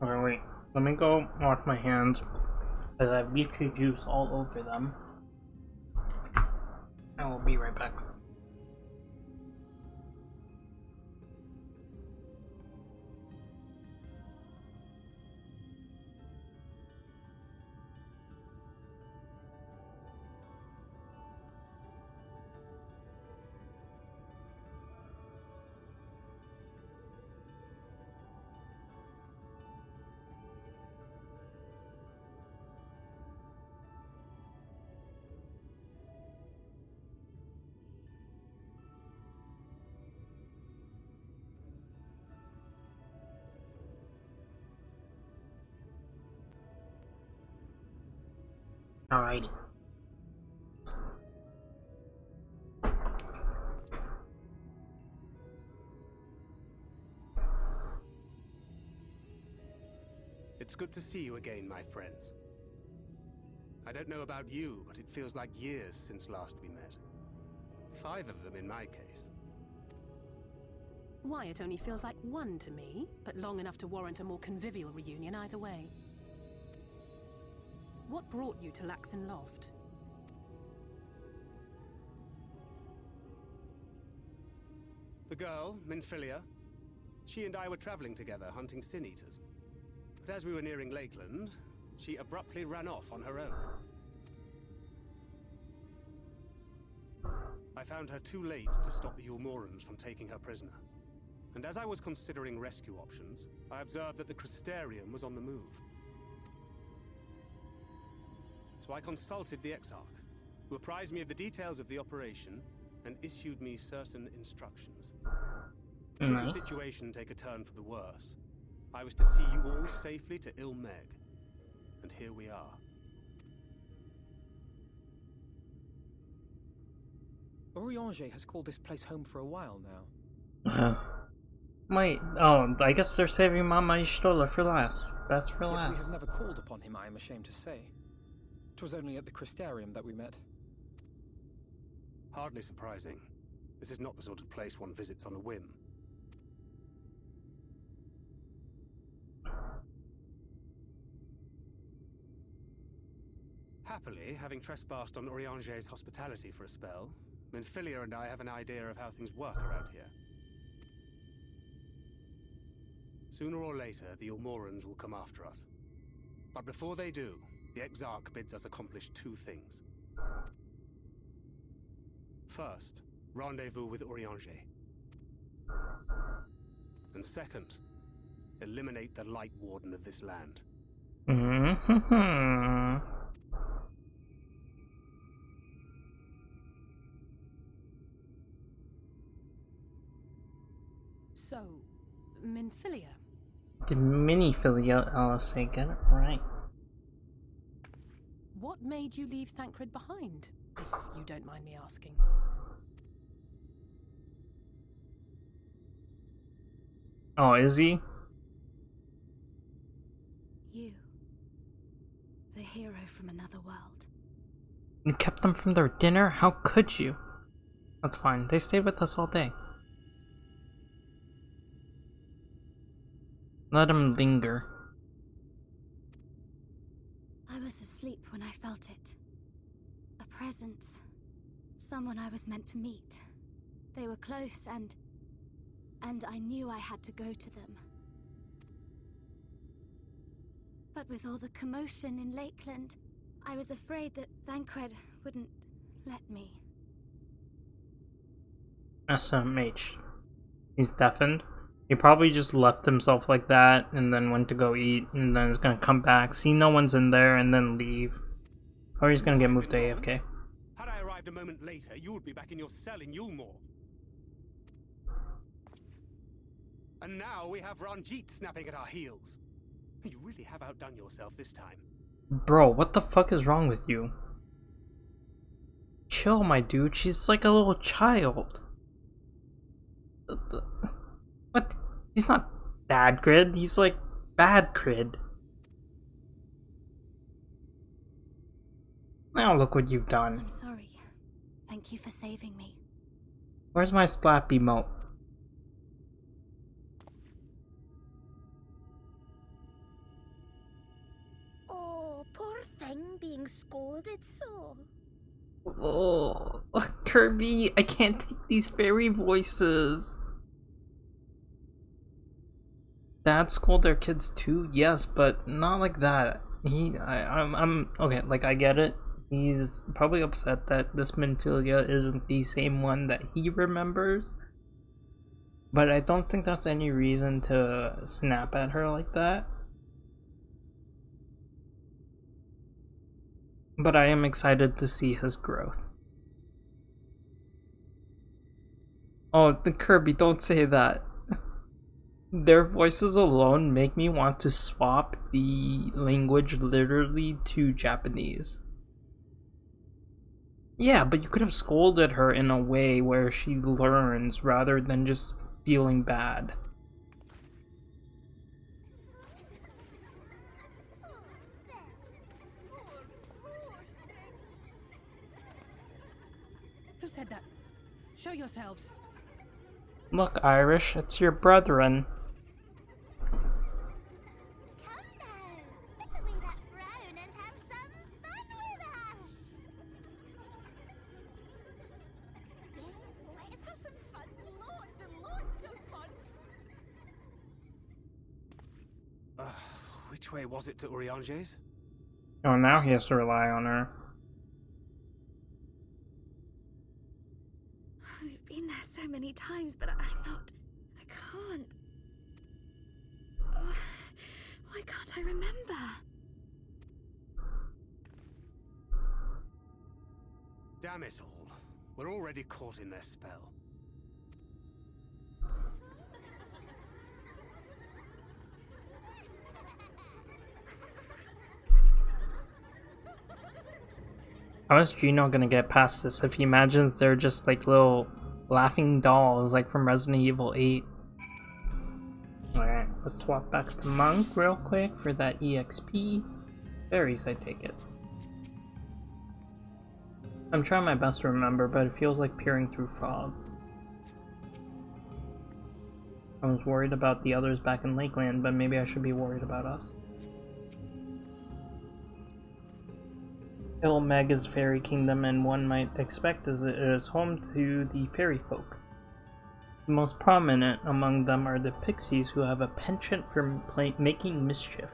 Alright, wait. Let me go wash my hands. Because I have leechy juice all over them. I will be right back. Alrighty. It's good to see you again, my friends. I don't know about you, but it feels like years since last we met. 5 of them in my case. Why, it only feels like 1 to me, but long enough to warrant a more convivial reunion either way. What brought you to Laxon Loft? The girl, Minfilia, she and I were traveling together hunting sin eaters. But as we were nearing Lakeland, she abruptly ran off on her own. I found her too late to stop the Ulmorans from taking her prisoner. And as I was considering rescue options, I observed that the Crystarium was on the move. So I consulted the Exarch, who apprised me of the details of the operation and issued me certain instructions. Should the situation take a turn for the worse, I was to see you all safely to Ilmeg. And here we are. Orianger has called this place home for a while now. Wait, oh, I guess they're saving Mama Ishtola for last. That's for Yet we have last. never called upon him, I am ashamed to say. 'Twas only at the Crystarium that we met. Hardly surprising. This is not the sort of place one visits on a whim. Happily, having trespassed on Orianger's hospitality for a spell, Minfilia and I have an idea of how things work around here. Sooner or later, the Ulmorans will come after us. But before they do, the Exarch bids us accomplish 2 things. First, rendezvous with Orianger. And second, eliminate the Light Warden of this land. So, Minfilia? The Minifilia, I'll say, get it right. What made you leave Thancred behind, if you don't mind me asking? Oh, is he? You. The hero from another world. You kept them from their dinner? How could you? That's fine. They stayed with us all day. Let them linger. I was asleep when I felt it. A presence. Someone I was meant to meet. They were close and I knew I had to go to them. But with all the commotion in Lakeland, I was afraid that Thancred wouldn't let me. SMH. He's deafened. He probably just left himself like that and then went to go eat and then is gonna come back, see no one's in there, and then leave. Or he's gonna get moved to AFK. Had I arrived a moment later, you would be back in your cell in Yulmore. And now we have Ranjit snapping at our heels. You really have outdone yourself this time. Bro, what the fuck is wrong with you? Chill, my dude. She's like a little child. What? He's not bad Crid. He's like bad Crid. Now look what you've done. I'm sorry. Thank you for saving me. Where's my slap emote? Oh, poor thing being scolded so. Oh, Kirby, I can't take these fairy voices. Dads scold their kids too, yes, but not like that. I'm okay. Like I get it. He's probably upset that this Minfilia isn't the same one that he remembers. But I don't think that's any reason to snap at her like that. But I am excited to see his growth. Oh, the Kirby, don't say that. Their voices alone make me want to swap the language literally to Japanese. Yeah, but you could have scolded her in a way where she learns rather than just feeling bad. Who said that? Show yourselves. Look, Irish, it's your brethren. Which way was it to Urianger's? Oh, now he has to rely on her. We've been there so many times, but I can't. Why can't I remember? Damn it all. We're already caught in their spell. How is Gino gonna get past this if he imagines they're just like little laughing dolls like from Resident Evil 8? Alright, let's swap back to Monk real quick for that EXP. Berries, I take it. I'm trying my best to remember, but it feels like peering through fog. I was worried about the others back in Lakeland, but maybe I should be worried about us. Ilmeg is fairy kingdom, and one might expect as it is home to the fairy folk. The most prominent among them are the pixies, who have a penchant for making mischief.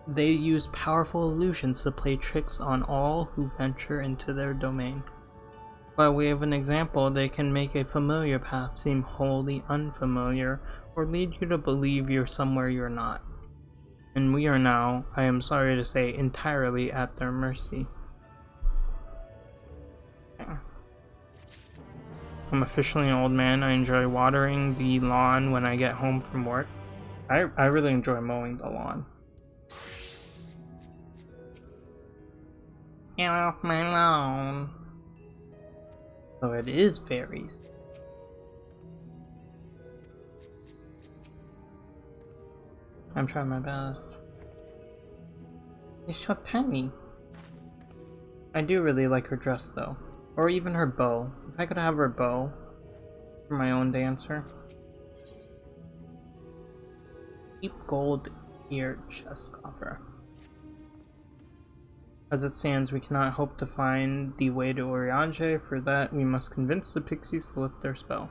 They use powerful illusions to play tricks on all who venture into their domain. By way of an example, they can make a familiar path seem wholly unfamiliar, or lead you to believe you're somewhere you're not. And we are now, I am sorry to say, entirely at their mercy. Yeah. I'm officially an old man. I enjoy watering the lawn when I get home from work. I really enjoy mowing the lawn. Get off my lawn. So it is fairies. I'm trying my best. It's so tiny. I do really like her dress though. Or even her bow. If I could have her bow for my own dancer. Deep gold ear chest coffer. As it stands, we cannot hope to find the way to Urianger. For that, we must convince the pixies to lift their spell.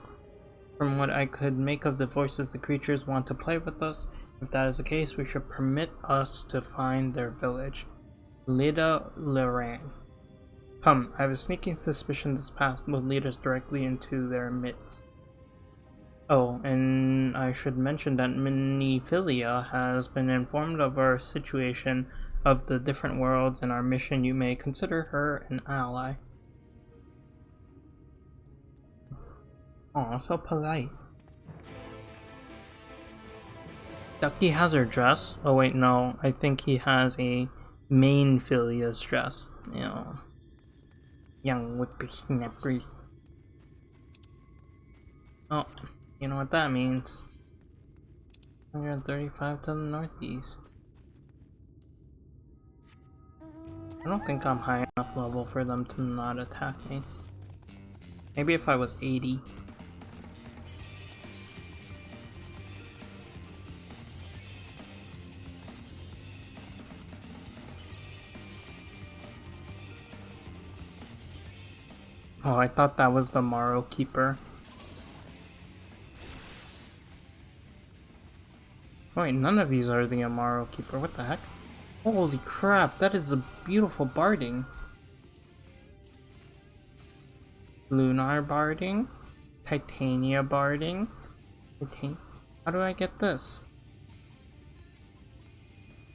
From what I could make of the voices, the creatures want to play with us. If that is the case, we should permit us to find their village. Lida Lorraine. Come, I have a sneaking suspicion this path will lead us directly into their midst. Oh, and I should mention that Miniphilia has been informed of our situation of the different worlds and our mission. You may consider her an ally. Aw, so polite. Ducky has her dress. Oh wait, no. I think he has a main Philia's dress. You know, young whippersnappers. Oh, you know what that means. 135 to the northeast. I don't think I'm high enough level for them to not attack me. Maybe if I was 80. Oh, I thought that was the Morrow Keeper. Wait, none of these are the Morrow Keeper. What the heck? Holy crap, that is a beautiful barding. Lunar barding. Titania barding. How do I get this?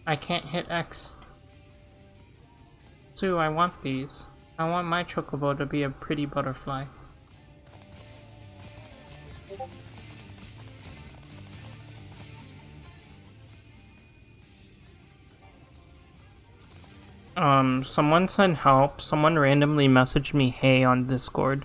I can't hit X. Sue, I want these. I want my chocobo to be a pretty butterfly. Someone sent help. Someone randomly messaged me hey on Discord.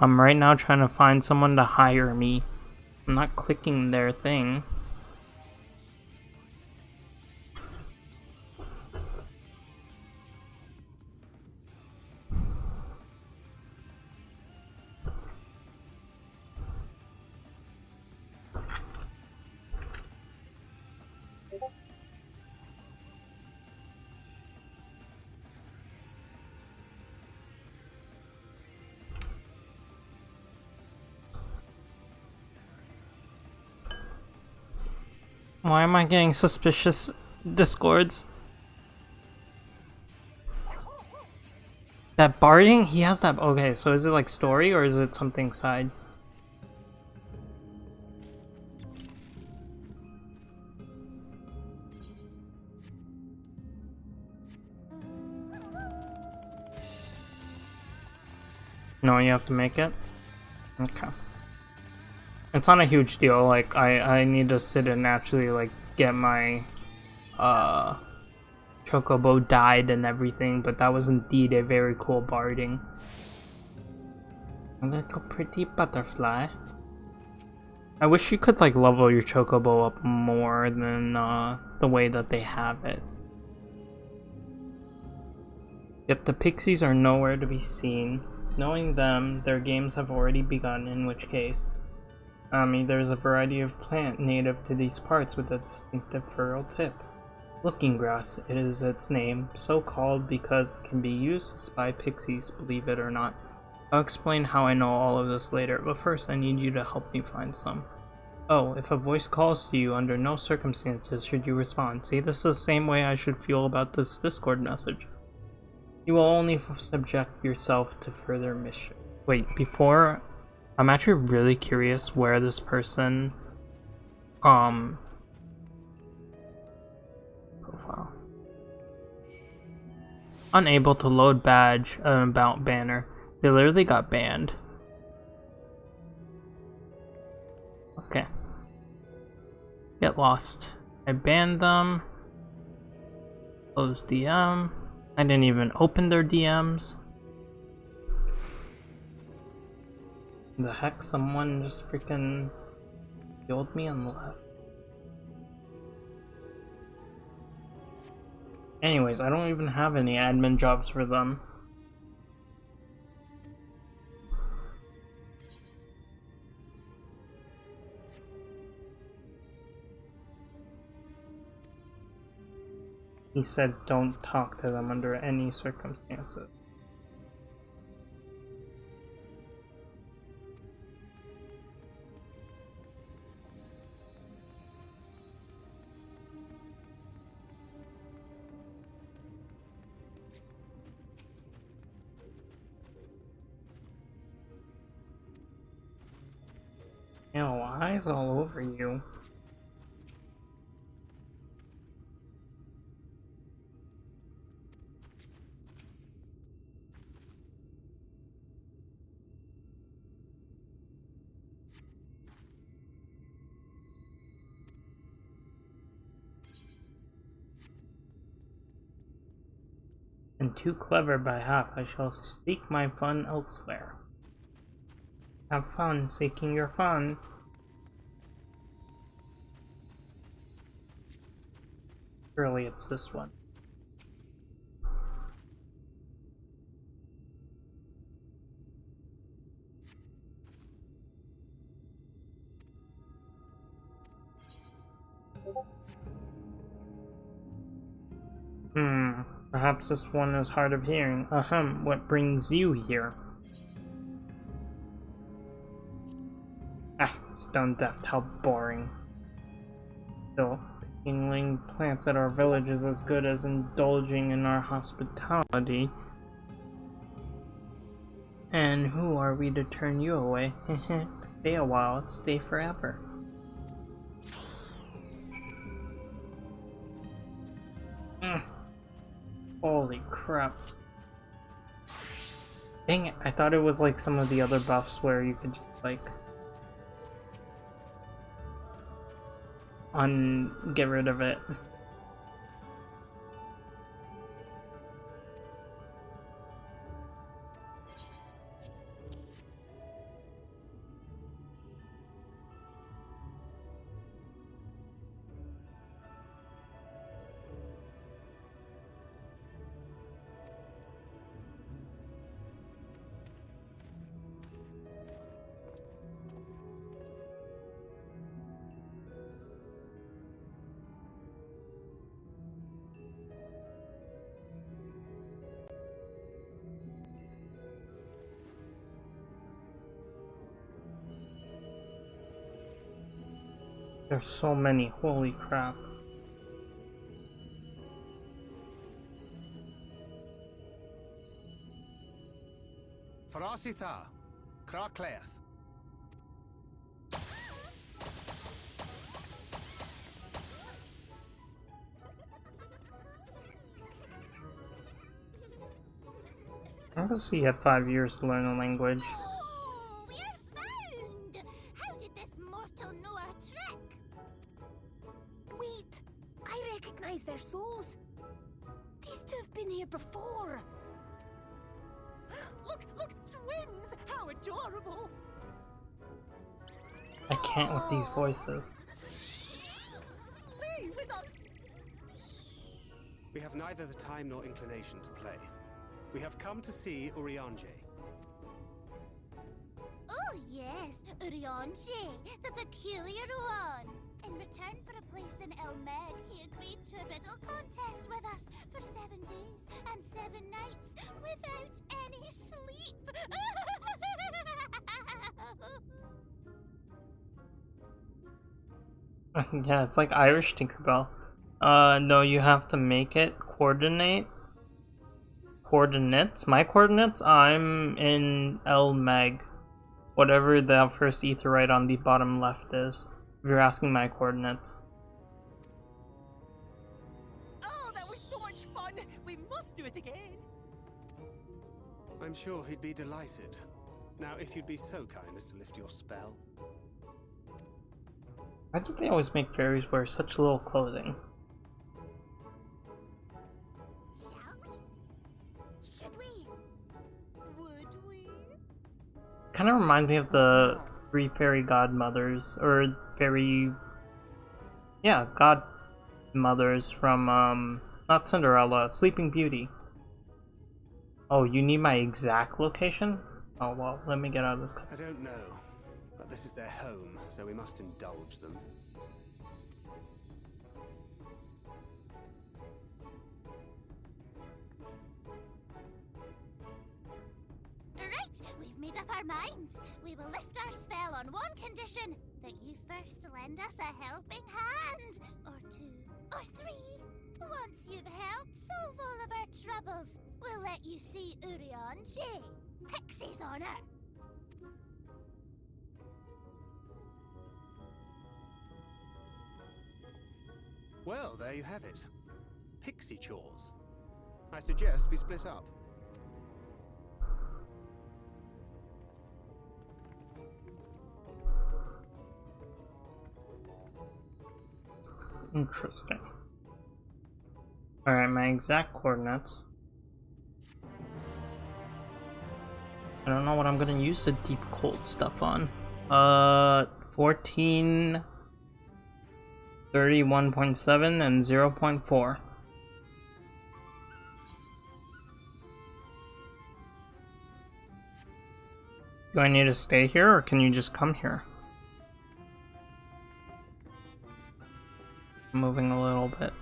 I'm right now trying to find someone to hire me. I'm not clicking their thing. Why am I getting suspicious discords? That barding? He has that. Okay, so is it like story or is it something side? No, you have to make it? Okay. It's not a huge deal, like, I need to sit and actually, like, get my, chocobo dyed and everything, but that was indeed a very cool barding. A little pretty butterfly. I wish you could, like, level your chocobo up more than, the way that they have it. Yet the pixies are nowhere to be seen. Knowing them, their games have already begun, in which case... there's a variety of plant native to these parts with a distinctive fertile tip. Looking grass is its name, so called because it can be used by pixies, believe it or not. I'll explain how I know all of this later, but first I need you to help me find some. Oh, if a voice calls to you, under no circumstances should you respond. See, this is the same way I should feel about this Discord message. You will only subject yourself to further mischief. Wait, before... I'm actually really curious where this person, profile. Unable to load badge about banner. They literally got banned. Okay. Get lost. I banned them. Close DM. I didn't even open their DMs. The heck? Someone just freaking killed me on the left. Anyways, I don't even have any admin jobs for them. He said don't talk to them under any circumstances. Ew, eyes all over you. And too clever by half, I shall seek my fun elsewhere. Have fun seeking your fun. Surely it's this one. Perhaps this one is hard of hearing. Ahem, what brings you here? Ah, stone deft, how boring. Still, picking plants at our village is as good as indulging in our hospitality. And who are we to turn you away? Stay a while, stay forever. Holy crap. Dang it, I thought it was like some of the other buffs where you could just like get rid of it. There's so many, holy crap. Farasitha, Krakleath. I guess he had 5 years to learn the language. Oh, we're found! How did this mortal know our trick? Wait, I recognize their souls. These two have been here before. Look, twins! How adorable! I can't with these voices. Lee, with us! We have neither the time nor inclination to play. We have come to see Urianger. Oh yes, Urianger, the peculiar one. In return for a place in Elmeg, he agreed to a riddle contest with us for 7 days and 7 nights without any sleep. Yeah, it's like Irish Tinkerbell. No, you have to make it coordinates. My coordinates? I'm in Elmeg. Whatever the first etherite on the bottom left is. If you're asking my coordinates. Oh, that was so much fun! We must do it again! I'm sure he'd be delighted. Now, if you'd be so kind as to lift your spell. Why do they always make fairies wear such little clothing? Should we? Would we? Kind of reminds me of the 3 fairy godmothers, or fairy... yeah, godmothers from, not Cinderella, Sleeping Beauty. Oh, you need my exact location? Oh well, let me get out of this. I don't know, but this is their home, so we must indulge them. Right, we've made up our minds. We will lift our spell on one condition: that you first lend us a helping hand. Or 2, or 3. Once you've helped solve all of our troubles, we'll let you see Urianger, Pixie's honor. Well, there you have it. Pixie chores. I suggest we split up. Interesting. Alright, my exact coordinates. I don't know what I'm gonna use the deep cold stuff on. 14, 31.7, and 0.4. Do I need to stay here, or can you just come here? I'm moving a little bit.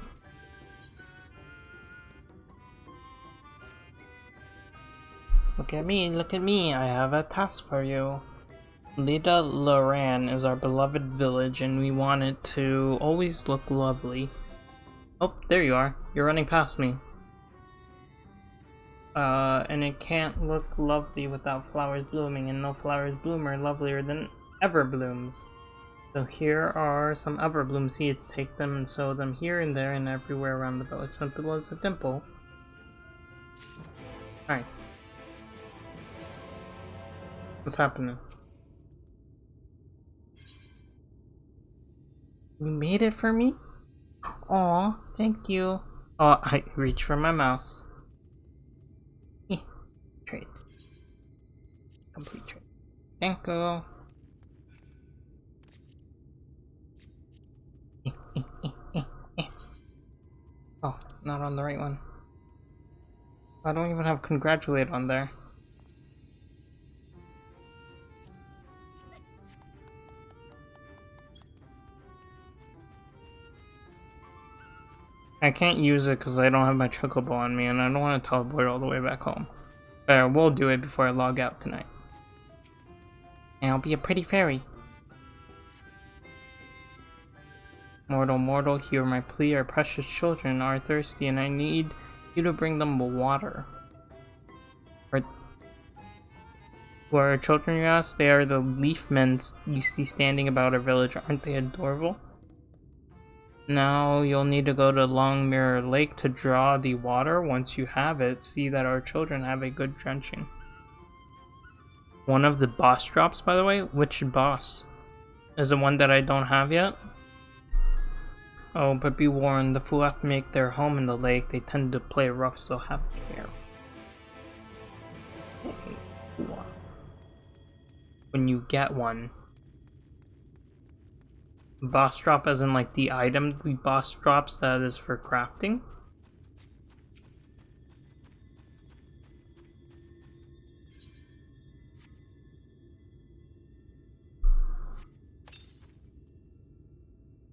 Look at me, I have a task for you. Lida Loran is our beloved village, and we want it to always look lovely. Oh, there you are. You're running past me. And it can't look lovely without flowers blooming, and no flowers bloom are lovelier than Everblooms. So here are some Everbloom seeds. Take them and sow them here and there and everywhere around the village. Simple as a dimple. Alright. What's happening? You made it for me? Aw, thank you. Oh, I reached for my mouse. Trade. Complete trade. Thank you. Oh, not on the right one. I don't even have congratulate on there. I can't use it because I don't have my chocobo on me, and I don't want to teleport all the way back home. But I will do it before I log out tonight. And I'll be a pretty fairy. Mortal, mortal, hear my plea. Our precious children are thirsty, and I need you to bring them water. Who are our children, you ask? They are the leaf men you see standing about our village. Aren't they adorable? Now you'll need to go to Long Mirror Lake to draw the water. Once you have it, see that our children have a good drenching. One of the boss drops, by the way? Which boss? Is it one that I don't have yet? Oh, but be warned, the fool have to make their home in the lake. They tend to play rough, so have care. When you get one. Boss drop as in like the item the boss drops that is for crafting.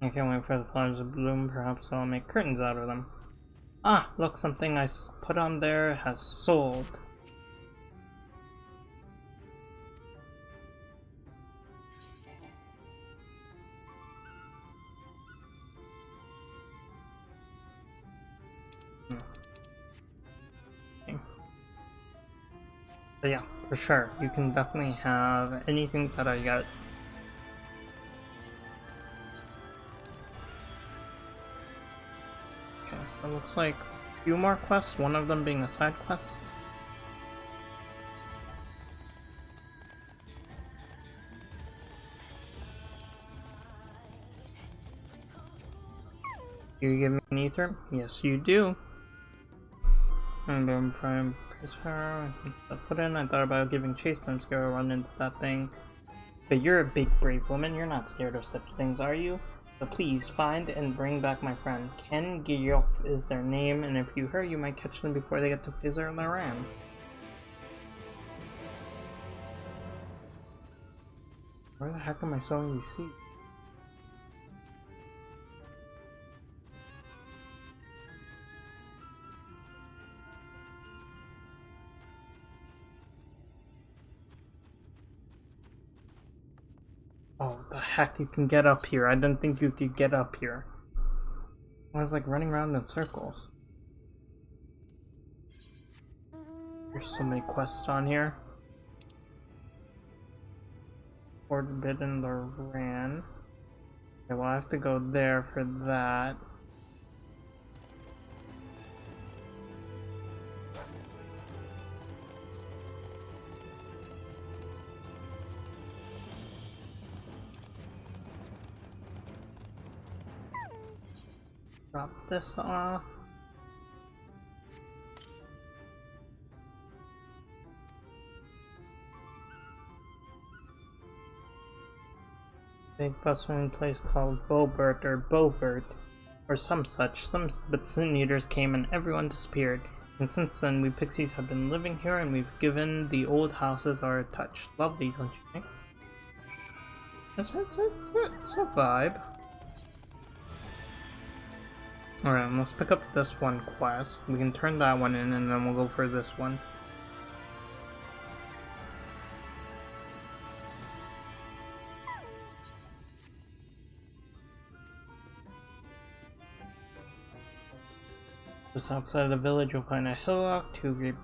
I can't wait for the flowers to bloom. Perhaps I'll make curtains out of them. Ah, look, something I put on there has sold. But yeah, for sure, you can definitely have anything that I get. Okay, so it looks like a few more quests, one of them being a side quest. Do you give me an ether? Yes, you do. And then from her, put in. I thought about giving chase, but I'm scared I'll run into that thing. But you're a big, brave woman. You're not scared of such things, are you? So please find and bring back my friend. Ken Gilyoff is their name, and if you hurry, you might catch them before they get to Fizzer Laran. Where the heck am I sowing these seeds? Oh, the heck, you can get up here. I didn't think you could get up here. I was like running around in circles. There's so many quests on here. Forbidden Laran. Okay, well I have to go there for that. Drop this off. Big bustling place called Bobert or Bovert or some such. But sin eaters came and everyone disappeared. And since then, we pixies have been living here and we've given the old houses our touch. Lovely, don't you think? It's a vibe. Alright, let's pick up this one quest. We can turn that one in and then we'll go for this one. Just outside the village you'll find a hillock, 2 great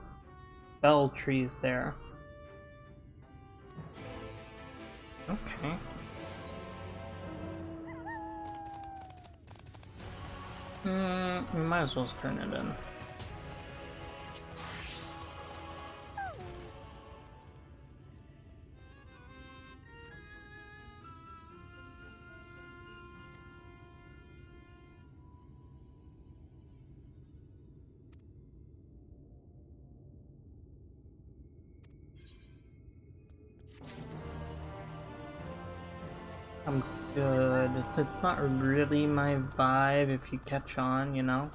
bell trees there. Okay. We might as well turn it in. I'm good. It's not really my vibe if you catch on, you know?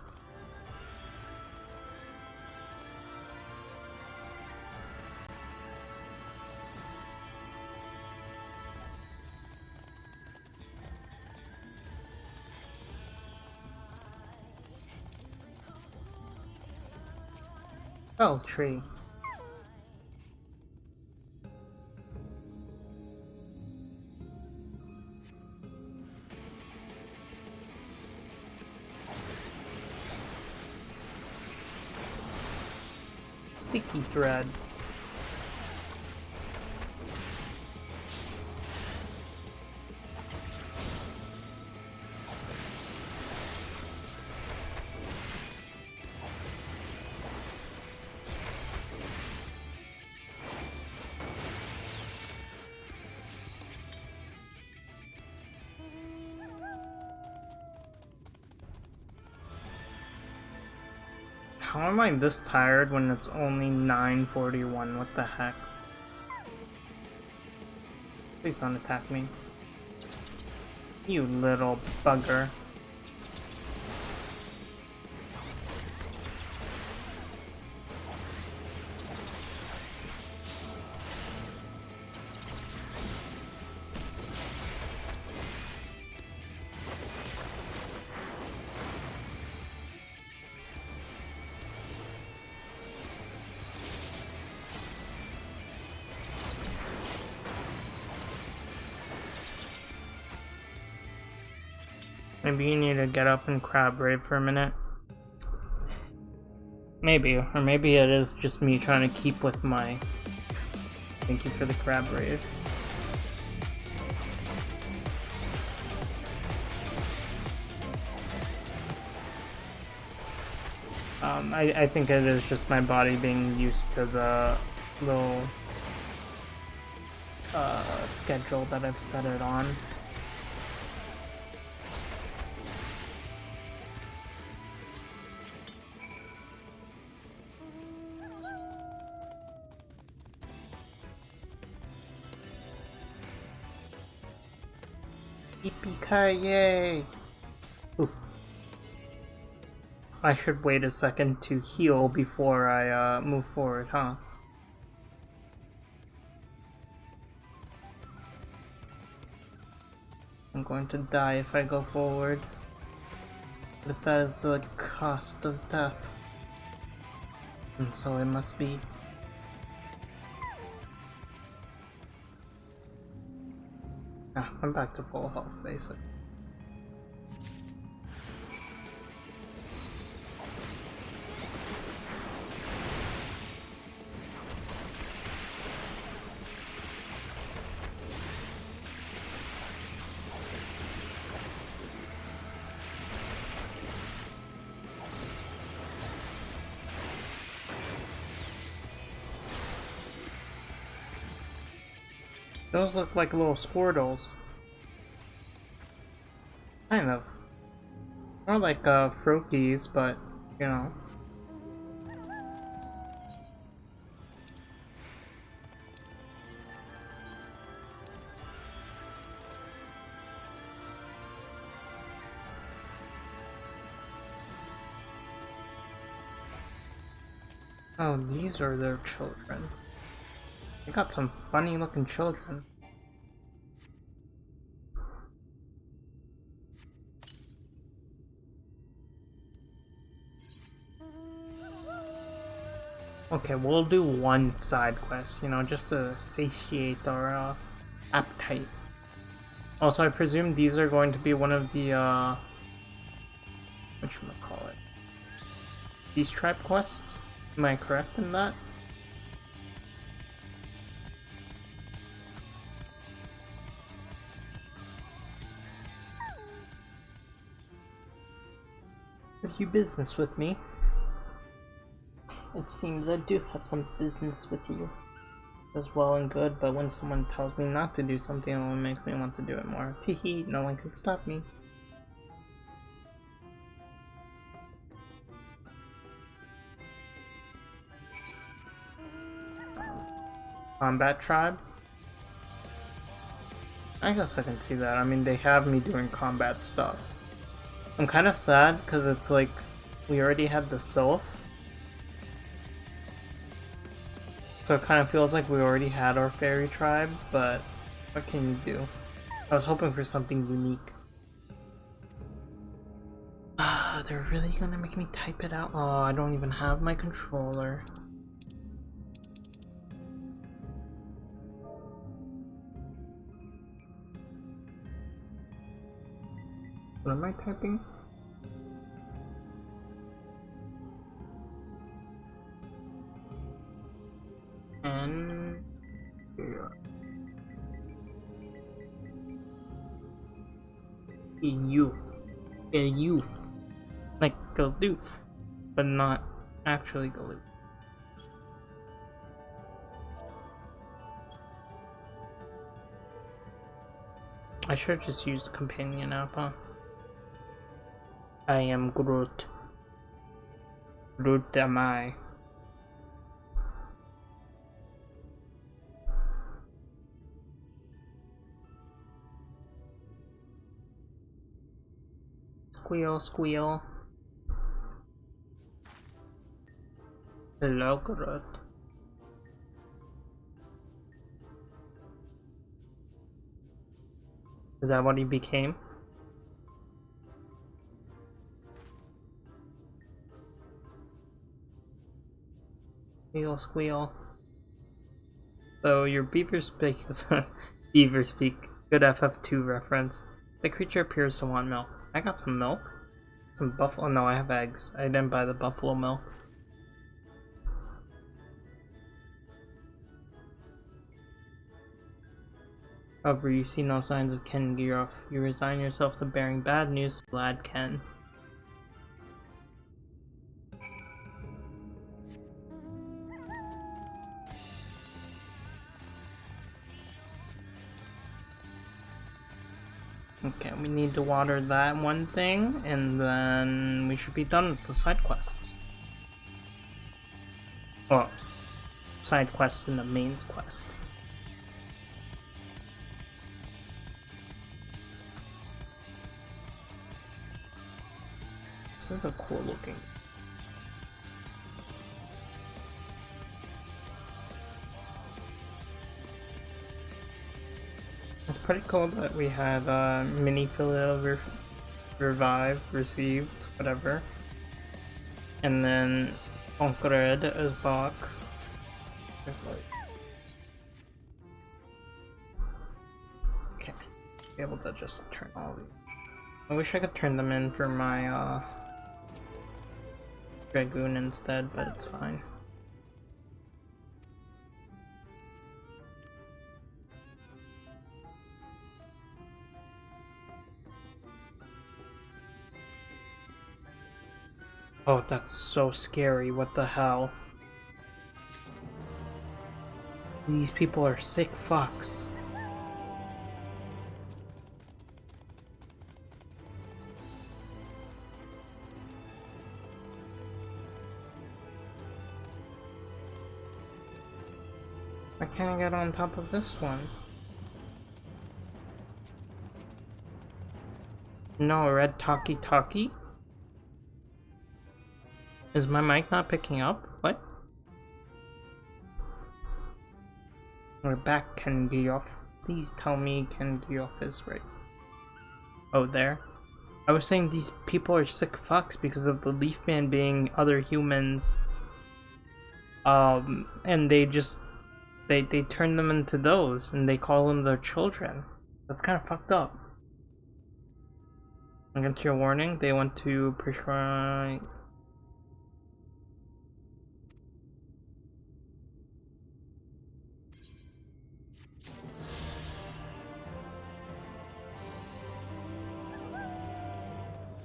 Oh, tree. sticky thread. How am I this tired when it's only 9:41? What the heck? Please don't attack me. You little bugger. Maybe you need to get up and crab rave for a minute. Maybe, or maybe it is just me trying to keep with my... Thank you for the crab rave. I think it is just my body being used to the little schedule that I've set it on. Yippee-ki-yay! Ooh. I should wait a second to heal before I move forward, huh? I'm going to die if I go forward. But if that is the cost of death, and so it must be. Ah, I'm back to full health, basically. Those look like little Squirtles. Kind of. More like Froakies, but, you know. Oh, these are their children. They got some funny looking children. Okay, we'll do one side quest, you know, just to satiate our appetite. Also, I presume these are going to be one of the, whatchamacallit? These tribe quests? Am I correct in that? Have you business with me? It seems I do have some business with you. As well and good, but when someone tells me not to do something, it only makes me want to do it more. Teehee, no one can stop me. Combat tribe? I guess I can see that. I mean, they have me doing combat stuff. I'm kind of sad because it's like we already had the Sylph. So it kind of feels like we already had our fairy tribe, but what can you do? I was hoping for something unique. They're really gonna make me type it out? Oh, I don't even have my controller. What am I typing? And here. You. Like Galoof, but not actually Galoof. I should have just used a companion app, huh? I am Groot. Groot am I. Squeal, squeal. Hello, Groot. Is that what he became? Squeal, squeal. So your beaver speak is beaver speak. Good FF2 reference. The creature appears to want milk. I got some milk. Some buffalo. No, I have eggs. I didn't buy the buffalo milk. However, you see no signs of Ken Giroff. You resign yourself to bearing bad news, lad Ken. Okay, we need to water that one thing, and then we should be done with the side quests. Oh, side quest and the main quest. This is a cool looking. It's pretty cool that we had mini Philo revive, received, whatever. And then Conquered as Bach. There's like... Okay, be able to just turn all these. I wish I could turn them in for my Dragoon instead, but it's fine. Oh, that's so scary, what the hell? These people are sick fucks. Why can't I get on top of this one? No, red talkie. Is my mic not picking up? What? We're back, Ken Giroff. Please tell me Ken Giroff is right. Oh, there. I was saying these people are sick fucks because of the Leaf Man being other humans. And they just... They turn them into those, and they call them their children. That's kind of fucked up. Against your warning, they want to prescribe...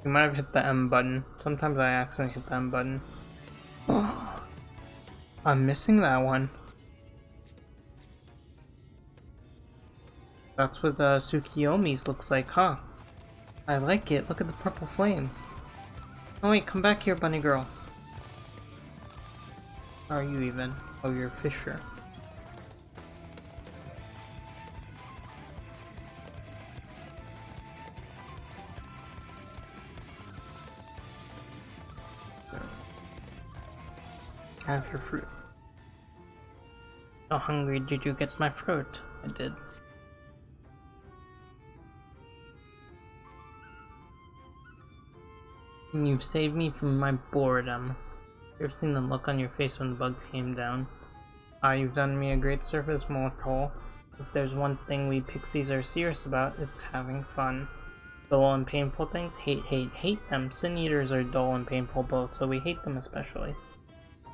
You might have hit the M button. Sometimes I accidentally hit the M button. Oh, I'm missing that one. That's what Tsukiyomi's looks like, huh? I like it. Look at the purple flames. Oh wait, come back here, bunny girl. How are you even? Oh, you're a fisher. Have your fruit. How hungry did you get my fruit? I did. And you've saved me from my boredom. You've seen the look on your face when the bugs came down. You've done me a great service, mortal. If there's one thing we pixies are serious about, it's having fun. Dull and painful things? Hate them. Sin Eaters are dull and painful both, so we hate them especially.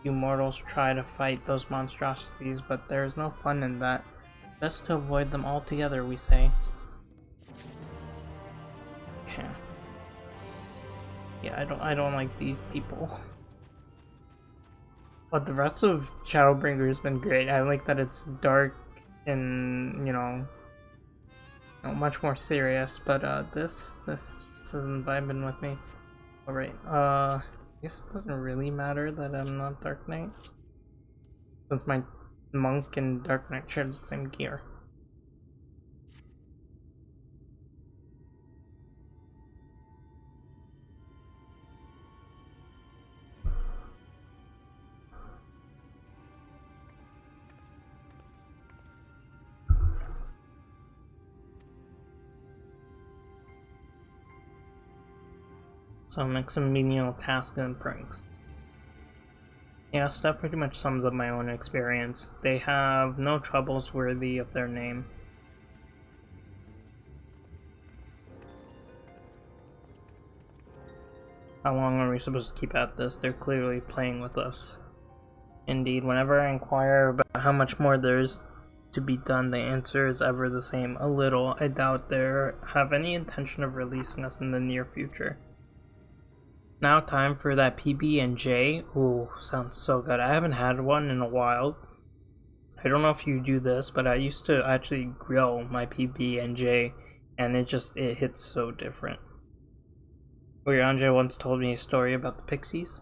you mortals try to fight those monstrosities, but there is no fun in that. Best to avoid them altogether, we say. Okay. Yeah, I don't like these people. But the rest of Shadowbringers has been great. I like that it's dark and, you know, much more serious, but this isn't vibing with me. Alright, I guess it doesn't really matter that I'm not Dark Knight, since my monk and Dark Knight share the same gear. So make some menial tasks and pranks. Yeah, that pretty much sums up my own experience. They have no troubles worthy of their name. How long are we supposed to keep at this? They're clearly playing with us. Indeed, whenever I inquire about how much more there is to be done, the answer is ever the same. A little. I doubt they have any intention of releasing us in the near future. Now time for that PB&J. Ooh, sounds so good. I haven't had one in a while. I don't know if you do this, but I used to actually grill my PB&J, and it hits so different. Andre once told me a story about the pixies.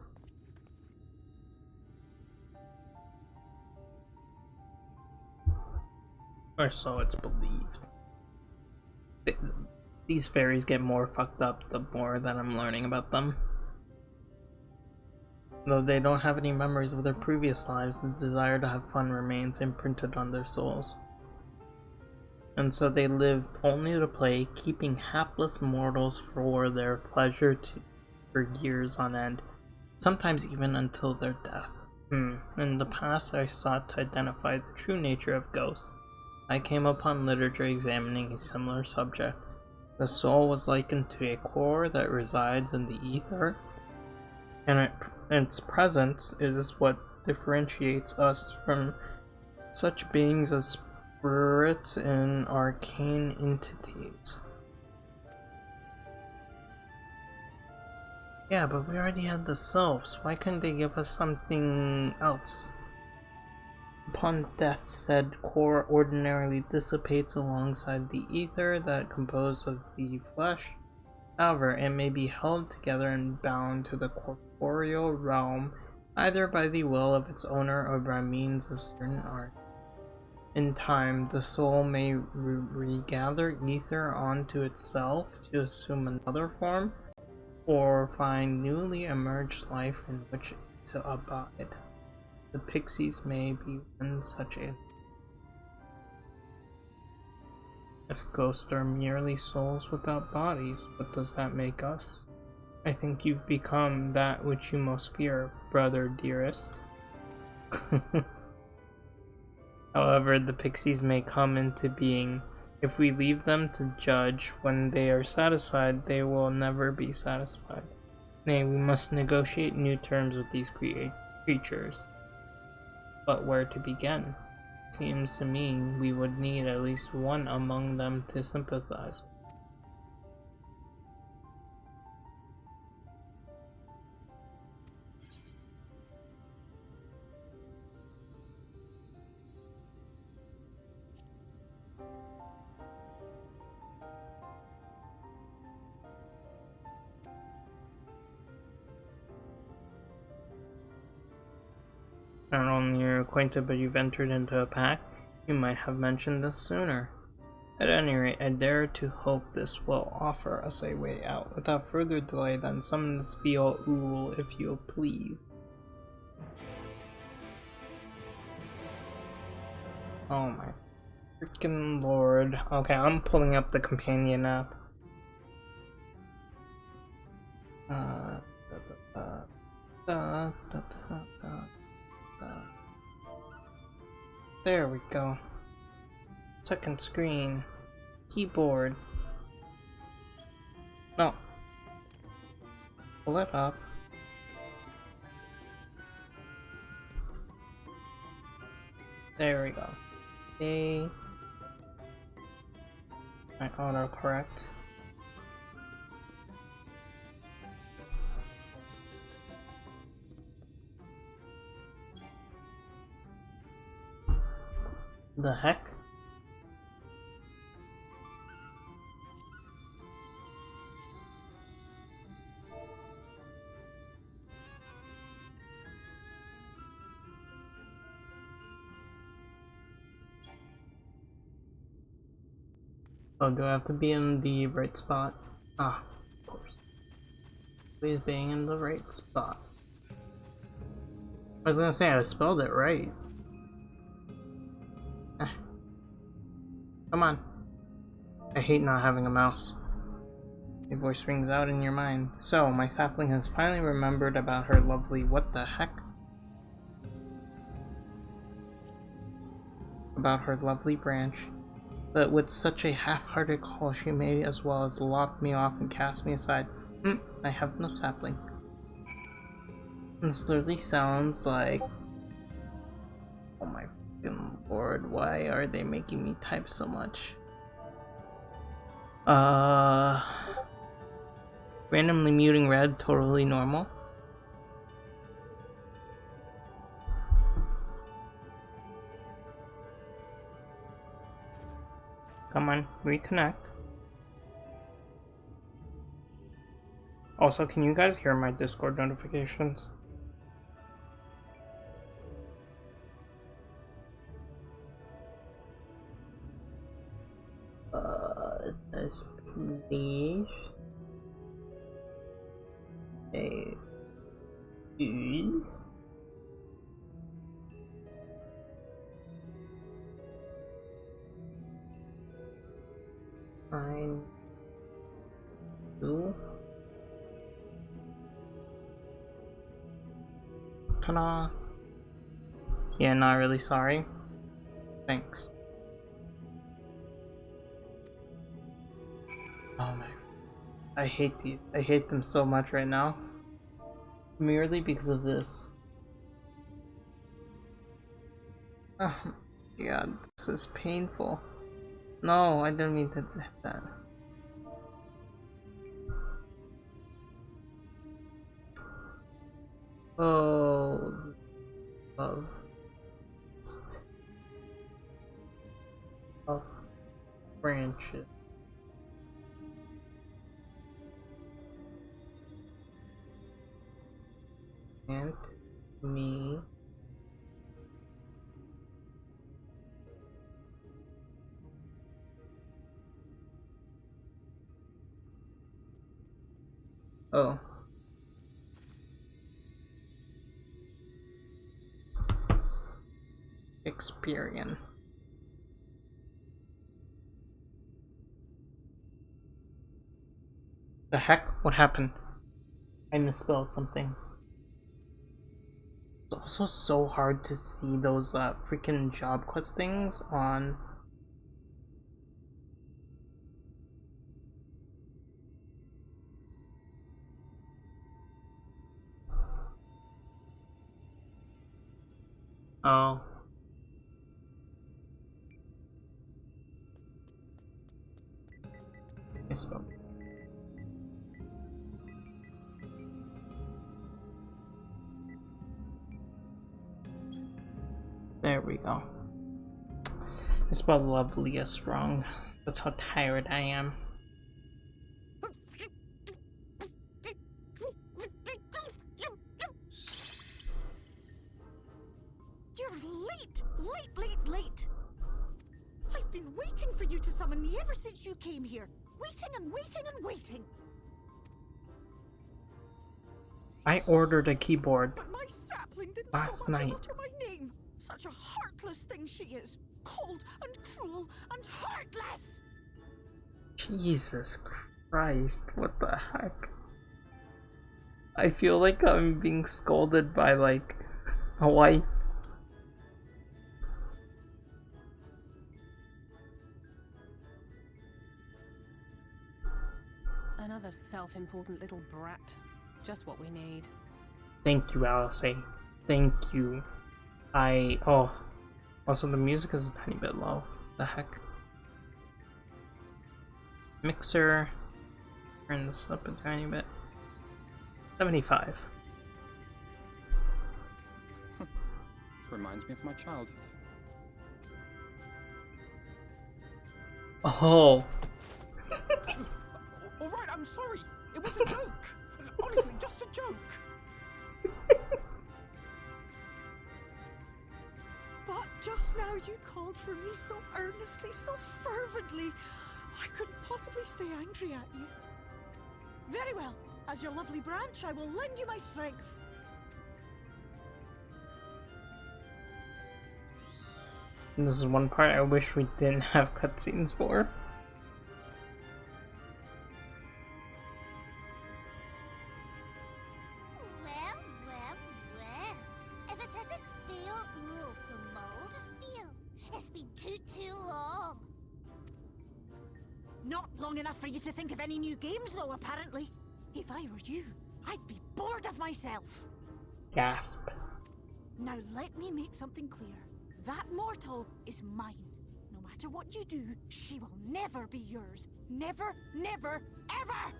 Or so it's believed. These fairies get more fucked up the more that I'm learning about them. Though they don't have any memories of their previous lives, the desire to have fun remains imprinted on their souls. And so they lived only to play, keeping hapless mortals for their pleasure for years on end, sometimes even until their death. In the past, I sought to identify the true nature of ghosts. I came upon literature examining a similar subject. The soul was likened to a core that resides in the ether, and its presence is what differentiates us from such beings as spirits and arcane entities. Yeah, but we already had the selves. Why couldn't they give us something else? Upon death, said core ordinarily dissipates alongside the ether that composed of the flesh. However, it may be held together and bound to the corporeal realm either by the will of its owner or by means of certain art. In time, the soul may regather ether onto itself to assume another form, or find newly emerged life in which to abide. The pixies may be one such a. If ghosts are merely souls without bodies, what does that make us? I think you've become that which you most fear, brother dearest. However, the pixies may come into being. If we leave them to judge when they are satisfied, they will never be satisfied. Nay, we must negotiate new terms with these creatures. But where to begin? Seems to me we would need at least one among them to sympathize with. Not only you're acquainted, but you've entered into a pact. You might have mentioned this sooner. At any rate, I dare to hope this will offer us a way out. Without further delay, then summon this Moogle, if you please. Oh my freaking lord. Okay, I'm pulling up the companion app. There we go. Second screen. Keyboard. No. Pull it up. There we go. A. I autocorrect. The heck? Oh, do I have to be in the right spot? Ah, of course. Please being in the right spot. I was gonna say I spelled it right. Come on. I hate not having a mouse. A voice rings out in your mind. So, my sapling has finally remembered about her lovely what the heck? About her lovely branch. But with such a half-hearted call, she may as well as lock me off and cast me aside. I have no sapling. This literally sounds like... Oh my fucking lord, why are they making me type so much? Randomly muting red, totally normal. Come on, reconnect. Also, can you guys hear my Discord notifications? This please. A fine. Ta-da. Yeah, not really sorry. Thanks. Oh my. I hate these. I hate them so much right now. Merely because of this. Oh my god, this is painful. No, I don't mean to hit that. Oh, love. Of branches. And me. Oh. Experience. The heck? What happened? I misspelled something. It's also so hard to see those freaking job quest things on. Oh. Misspelled. There we go. I spelled loveliest wrong. That's how tired I am. You're late! I've been waiting for you to summon me ever since you came here. Waiting. I ordered a keyboard But my sapling didn't last so much as night. utter my name. Such a heartless thing she is. Cold and cruel and heartless. Jesus Christ, what the heck? I feel like I'm being scolded by like a wife. Another self-important little brat. Just what we need. Thank you, Alice. Thank you. Also, the music is a tiny bit low. The heck? Mixer. Turn this up a tiny bit. 75. Reminds me of my childhood. Oh. All right, I'm sorry. It was a joke. Honestly, just a joke. But just now you called for me so earnestly, so fervently. I couldn't possibly stay angry at you. Very well. As your lovely branch, I will lend you my strength. This is one part I wish we didn't have cutscenes for. Well, well, well. If it isn't Theo, the mold Theo. It's been too long. Not long enough for you to think of any new games, though, apparently. If I were you, I'd be bored of myself. Gasp. Now let me make something clear. That mortal is mine. No matter what you do, she will never be yours. Never, never, ever!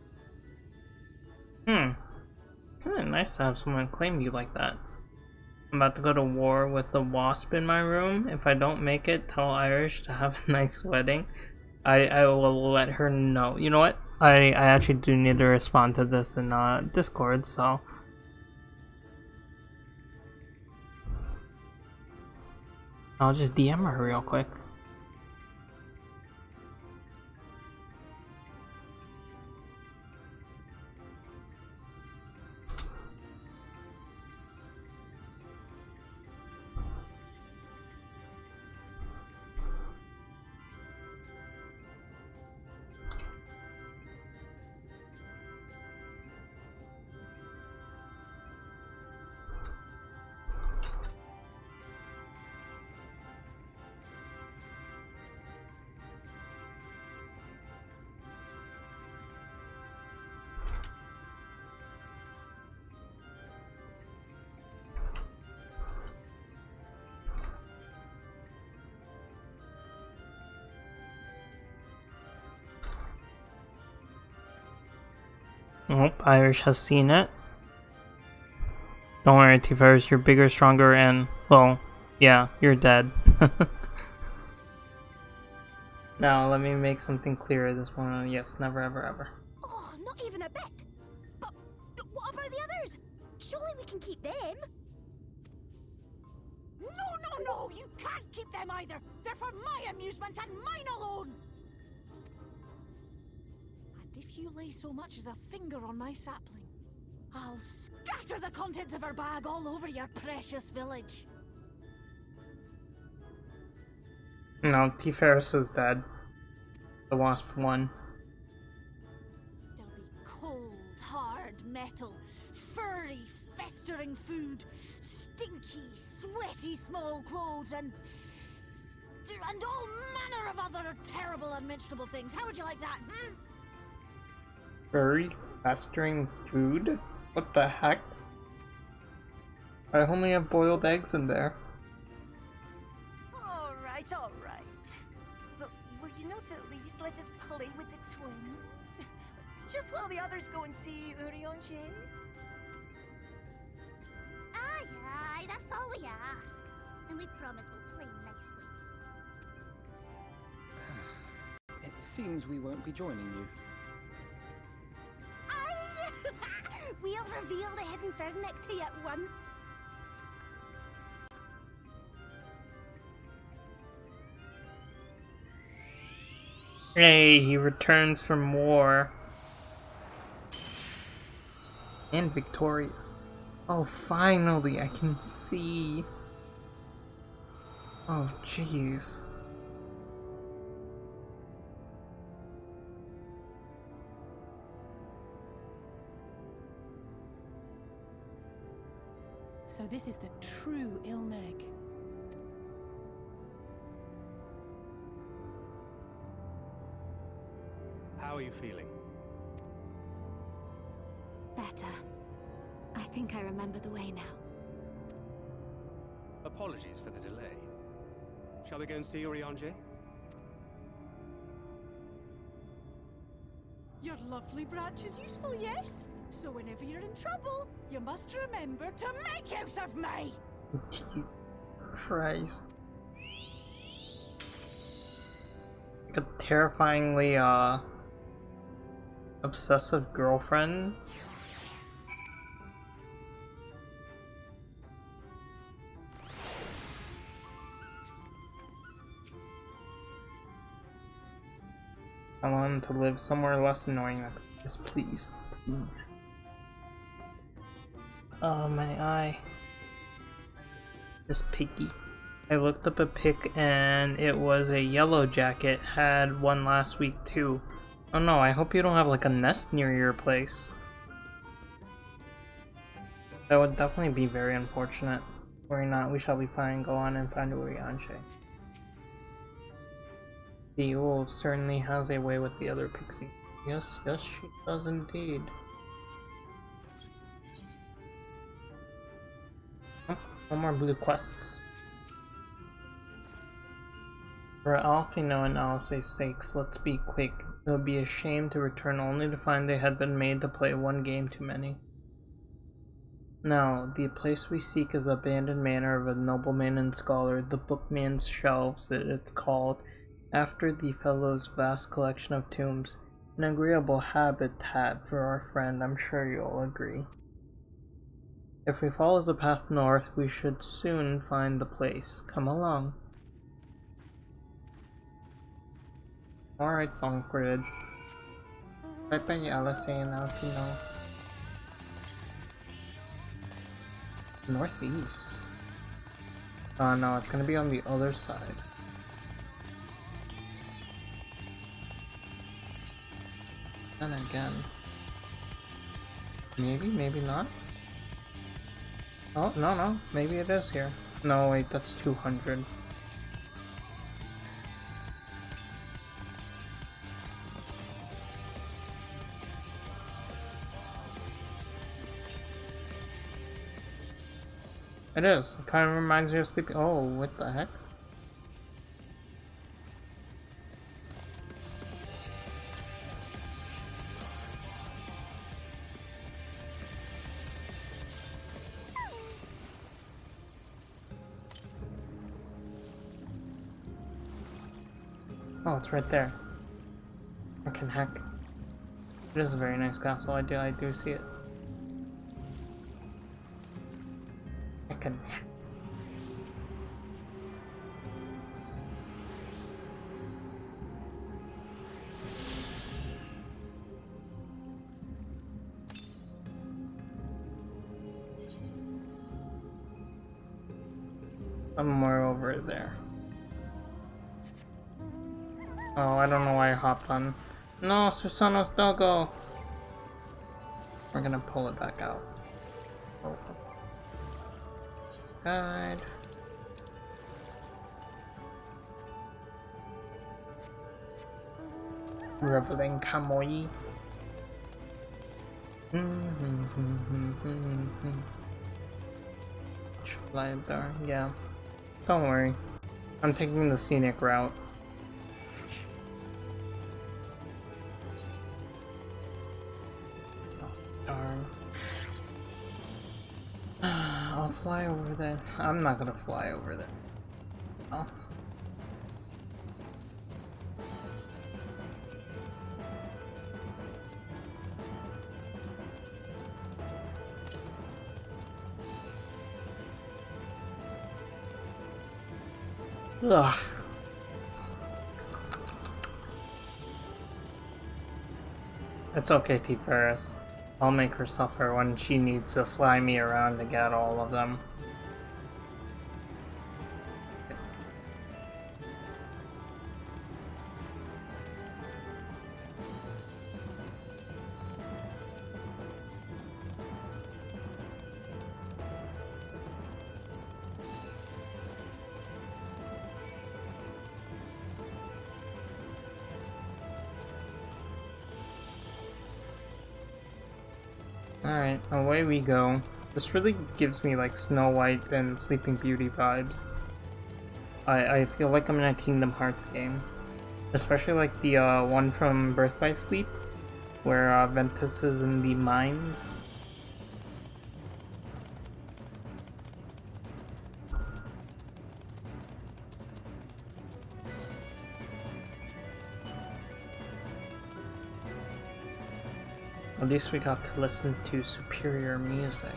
Kinda nice to have someone claim you like that. I'm about to go to war with the wasp in my room. If I don't make it, tell Irish to have a nice wedding. I will let her know. You know what? I actually do need to respond to this in Discord, so... I'll just DM her real quick. Oh, Irish has seen it. Don't worry, T-Virus, you're bigger, stronger, and, well, yeah, you're dead. Now, let me make something clear. This one, yes, never, ever, ever. Oh, not even a bit. But what about the others? Surely we can keep them. No, you can't keep them either. They're for my amusement and mine alone. And if you lay so much as a finger on my sapling, I'll scatter the contents of her bag all over your precious village. No, T-Ferris is dead. The wasp won. There'll be cold, hard metal, furry, festering food, stinky, sweaty small clothes, and all manner of other terrible, unmentionable things. How would you like that, Furry, festering food? What the heck? I only have boiled eggs in there. All right. But will you not at least let us play with the twins? Just while the others go and see Urianger? Aye, that's all we ask. And we promise we'll play nicely. It seems we won't be joining you. Aye! We'll reveal the hidden Vernick to you at once. Hey, he returns from war. And victorious. Oh, finally, I can see. Oh, jeez. So this is the true Ilmeg. How are you feeling? Better. I think I remember the way now. Apologies for the delay. Shall we go and see Urianger? Your lovely branch is useful, yes? So whenever you're in trouble, you must remember to make use of me! Jesus Christ. Like a terrifyingly, obsessive girlfriend. I want him to live somewhere less annoying next. Just please. Please. Oh, my eye. Just picky. I looked up a pic and it was a yellow jacket. Had one last week too. Oh no, I hope you don't have like a nest near your place. That would definitely be very unfortunate. Worry not, we shall be fine. Go on and find Urianger. The owl certainly has a way with the other pixie. Yes, yes, she does indeed. Oh, no more blue quests. For Alfino and Alice's sakes, let's be quick. It would be a shame to return only to find they had been made to play one game too many. Now, the place we seek is the abandoned manor of a nobleman and scholar, the Bookman's Shelves, it's called, after the fellow's vast collection of tombs. An agreeable habitat for our friend, I'm sure you'll agree. If we follow the path north, we should soon find the place. Come along. Alright, Donkrid. Bye-bye, Alice and Alfino. Northeast. Oh no, it's gonna be on the other side. And again. Maybe, maybe not. Oh, no, maybe it is here. No, wait, that's 200. It is. It kind of reminds me of Sleepy. Oh, what the heck? Oh, it's right there. Fucking heck. It is a very nice castle. I do see it. Fucking heck. Somewhere over there. Oh, I don't know why I hopped on. No, Susano's doggo! We're gonna pull it back out. Oh. Guide. Reveling Kamoi. Should fly up there, yeah. Don't worry. I'm taking the scenic route. Darn. I'll fly over there. I'm not gonna fly over there. Oh. Ugh. It's okay, T. Ferris. I'll make her suffer when she needs to fly me around to get all of them. Alright, away we go. This really gives me like Snow White and Sleeping Beauty vibes. I feel like I'm in a Kingdom Hearts game. Especially like the one from Birth by Sleep, where Ventus is in the mines. At least we got to listen to superior music.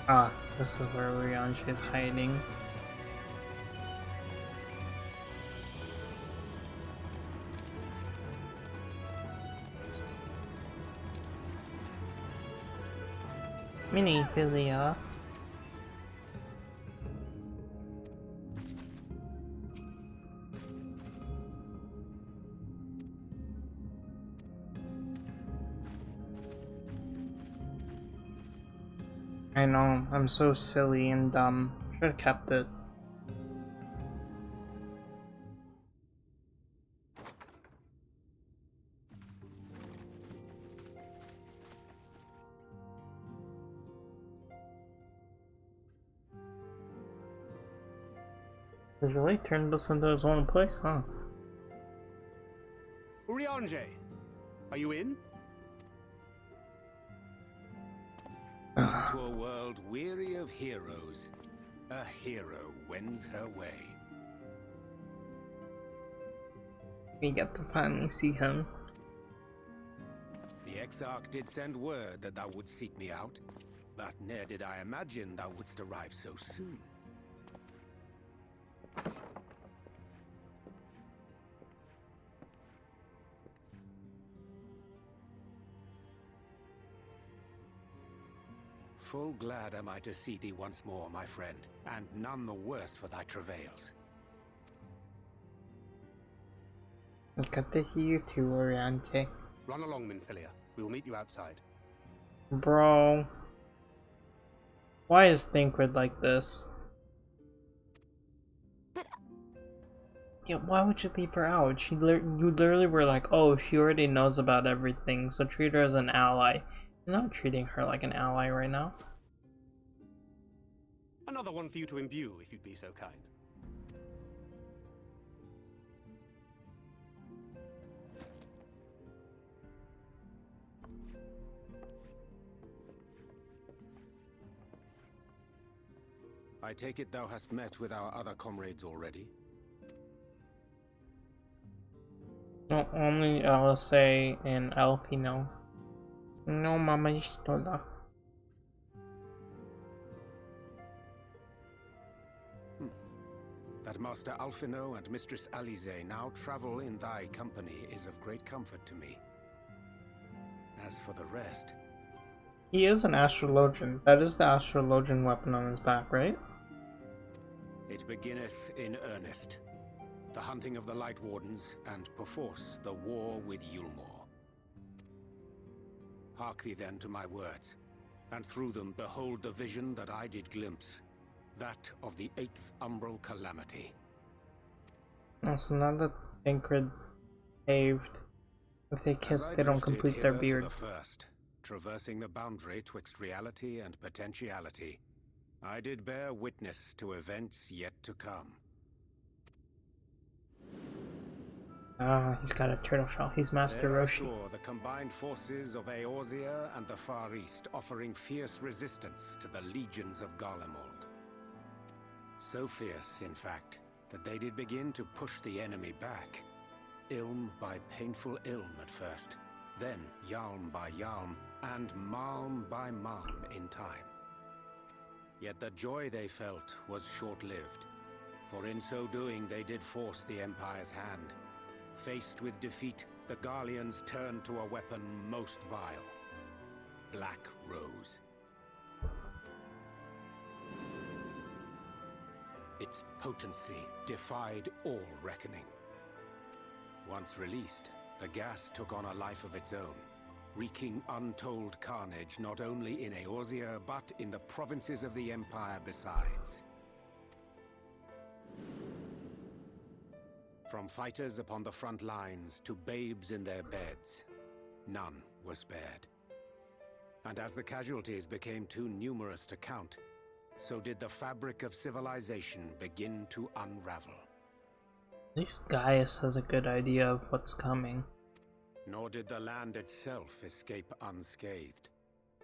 Ah, this is where Rianji is hiding. Miniphilia. I know, I'm so silly and dumb. Should have kept it. He really turned this into his own place, huh? Urianger, are you in? To a world weary of heroes, a hero wends her way. We get to finally see him. The Exarch did send word that thou wouldst seek me out, but ne'er did I imagine thou wouldst arrive so soon. Full glad am I to see thee once more, my friend, and none the worse for thy travails. Good to hear you too, Oriente. Run along, Minfilia. We'll meet you outside. Bro. Why is Thancred like this? Yeah, why would you leave her out? You literally were like, oh, she already knows about everything, so treat her as an ally. You're not treating her like an ally right now. Another one for you to imbue, if you'd be so kind. I take it thou hast met with our other comrades already? No, only LSA and Alfino. No, mama istola. That Master Alfino and Mistress Alize now travel in thy company is of great comfort to me. As for the rest... He is an astrologian. That is the astrologian weapon on his back, right? It beginneth in earnest. The hunting of the Light Wardens, and perforce the war with Yulmore. Hark thee then to my words, and through them behold the vision that I did glimpse, that of the 8th Umbral Calamity. Also, now that Thancred paved, if they kiss, they don't complete their beard. The first, traversing the boundary twixt reality and potentiality, I did bear witness to events yet to come. Ah, he's got a turtle shell. He's Master There I Roshi. saw the combined forces of Eorzea and the Far East offering fierce resistance to the legions of Garlemald. So fierce, in fact, that they did begin to push the enemy back. Ilm by painful ilm at first, then Yalm by Yalm, and Malm by Malm in time. Yet the joy they felt was short-lived, for in so doing they did force the Empire's hand. Faced with defeat, the Garleans turned to a weapon most vile. Black Rose. Its potency defied all reckoning. Once released, the gas took on a life of its own, wreaking untold carnage not only in Eorzea, but in the provinces of the Empire besides. From fighters upon the front lines to babes in their beds, none were spared. And as the casualties became too numerous to count, so did the fabric of civilization begin to unravel. At least Gaius has a good idea of what's coming. Nor did the land itself escape unscathed.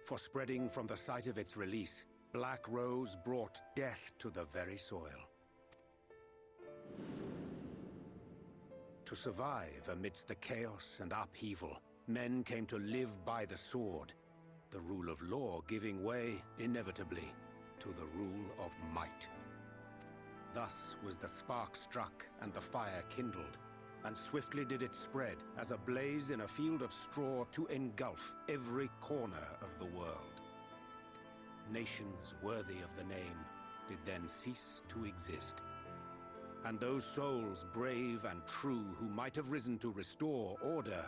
For spreading from the site of its release, Black Rose brought death to the very soil. To survive amidst the chaos and upheaval, men came to live by the sword, the rule of law giving way, inevitably, to the rule of might. Thus was the spark struck and the fire kindled, and swiftly did it spread as a blaze in a field of straw to engulf every corner of the world. Nations worthy of the name did then cease to exist. And those souls brave and true who might have risen to restore order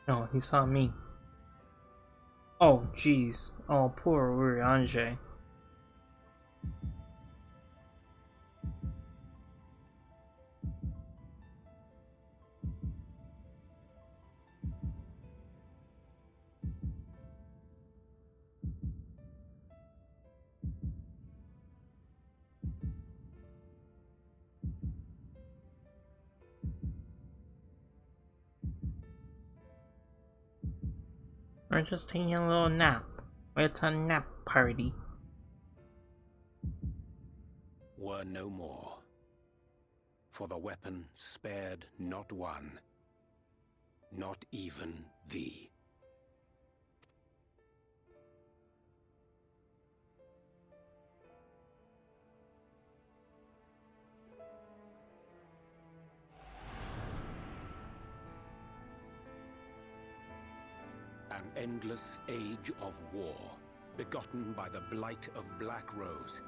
Oh, he saw me. Oh, jeez. Oh, poor Urianger. We're just taking a little nap. It's a nap party. were no more. For the weapon spared not one, not even thee. An endless age of war, begotten by the blight of Black Rose.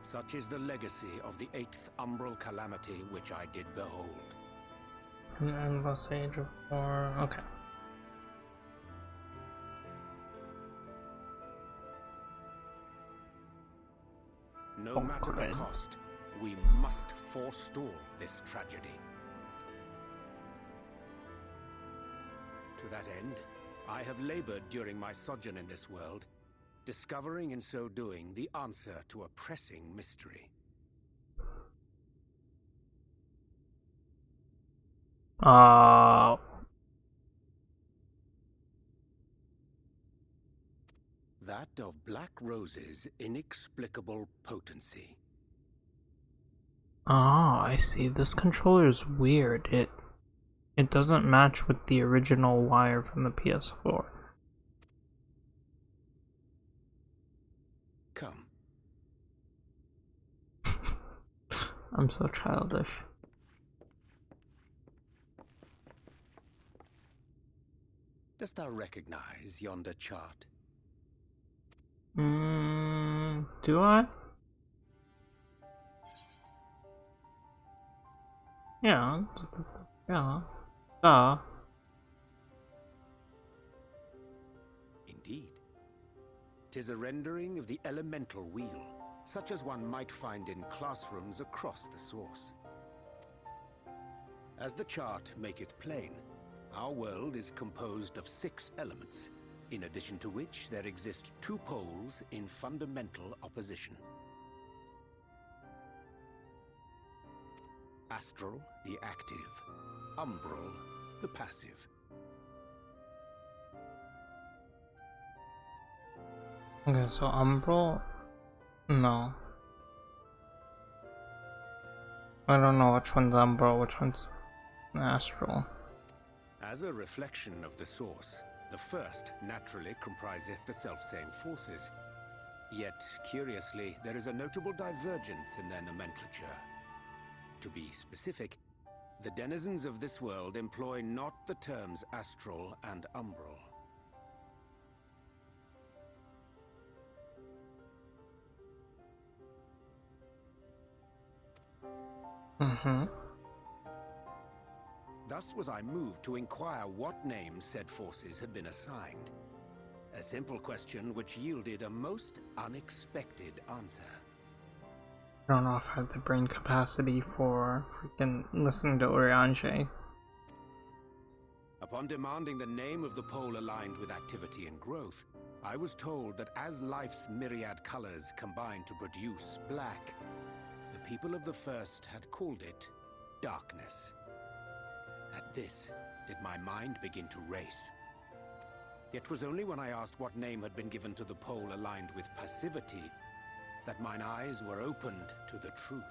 Such is the legacy of the 8th umbral calamity which I did behold. An endless age of war. Okay. No matter the cost, we must forestall this tragedy. To that end, I have labored during my sojourn in this world, discovering in so doing the answer to a pressing mystery. That of Black Rose's inexplicable potency. I see. This controller is weird. It doesn't match with the original wire from the PS4. Come. I'm so childish. Dost thou recognize yonder chart? Do I? Yeah. Yeah. Indeed. 'Tis a rendering of the elemental wheel, such as one might find in classrooms across the source. As the chart maketh plain, our world is composed of 6 elements, in addition to which there exist 2 poles in fundamental opposition. Astral, the active. Umbral, the passive. Okay, so umbral? No. I don't know which one's umbral, which one's astral. As a reflection of the source, the first naturally compriseth the selfsame forces. Yet, curiously, there is a notable divergence in their nomenclature. To be specific, the denizens of this world employ not the terms astral and umbral. Thus was I moved to inquire what names said forces had been assigned. A simple question which yielded a most unexpected answer. I don't know if I have the brain capacity for freaking listening to Oriange. Upon demanding the name of the pole aligned with activity and growth, I was told that as life's myriad colors combine to produce black, the people of the First had called it darkness. At this, did my mind begin to race. It was only when I asked what name had been given to the pole aligned with passivity that mine eyes were opened to the truth.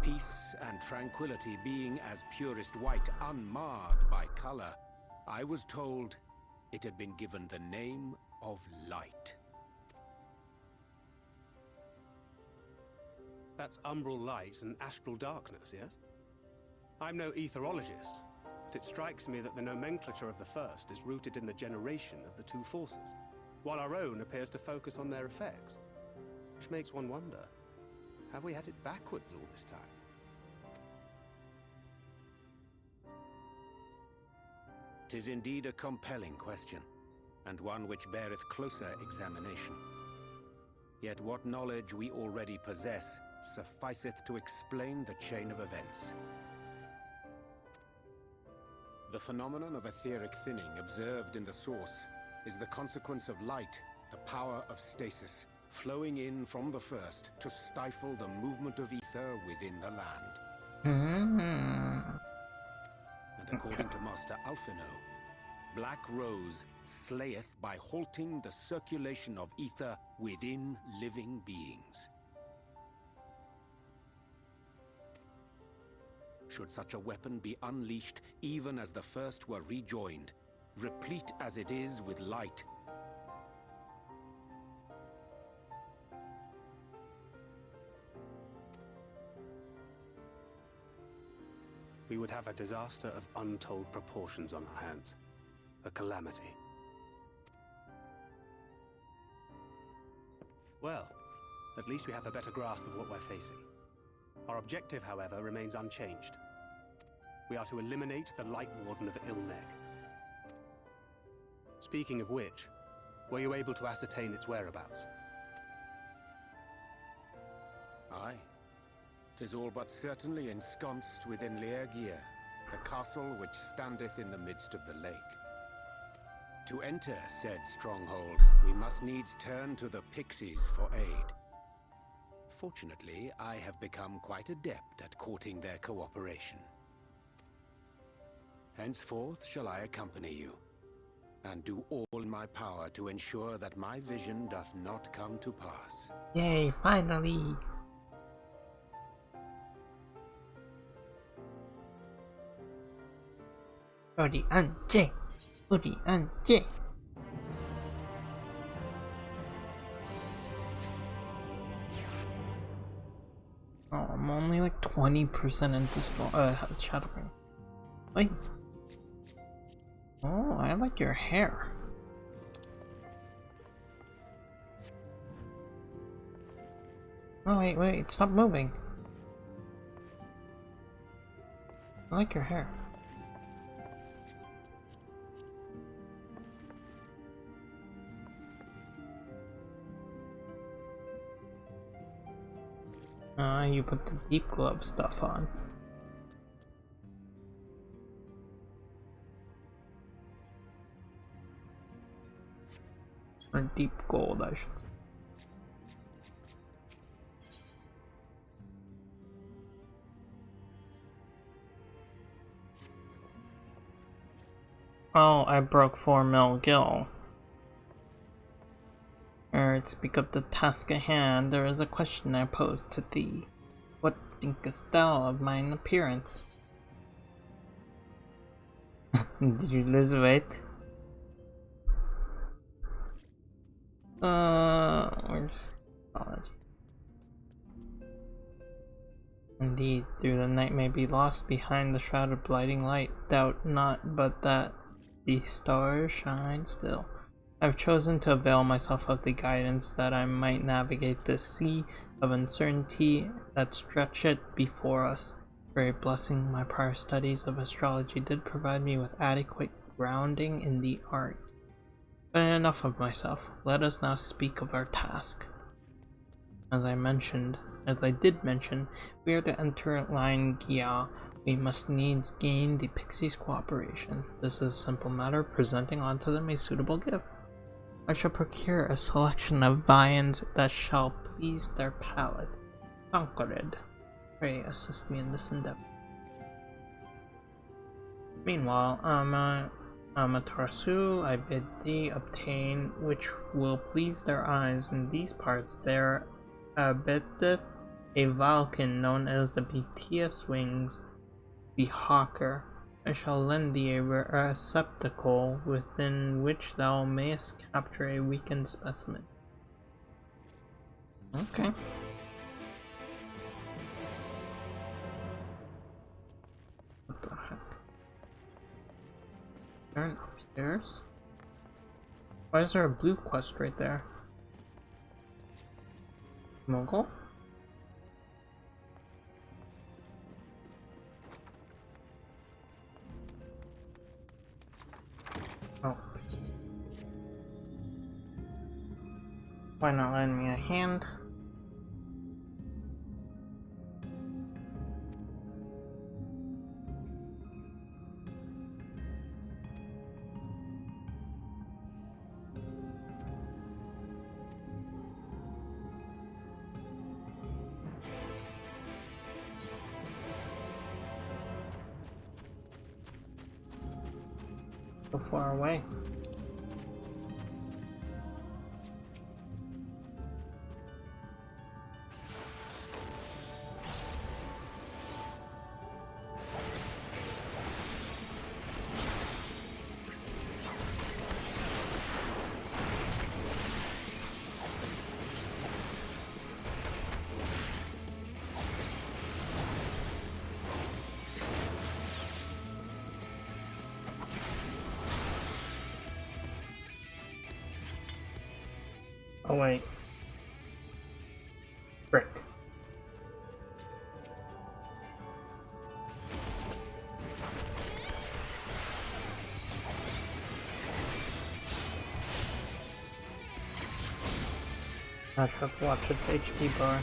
Peace and tranquility being as purest white, unmarred by color, I was told it had been given the name of light. That's umbral light and astral darkness, yes? I'm no etherologist, but it strikes me that the nomenclature of the First is rooted in the generation of the two forces, while our own appears to focus on their effects. Which makes one wonder, have we had it backwards all this time? "'Tis indeed a compelling question, and one which beareth closer examination. Yet what knowledge we already possess sufficeth to explain the chain of events. The phenomenon of etheric thinning observed in the source is the consequence of light, the power of stasis, flowing in from the First to stifle the movement of ether within the land. And according to Master Alphino, Black Rose slayeth by halting the circulation of ether within living beings. Should such a weapon be unleashed even as the First were rejoined, replete as it is with light, we would have a disaster of untold proportions on our hands. A calamity. Well, at least we have a better grasp of what we're facing. Our objective, however, remains unchanged. We are to eliminate the Light Warden of Ilneg. Speaking of which, were you able to ascertain its whereabouts? Aye. 'Tis all but certainly ensconced within Leargear, the castle which standeth in the midst of the lake. To enter said stronghold, we must needs turn to the pixies for aid. Fortunately, I have become quite adept at courting their cooperation. Henceforth shall I accompany you, and do all in my power to ensure that my vision doth not come to pass. Yay, finally! Oriange! Oriange! Oh, I'm only like 20% into Shadowbringers. Wait. Oh, I like your hair. Oh, wait, stop moving. I like your hair. You put the deep glove stuff on. Or deep gold, I should say. Oh, I broke 4 mil gil. Ere to speak of the task at hand, there is a question I pose to thee. What thinkest thou of mine appearance? Did you lose weight? Or just apology. Indeed, through the night may be lost behind the shroud of blighting light. Doubt not but that the stars shine still. I've chosen to avail myself of the guidance that I might navigate this sea of uncertainty that stretcheth before us. For a blessing, my prior studies of astrology did provide me with adequate grounding in the art. But enough of myself. Let us now speak of our task. As I mentioned, As I did mention, if we are to enter Line Gia, we must needs gain the Pixies' cooperation. This is a simple matter, presenting onto them a suitable gift. I shall procure a selection of viands that shall please their palate. Conquered, pray assist me in this endeavor. Meanwhile, Amaterasu, I bid thee obtain which will please their eyes. In these parts there abideth a Valken known as the Beauteous Wings, the Hawker. I shall lend thee a receptacle within which thou mayest capture a weakened specimen. Okay. What the heck? Turn upstairs? Why is there a blue quest right there? Moogle? Oh. Why not lend me a hand? So far away. Oh wait. Brick. I have to watch its HP bar.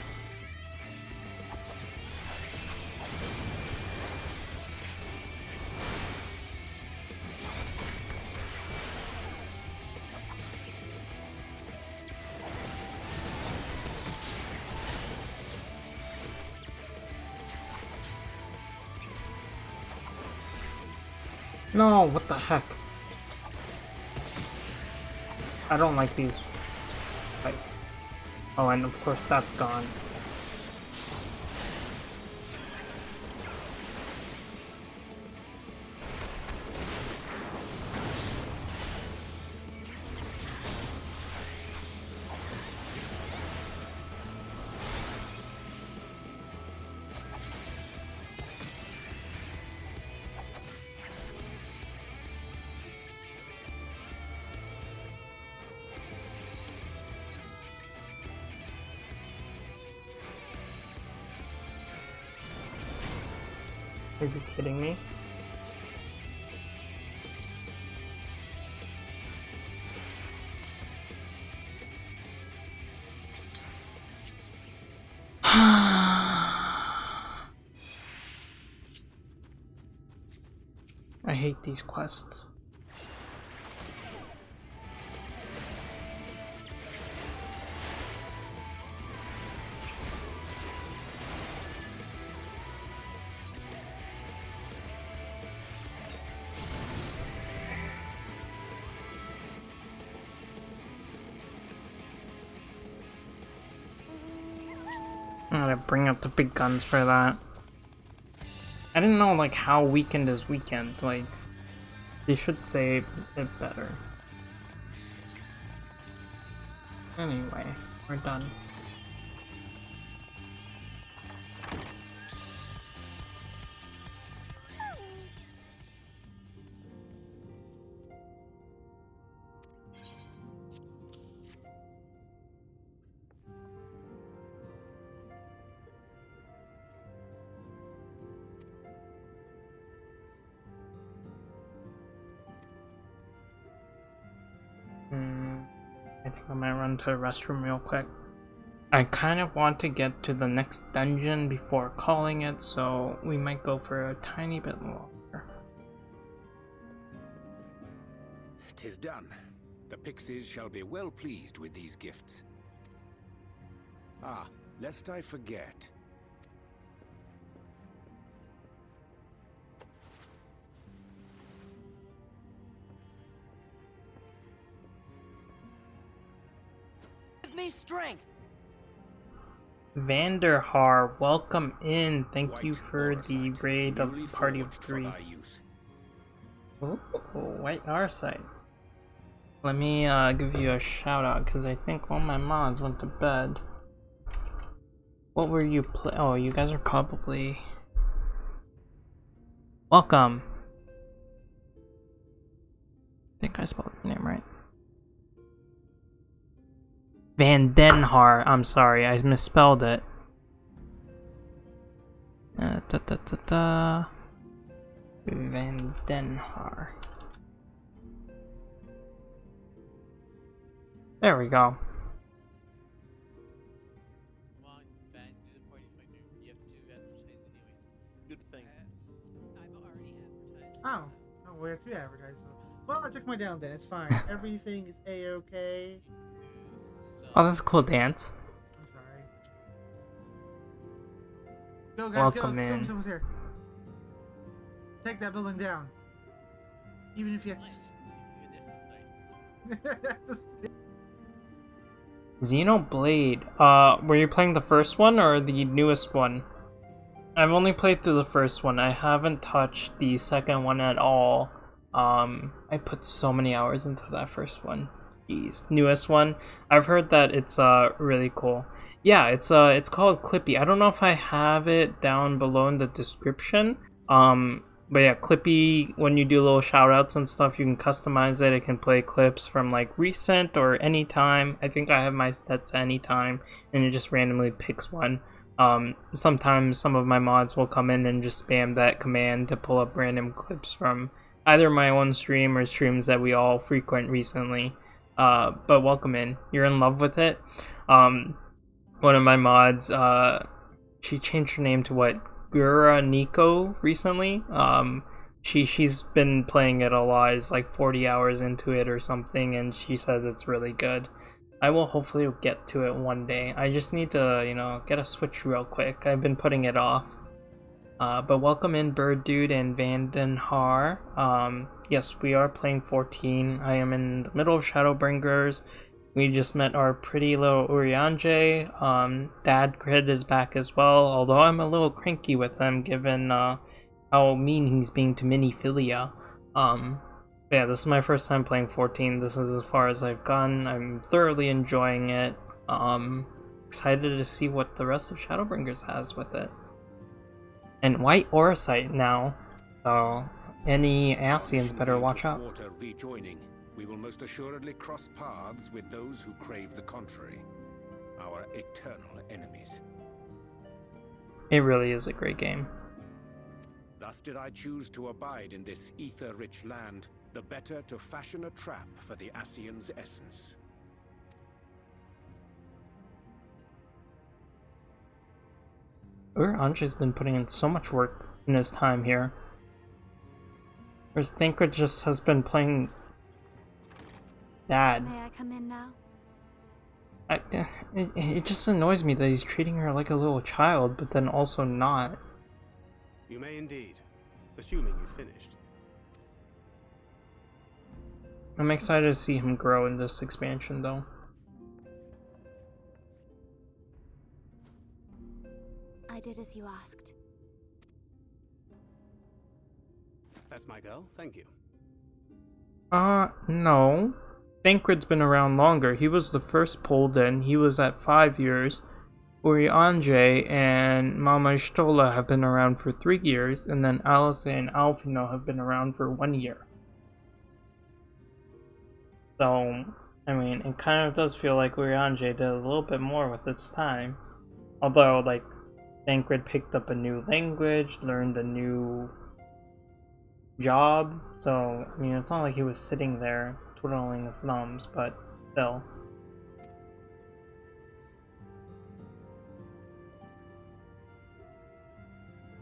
No, what the heck? I don't like these fights. Oh, and of course that's gone. Are you kidding me? I hate these quests. I'm gonna bring up the big guns for that. I didn't know like how weekend is weekend. Like they should say it better. Anyway, we're done. I think I might run to the restroom real quick. I kind of want to get to the next dungeon before calling it, so we might go for a tiny bit longer. 'Tis done. The pixies shall be well pleased with these gifts. Ah, lest I forget. Give me strength. Vanderhaar, welcome in. Thank you for the raid of Party of 3. Oh, White Arsite. Let me give you a shout out because I think all my mods went to bed. What were you Oh, you guys are probably... Welcome. I think I spelled your name right. Vandenhaar. I'm sorry, I misspelled it. Vandenhaar. There we go. Oh, we have to advertise. Well, I took my down then. It's fine. Everything is a-okay. Oh, that's a cool dance. I'm sorry. Go, guys, Welcome go. in. Someone's here. Take that building down. Even if you have to... Xenoblade. Were you playing the first one or the newest one? I've only played through the first one. I haven't touched the second one at all. I put so many hours into that first one. Jeez. Newest one. I've heard that it's really cool. Yeah, it's called Clippy. I don't know if I have it down below in the description. But yeah, Clippy, when you do little shoutouts and stuff, you can customize it. It can play clips from like recent or anytime. I think I have my set to anytime, and it just randomly picks one. Sometimes some of my mods will come in and just spam that command to pull up random clips from either my own stream or streams that we all frequent recently. But welcome in. You're in love with it. One of my mods, she changed her name to what? Gura Nico recently. She's been playing it a lot. It's like 40 hours into it or something, and she says it's really good. I will hopefully get to it one day. I just need to, you know, get a Switch real quick. I've been putting it off. But welcome in Bird Dude and Vandenhaar. Yes, we are playing 14. I am in the middle of Shadowbringers. We just met our pretty little Urianger. Dad Grid is back as well, although I'm a little cranky with him given how mean he's being to Miniphilia. Yeah, this is my first time playing 14. This is as far as I've gone. I'm thoroughly enjoying it. Excited to see what the rest of Shadowbringers has with it. And White Auracite now, so any Asians better watch out. Rejoining, we will most assuredly cross paths with those who crave the contrary, our eternal enemies. It really is a great game. Thus did I choose to abide in this ether-rich land, the better to fashion a trap for the Asian's essence. Anjay's been putting in so much work in his time here. Whereas Thancred just has been playing Dad. May I come in now? It just annoys me that he's treating her like a little child, but then also not. You may indeed, assuming you finished. I'm excited to see him grow in this expansion, though. I did as you asked. That's my girl, thank you. No. Thancred's been around longer. He was the first pulled in. He was at 5 years. Urianger and Mama Stola have been around for 3 years, and then Alice and Alfino have been around for 1 year. So, I mean, it kind of does feel like Urianger did a little bit more with its time. Although, like, Thancred picked up a new language, learned a new job, so, I mean, it's not like he was sitting there twiddling his thumbs, but still.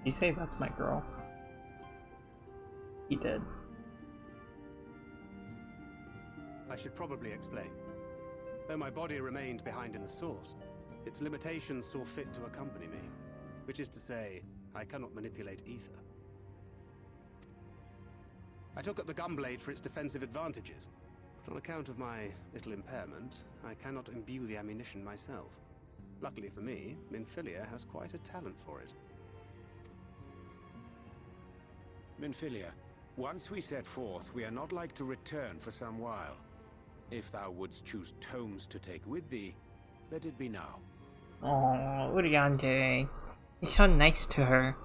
You say that's my girl. He did. I should probably explain. Though my body remained behind in the source, its limitations saw fit to accompany me. Which is to say, I cannot manipulate ether. I took up the gunblade for its defensive advantages, but on account of my little impairment, I cannot imbue the ammunition myself. Luckily for me, Minfilia has quite a talent for it. Minfilia, once we set forth, we are not like to return for some while. If thou wouldst choose tomes to take with thee, let it be now. Oh, Uriante. He's so nice to her.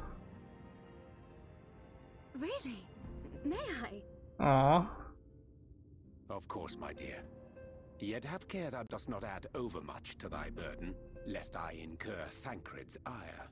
Really? May I? Aww. Of course, my dear. Yet have care thou dost not add overmuch to thy burden, lest I incur Thancred's ire.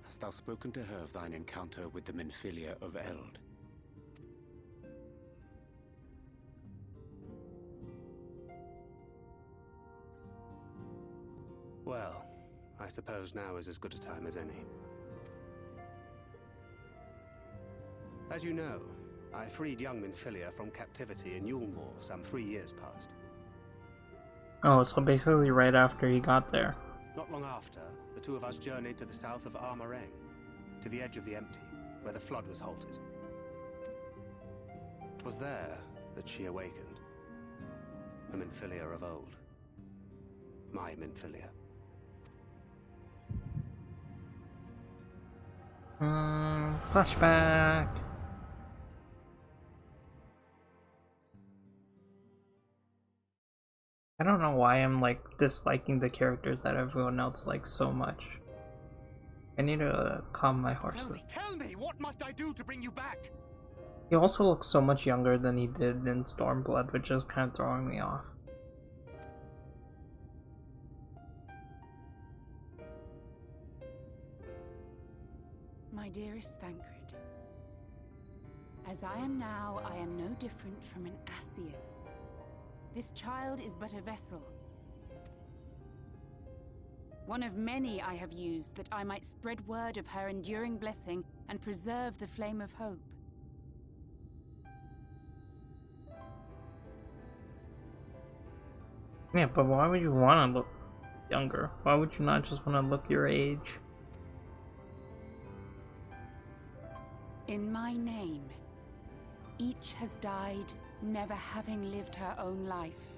Hast thou spoken to her of thine encounter with the Minfilia of Eld? Well, I suppose now is as good a time as any. As you know, I freed young Minfilia from captivity in Yulmore some 3 years past. Oh, so basically right after he got there. Not long after, the two of us journeyed to the south of Armareng, to the edge of the Empty, where the flood was halted. It was there that she awakened. The Minfilia of old. My Minfilia. Flashback. I don't know why I'm like disliking the characters that everyone else likes so much. I need to calm my horses. Tell me, what must I do to bring you back? He also looks so much younger than he did in Stormblood, which is kind of throwing me off. My dearest Thancred, as I am now, I am no different from an Ascian. This child is but a vessel. One of many I have used that I might spread word of her enduring blessing and preserve the flame of hope. Yeah, but why would you want to look younger? Why would you not just want to look your age? In my name, each has died, never having lived her own life.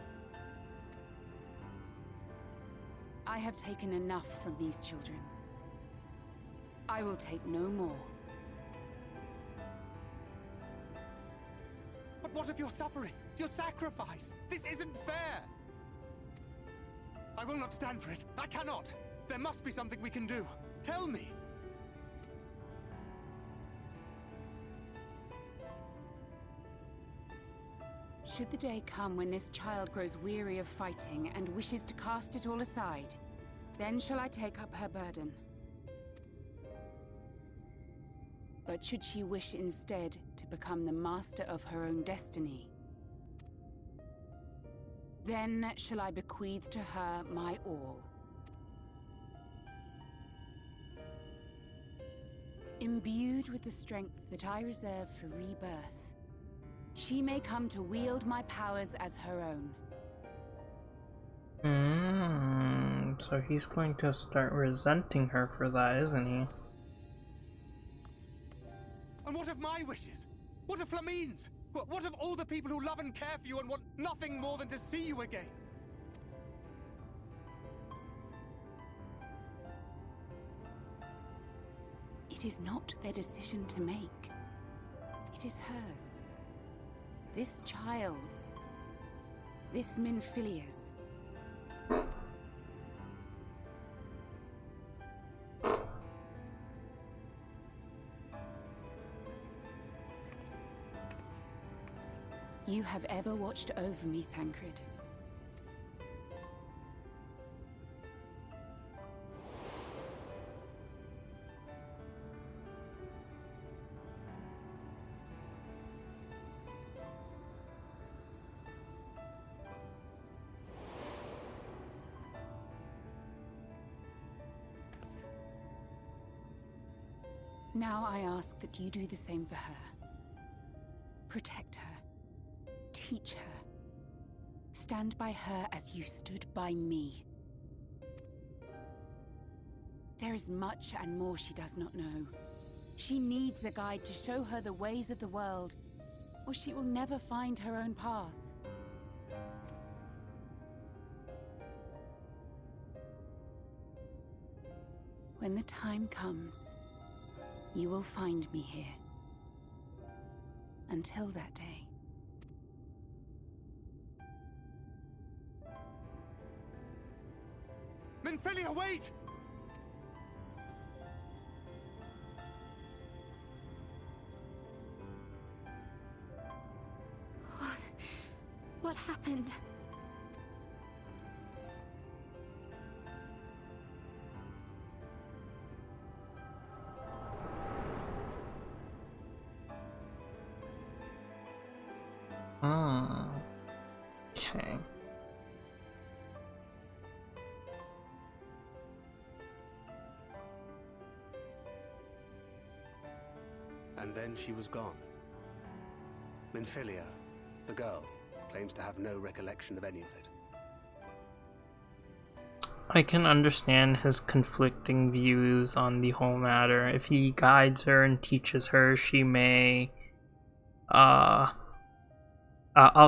I have taken enough from these children. I will take no more. But what of your suffering? Your sacrifice? This isn't fair! I will not stand for it. I cannot! There must be something we can do. Tell me! Should the day come when this child grows weary of fighting and wishes to cast it all aside, then shall I take up her burden. But should she wish instead to become the master of her own destiny, then shall I bequeath to her my all. Imbued with the strength that I reserve for rebirth, she may come to wield my powers as her own. So he's going to start resenting her for that, isn't he? And what of my wishes? What of Flamine's? What of all the people who love and care for you and want nothing more than to see you again? It is not their decision to make. It is hers. This child's. This Minfilia's. You have ever watched over me, Thancred. Now I ask that you do the same for her. Protect her. Teach her. Stand by her as you stood by me. There is much and more she does not know. She needs a guide to show her the ways of the world, or she will never find her own path. When the time comes, you will find me here. Until that day. Minfilia, wait! What happened? Okay. And then she was gone. Minfilia, the girl, claims to have no recollection of any of it. I can understand his conflicting views on the whole matter. If he guides her and teaches her, she may... I'll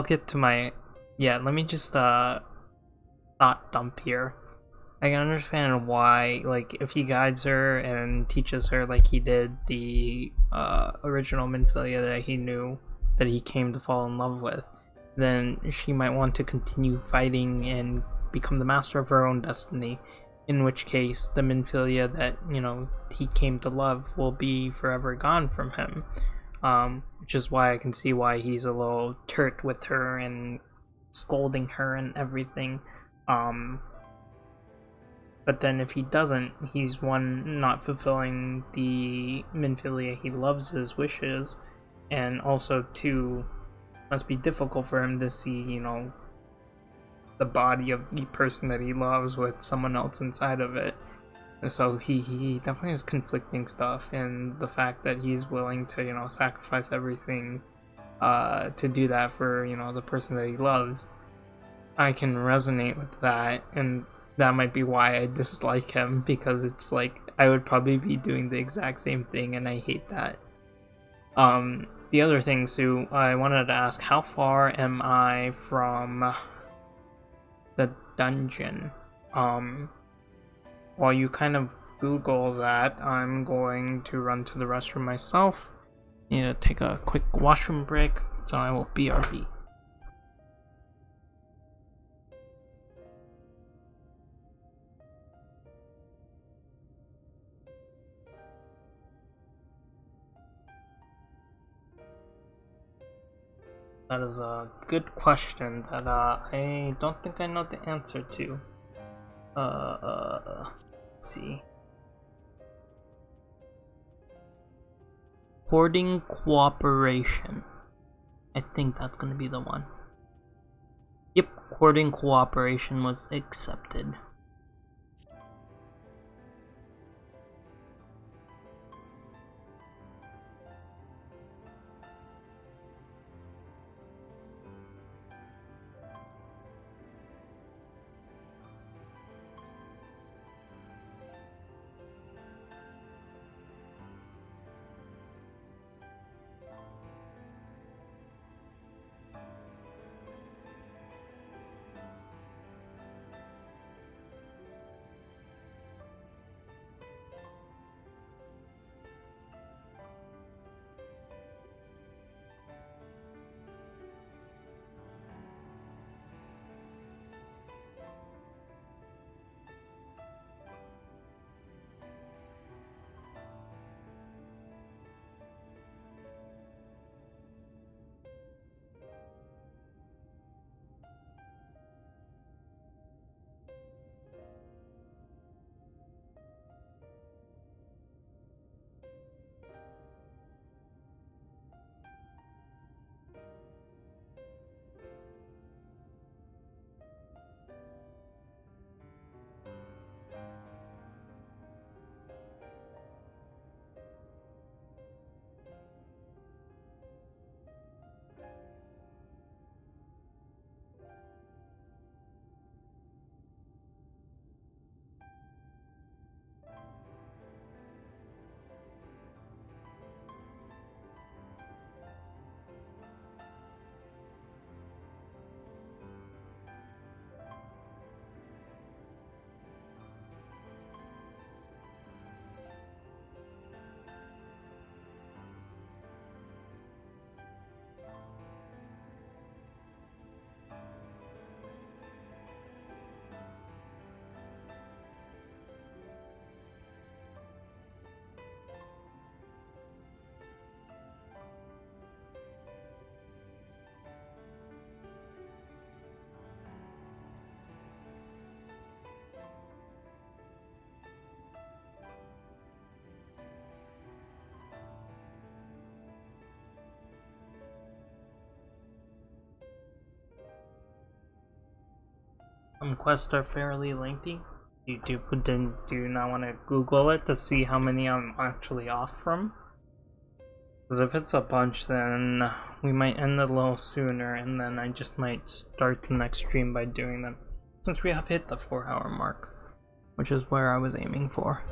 get to my... Yeah, let me just, thought dump here. I can understand why, like, if he guides her and teaches her like he did the, original Minfilia that he knew, that he came to fall in love with, then she might want to continue fighting and become the master of her own destiny, in which case the Minfilia that, you know, he came to love will be forever gone from him. Which is why I can see why he's a little turt with her and scolding her and everything. But then if he doesn't, he's one, not fulfilling the Minfilia he loves his wishes, and also two, must be difficult for him to see, you know, the body of the person that he loves with someone else inside of it. And so he definitely has conflicting stuff, and the fact that he's willing to, you know, sacrifice everything to do that for, you know, the person that he loves, I can resonate with that, and that might be why I dislike him, because it's like I would probably be doing the exact same thing, and I hate that. The other thing, Sue, I wanted to ask, how far am I from the dungeon? While you kind of Google that, I'm going to run to the restroom myself. Need to take a quick washroom break, so I will BRB. That is a good question that I don't think I know the answer to. Let's see. Hoarding cooperation. I think that's gonna be the one. Yep, hoarding cooperation was accepted. Some quests are fairly lengthy. Do you not want to Google it to see how many I'm actually off from? Because if it's a bunch, then we might end it a little sooner, and then I just might start the next stream by doing them. Since we have hit the 4-hour mark, which is where I was aiming for.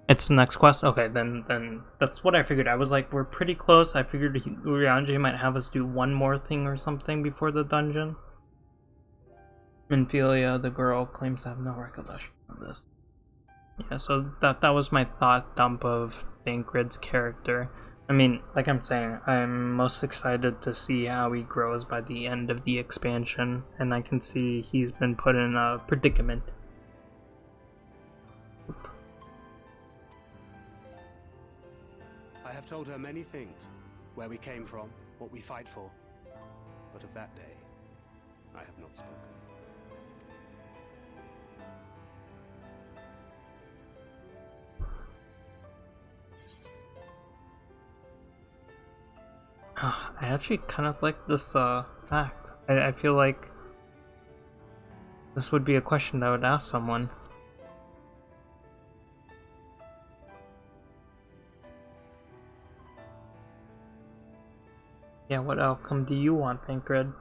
It's the next quest? Okay, then that's what I figured. I was like, we're pretty close. I figured Urianji might have us do one more thing or something before the dungeon. Minfilia, the girl, claims to have no recollection of this. Yeah, so that was my thought dump of Thancred's character. I mean, like I'm saying, I'm most excited to see how he grows by the end of the expansion, and I can see he's been put in a predicament. I have told her many things, where we came from, what we fight for, but of that day, I have not spoken. I actually kind of like this fact. I feel like this would be a question that I would ask someone. Yeah, what outcome do you want, Thancred?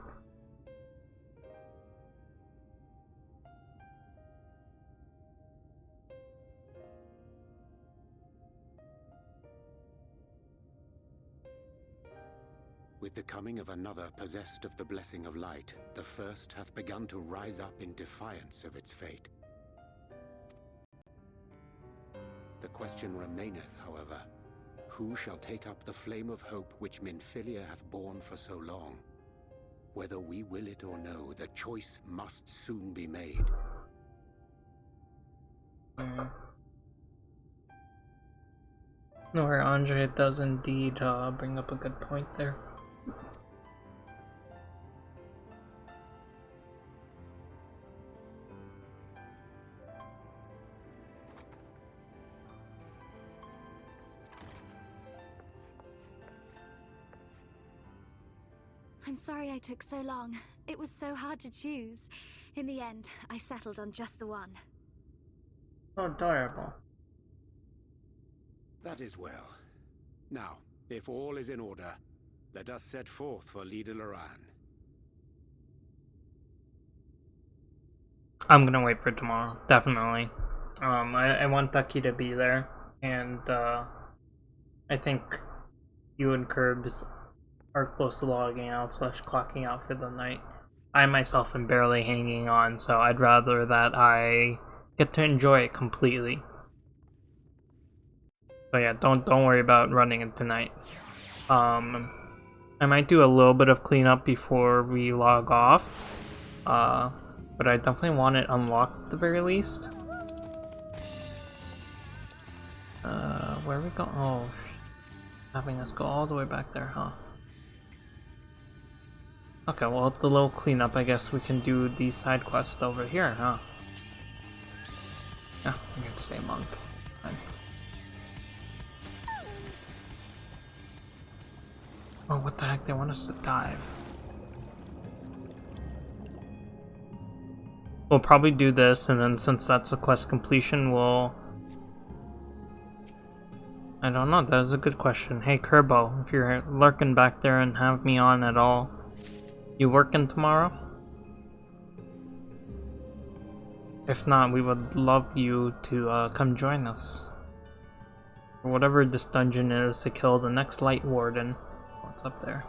With the coming of another possessed of the blessing of light, the first hath begun to rise up in defiance of its fate. The question remaineth, however, who shall take up the flame of hope which Minfilia hath borne for so long? Whether we will it or no, the choice must soon be made. No, Andre does indeed bring up a good point there. I'm sorry I took so long. It was so hard to choose. In the end, I settled on just the one. Oh, adorable. That is well. Now, if all is in order, let us set forth for Lida Loran. I'm gonna wait for tomorrow, definitely. I want Ducky to be there, and I think you and Curbs are close to logging out / clocking out for the night. I myself am barely hanging on, so I'd rather that I get to enjoy it completely. So yeah, don't worry about running it tonight. I might do a little bit of cleanup before we log off, but I definitely want it unlocked at the very least. Where are we going? Oh, having us go all the way back there, huh? Okay, well, the little cleanup, I guess we can do the side quest over here, huh? Yeah, I'm gonna stay monk. Fine. Oh, what the heck? They want us to dive. We'll probably do this, and then since that's a quest completion, we'll... I don't know, that is a good question. Hey, Kerbo, if you're lurking back there and have me on at all, you working tomorrow? If not, we would love you to come join us. Or whatever this dungeon is to kill the next Light Warden. What's up there?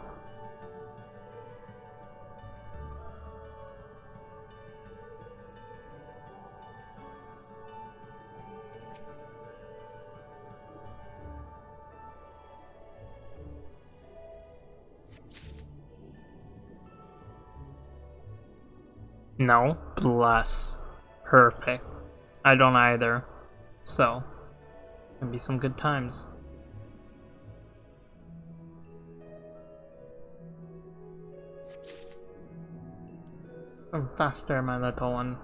No, bless. Perfect. I don't either. So, gonna be some good times. I'm faster, my little one.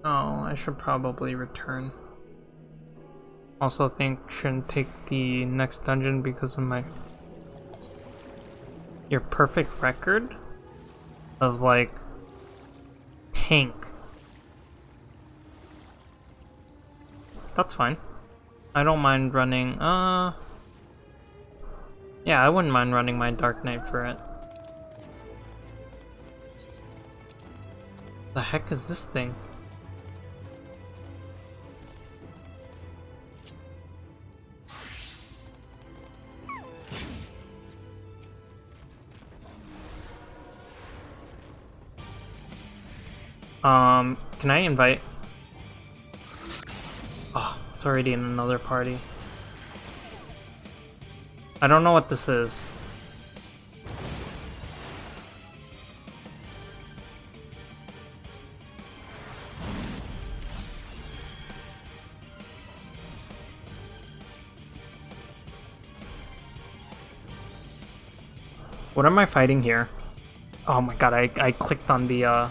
Oh, I should probably return. Also think shouldn't take the next dungeon because of my... Your perfect record? Of like... Tank. That's fine. I don't mind running, yeah, I wouldn't mind running my Dark Knight for it. The heck is this thing? Can I invite? Oh, it's already in another party. I don't know what this is. What am I fighting here? Oh my god, I clicked on the,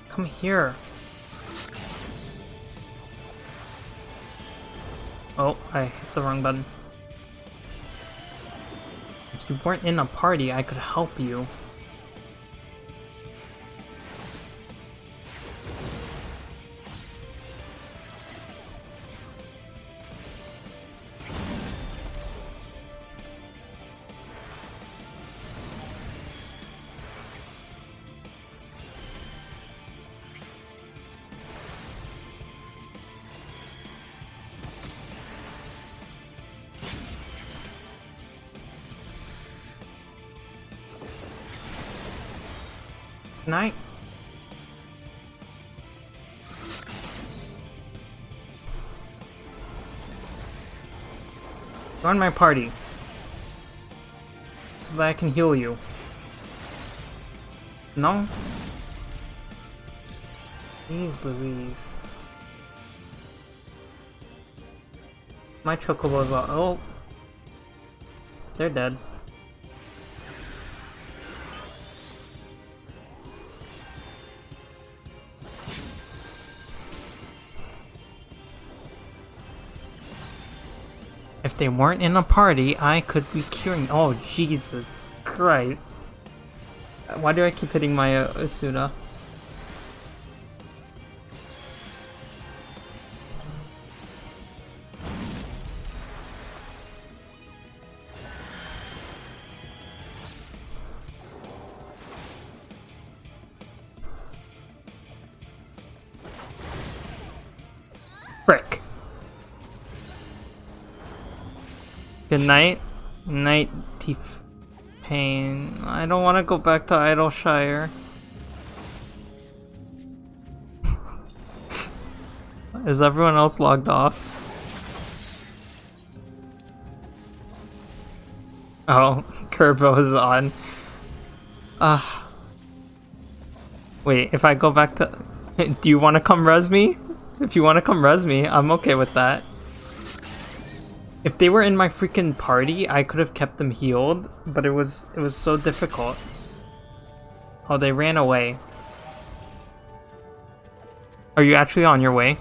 Come here. Oh, I hit the wrong button. If you weren't in a party, I could help you. Night. Join my party so that I can heal you. No? Jeez Louise. My chocobos are... Oh! They're dead. If they weren't in a party, I could be curing. Oh, Jesus Christ. Why do I keep hitting my Asuda? Frick. Good night. Night, teeth pain. I don't want to go back to Idleshire. Is everyone else logged off? Oh, Kerbo is on. Wait, if I go back to... Do you want to come res me? If you want to come res me, I'm okay with that. If they were in my freaking party, I could have kept them healed, but it was so difficult. Oh, they ran away. Are you actually on your way?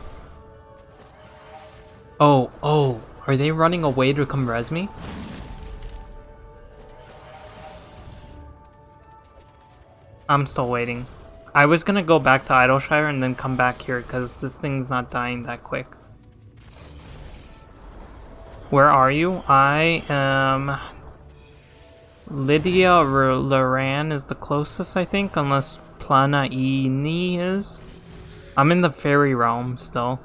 Oh, are they running away to come res me? I'm still waiting. I was gonna go back to Idleshire and then come back here because this thing's not dying that quick. Where are you? I am... Lydia or Loran is the closest, I think, unless Plana Ini is. I'm in the fairy realm still.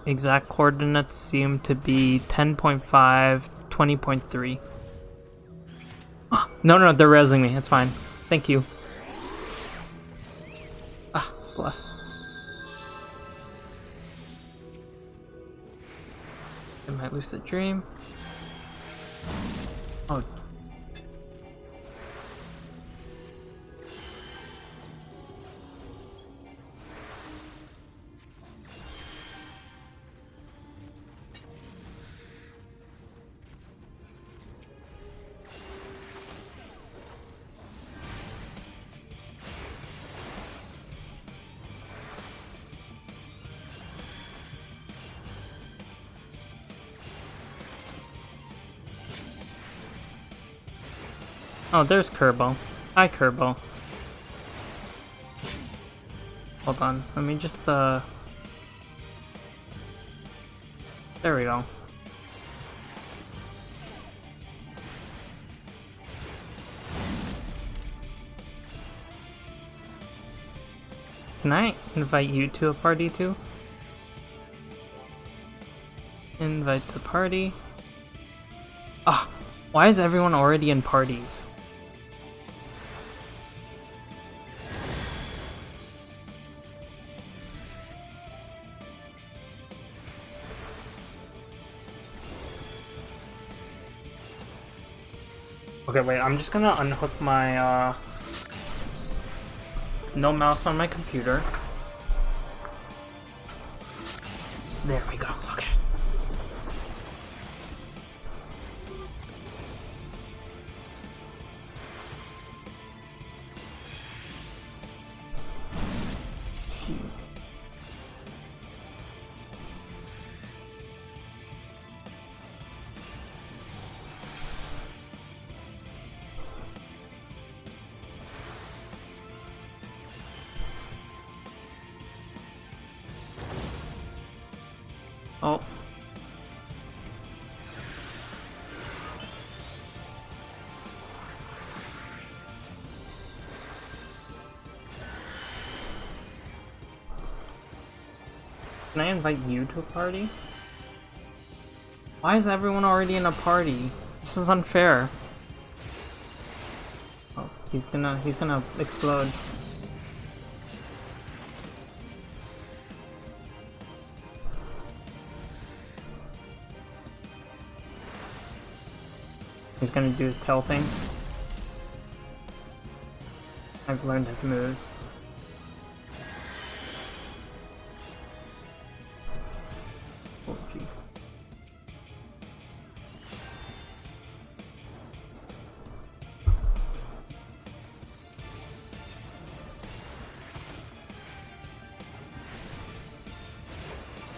Exact coordinates seem to be 10.5, 20.3. No, they're resing me. It's fine. Thank you. Ah, bless. In my lucid dream. Oh. Oh, there's Kerbo. Hi, Kerbo. Hold on, let me just, there we go. Can I invite you to a party too? Invite to party. Ah, why is everyone already in parties? Okay, wait, I'm just gonna unhook my, no mouse on my computer. There we go, okay. Jeez. Oh. Can I invite you to a party? Why is everyone already in a party? This is unfair. Oh, he's gonna explode. He's gonna do his tail thing. I've learned his moves. Oh jeez.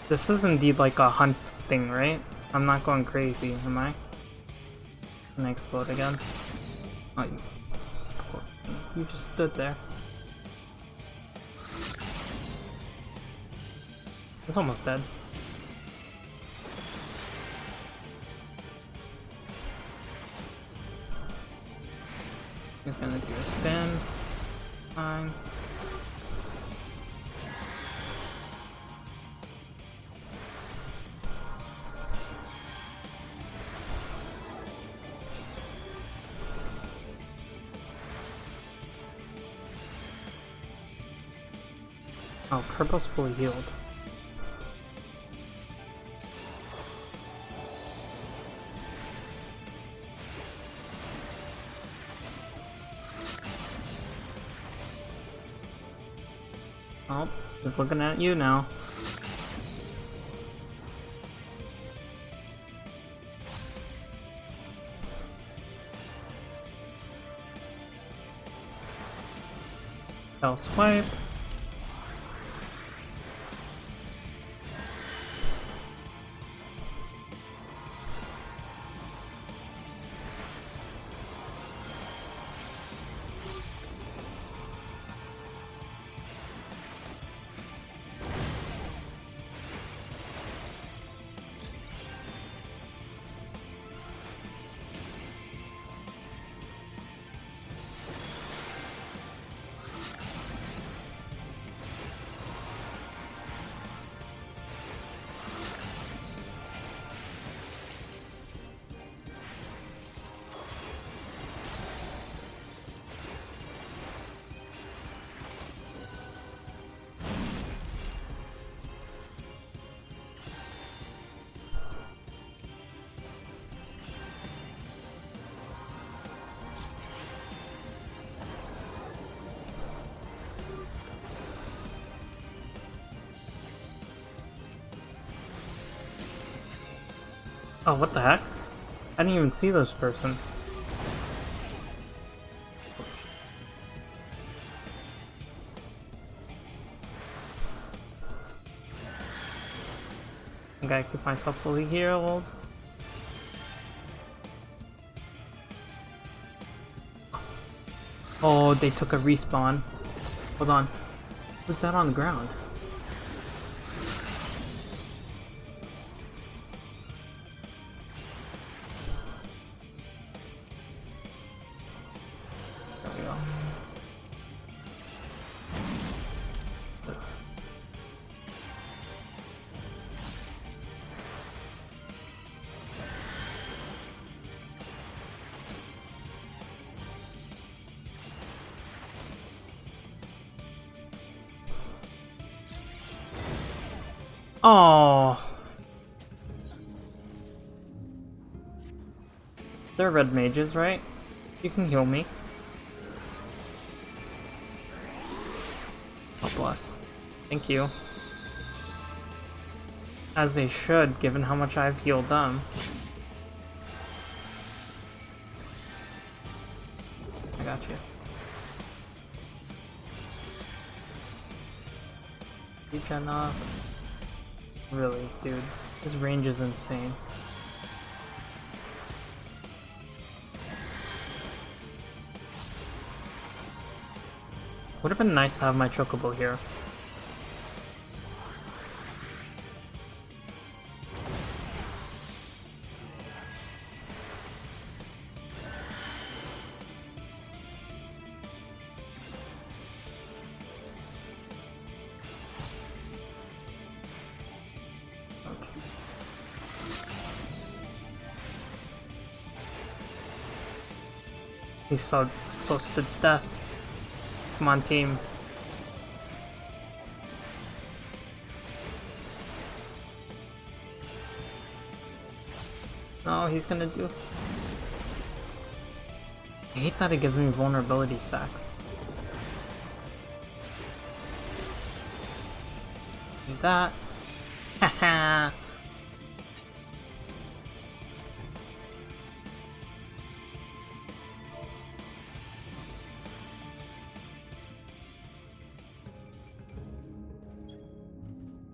This is indeed like a hunt thing, right? I'm not going crazy, am I? Can I explode again? Oh, you just stood there. It's almost dead. He's gonna do a spin. Fine. Oh, Kerbo's fully healed. Oh, just looking at you now. I'll swipe. Oh, what the heck? I didn't even see this person. I gotta keep myself fully healed. Oh, they took a respawn. Hold on. Who's that on the ground? There we go. Oh, they're red mages, right? You can heal me. Oh, bless. Thank you. As they should, given how much I've healed them. I got you. Regen up. Really, dude. This range is insane. Would have been nice to have my chocobo here. He's so close to death. Come on, team. No, he's gonna do... I hate that it gives me vulnerability stacks. Do that. Haha.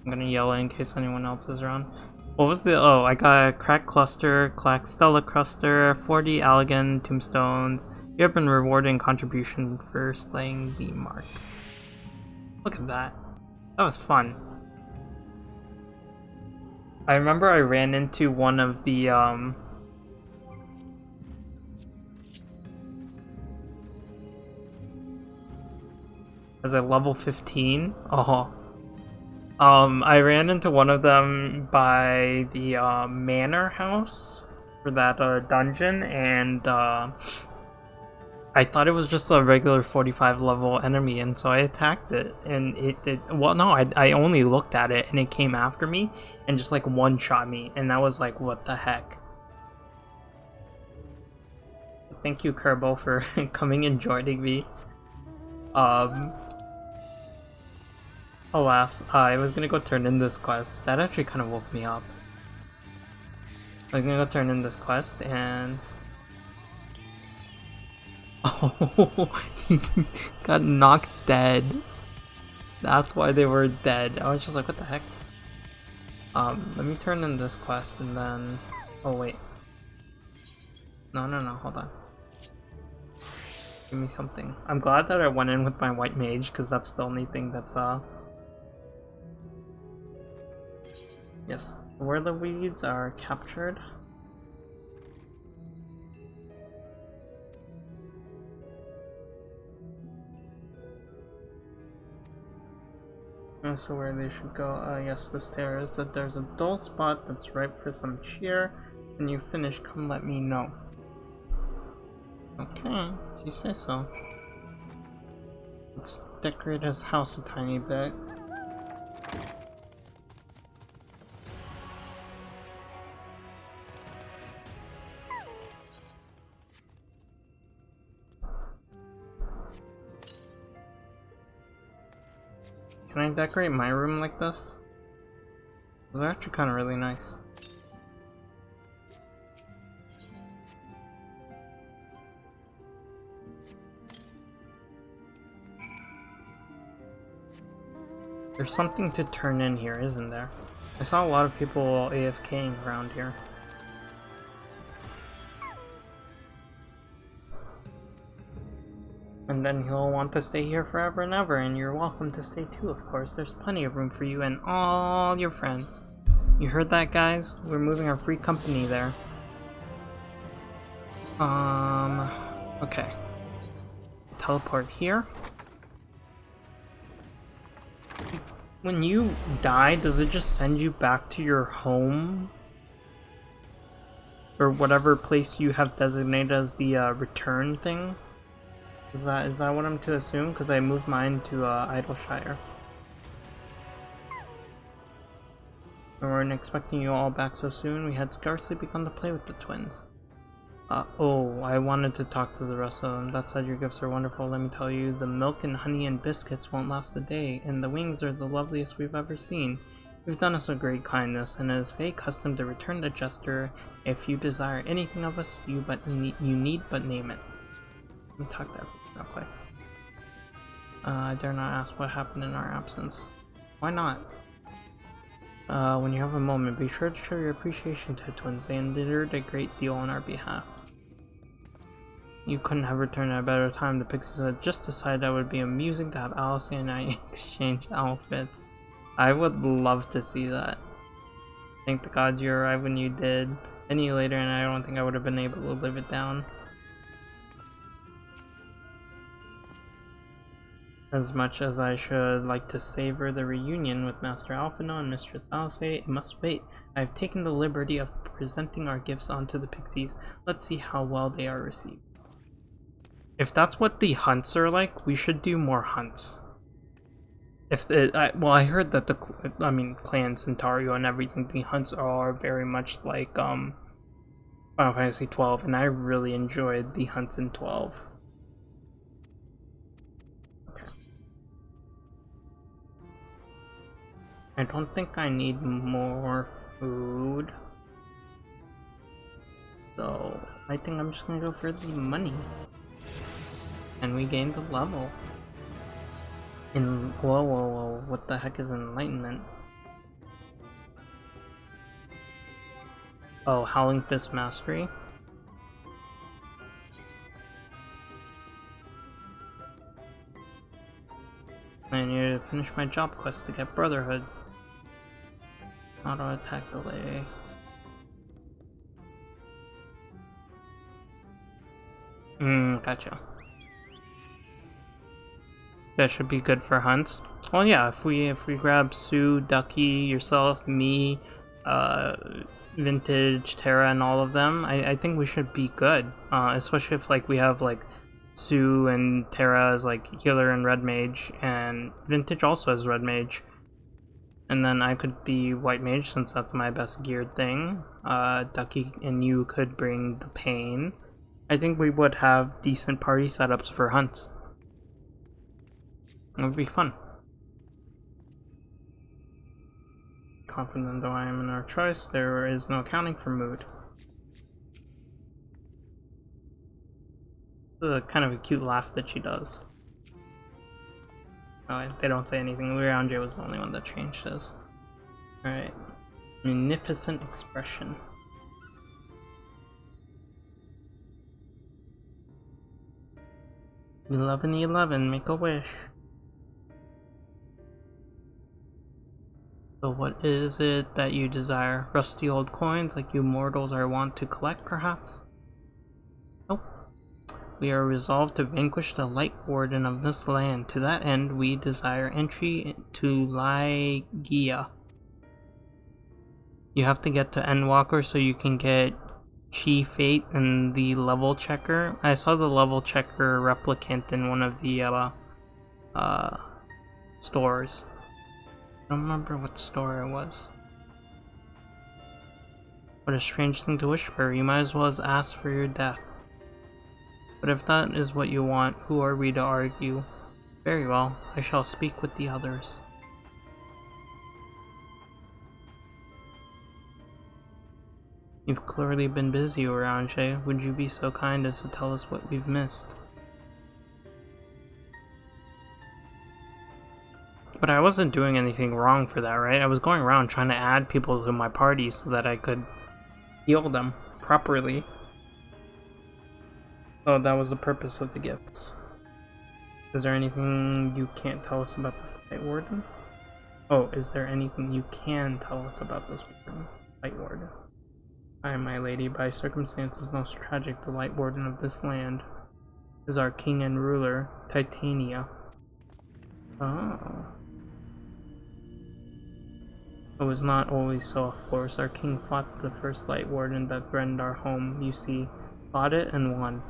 I'm gonna yell in case anyone else is around. What was the... Oh, I got a Crack Cluster, Clack Stella Cluster, 40 Allegan Tombstones. You have been rewarded in contribution for slaying the mark. Look at that. That was fun. I remember I ran into one of the, as a level 15? Oh. I ran into one of them by the manor house for that dungeon, and I thought it was just a regular 45 level enemy, and so I attacked it, and well, no, I only looked at it, and it came after me, and just like one-shot me, and that was like, what the heck. Thank you, Kerbo, for coming and joining me. Alas, I was gonna go turn in this quest. That actually kind of woke me up. I was gonna go turn in this quest and... Oh, he got knocked dead. That's why they were dead. I was just like, what the heck? Let me turn in this quest and then... Oh, wait. No, hold on. Give me something. I'm glad that I went in with my white mage, because that's the only thing that's, Yes, where the weeds are captured. So where they should go, yes, the stairs. That there's a dull spot that's ripe for some cheer. When you finish, come let me know. Okay, if you say so. Let's decorate his house a tiny bit. Can I decorate my room like this? They're actually kind of really nice. There's something to turn in here, isn't there? I saw a lot of people AFKing around here. And and then he'll want to stay here forever and ever, and you're welcome to stay too, of course. There's plenty of room for you and all your friends. You heard that, guys? We're moving our free company there. Okay. Teleport here. When you die, does it just send you back to your home? Or whatever place you have designated as the return thing? Is that what I'm to assume? Because I moved mine to Idleshire. We weren't expecting you all back so soon. We had scarcely begun to play with the twins. Oh, I wanted to talk to the rest of them. That said, your gifts are wonderful, let me tell you. The milk and honey and biscuits won't last a day, and the wings are the loveliest we've ever seen. You've done us a great kindness, and it is fate custom to return the jester. If you desire anything of us, you need but name it. Let me talk to everyone real quick. I dare not ask what happened in our absence. Why not? When you have a moment, be sure to show your appreciation to the twins. They endured a great deal on our behalf. You couldn't have returned at a better time. The pixies had just decided that it would be amusing to have Alice and I exchange outfits. I would love to see that. Thank the gods you arrived when you did. Any later, and I don't think I would have been able to live it down. As much as I should like to savor the reunion with Master Alphino and Mistress Alice, it must wait. I have taken the liberty of presenting our gifts onto the pixies. Let's see how well they are received. If that's what the hunts are like, we should do more hunts. Well, I heard that Clan Centario and everything, the hunts are very much like Final Fantasy XII, and I really enjoyed the hunts in 12. Okay. I don't think I need more food, so I think I'm just gonna go for the money. And we gained the level. Whoa, what the heck is enlightenment? Oh, Howling Fist Mastery. I need to finish my job quest to get Brotherhood. Auto attack delay. Gotcha. That should be good for hunts. Well, yeah, if we grab Sue, Ducky, yourself, me, Vintage, Terra, and all of them, I think we should be good. Especially if we have Sue and Terra as healer and red mage, and Vintage also has red mage. And then I could be white mage since that's my best geared thing. Ducky and you could bring the pain. I think we would have decent party setups for hunts. It would be fun. Confident though I am in our choice, there is no accounting for mood. It's kind of a cute laugh that she does. Oh, they don't say anything. Leandre was the only one that changed this. Alright. Munificent expression. 1111, make a wish. So what is it that you desire? Rusty old coins like you mortals are wont to collect, perhaps? Nope. We are resolved to vanquish the Light Warden of this land. To that end, we desire entry to Lygia. You have to get to Endwalker so you can get Chi Fate and the level checker. I saw the level checker replicant in one of the stores. I don't remember what store it was. What a strange thing to wish for. You might as well ask for your death. But if that is what you want, who are we to argue? Very well, I shall speak with the others. You've clearly been busy, Orange. Would you be so kind as to tell us what we've missed? But I wasn't doing anything wrong for that, right? I was going around trying to add people to my party so that I could heal them properly. So that was the purpose of the gifts. Is there anything you can't tell us about this Light Warden? Oh, is there anything you can tell us about this Light Warden? I am, my lady, by circumstances most tragic, the Light Warden of this land is our king and ruler, Titania. Oh. It was not always so, of course. Our king fought the first Light Warden that threatened our home, you see. Fought it and won.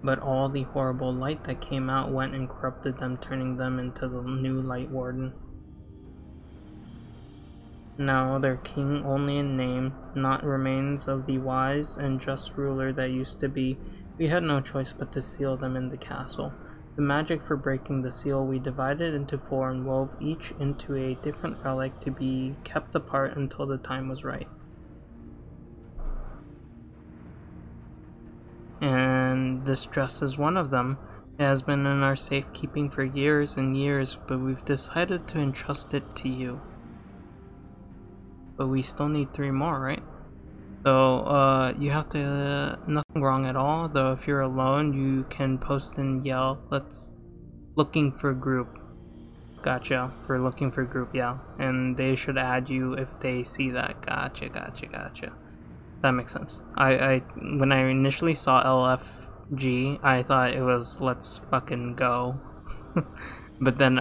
But all the horrible light that came out went and corrupted them, turning them into the new Light Warden. Now their king only in name, not remains of the wise and just ruler that used to be. We had no choice but to seal them in the castle. The magic for breaking the seal we divided into 4 and wove each into a different relic to be kept apart until the time was right. And this dress is one of them. It has been in our safekeeping for years and years, but we've decided to entrust it to you. But we still need 3 more, right? So, you have to, nothing wrong at all, though if you're alone, you can post and yell, let's, looking for group. Gotcha, for looking for group, yeah. And they should add you if they see that. Gotcha. That makes sense. When I initially saw LFG, I thought it was let's fucking go. But then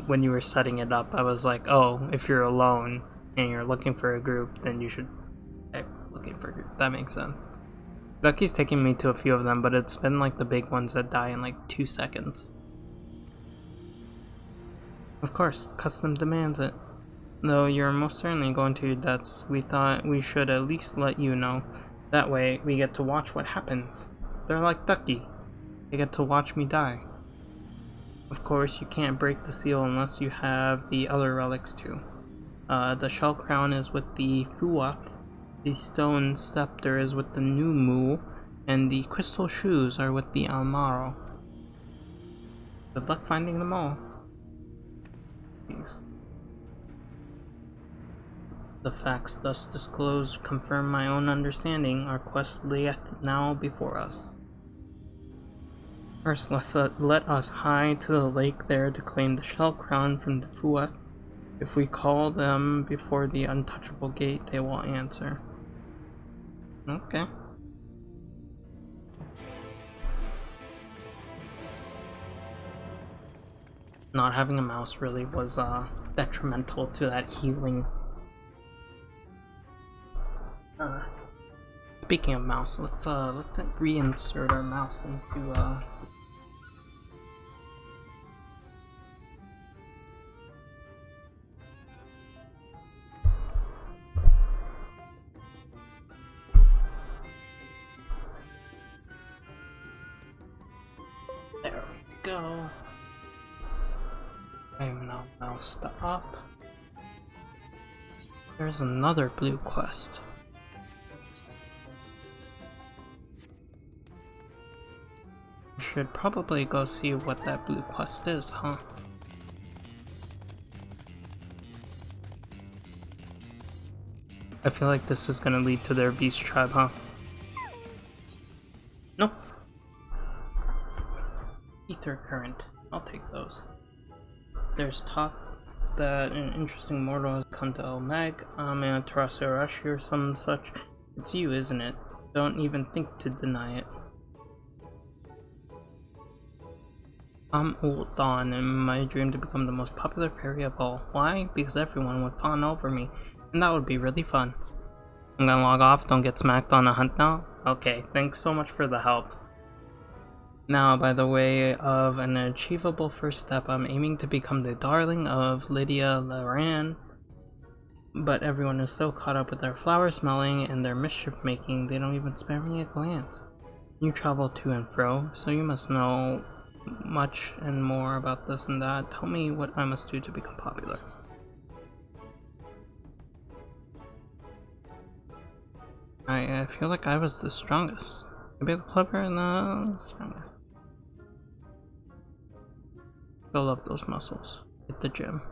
when you were setting it up, I was like, oh, if you're alone and you're looking for a group, then you should type looking for a group. That makes sense. Ducky's taking me to a few of them, but it's been like the big ones that die in like 2 seconds. Of course, custom demands it. Though you're most certainly going to your deaths, we thought we should at least let you know. That way, we get to watch what happens. They're like Ducky. They get to watch me die. Of course, you can't break the seal unless you have the other relics too. The shell crown is with the Fuwa, the stone scepter is with the new Moogle, and the crystal shoes are with the Almaro. Good luck finding them all. Peace. The facts thus disclosed confirm my own understanding. Our quest lieth now before us. First, let us hie to the lake there to claim the shell crown from the Fuwa. If we call them before the untouchable gate, they will answer. Okay. Not having a mouse really was detrimental to that healing. Speaking of mouse, let's reinsert our mouse into there we go. I am now moused up. There's another blue quest. Should probably go see what that blue quest is, huh? I feel like this is gonna lead to their beast tribe, huh? Nope. Ether current. I'll take those. There's talk that an interesting mortal has come to El Mag, Mantarasarashi or some such. It's you, isn't it? Don't even think to deny it. I'm Uldan, and my dream to become the most popular fairy of all. Why? Because everyone would fawn over me, and that would be really fun. I'm gonna log off, don't get smacked on a hunt now? Okay, thanks so much for the help. Now, by the way of an achievable first step, I'm aiming to become the darling of Lydia Laran, but everyone is so caught up with their flower smelling and their mischief making, they don't even spare me a glance. You travel to and fro, so you must know much and more about this and that. Tell me what I must do to become popular. I feel like I was the strongest. Maybe the clever and the strongest. Build up those muscles. Hit the gym.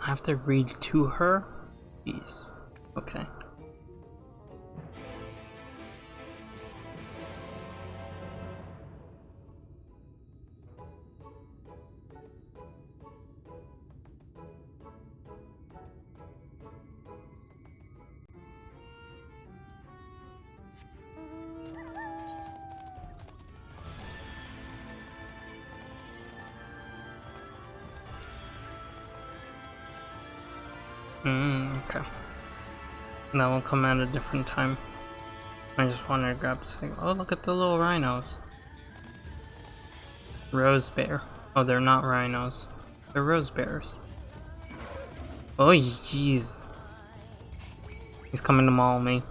I have to read to her? Jeez. Okay. Okay. That will come at a different time. I just wanted to grab this thing. Oh, look at the little rhinos. Rose bear. Oh, they're not rhinos. They're rose bears. Oh, jeez. He's coming to maul me.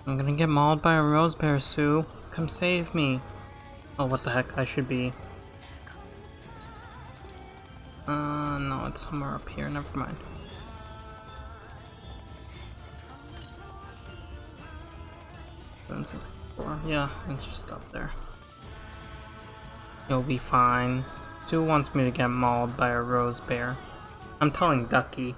I'm gonna get mauled by a rose bear, Sue. Come save me. Oh, what the heck? I should be... no, it's somewhere up here. Never mind. Yeah, it's just up there. You'll be fine. Sue wants me to get mauled by a rose bear. I'm telling Ducky.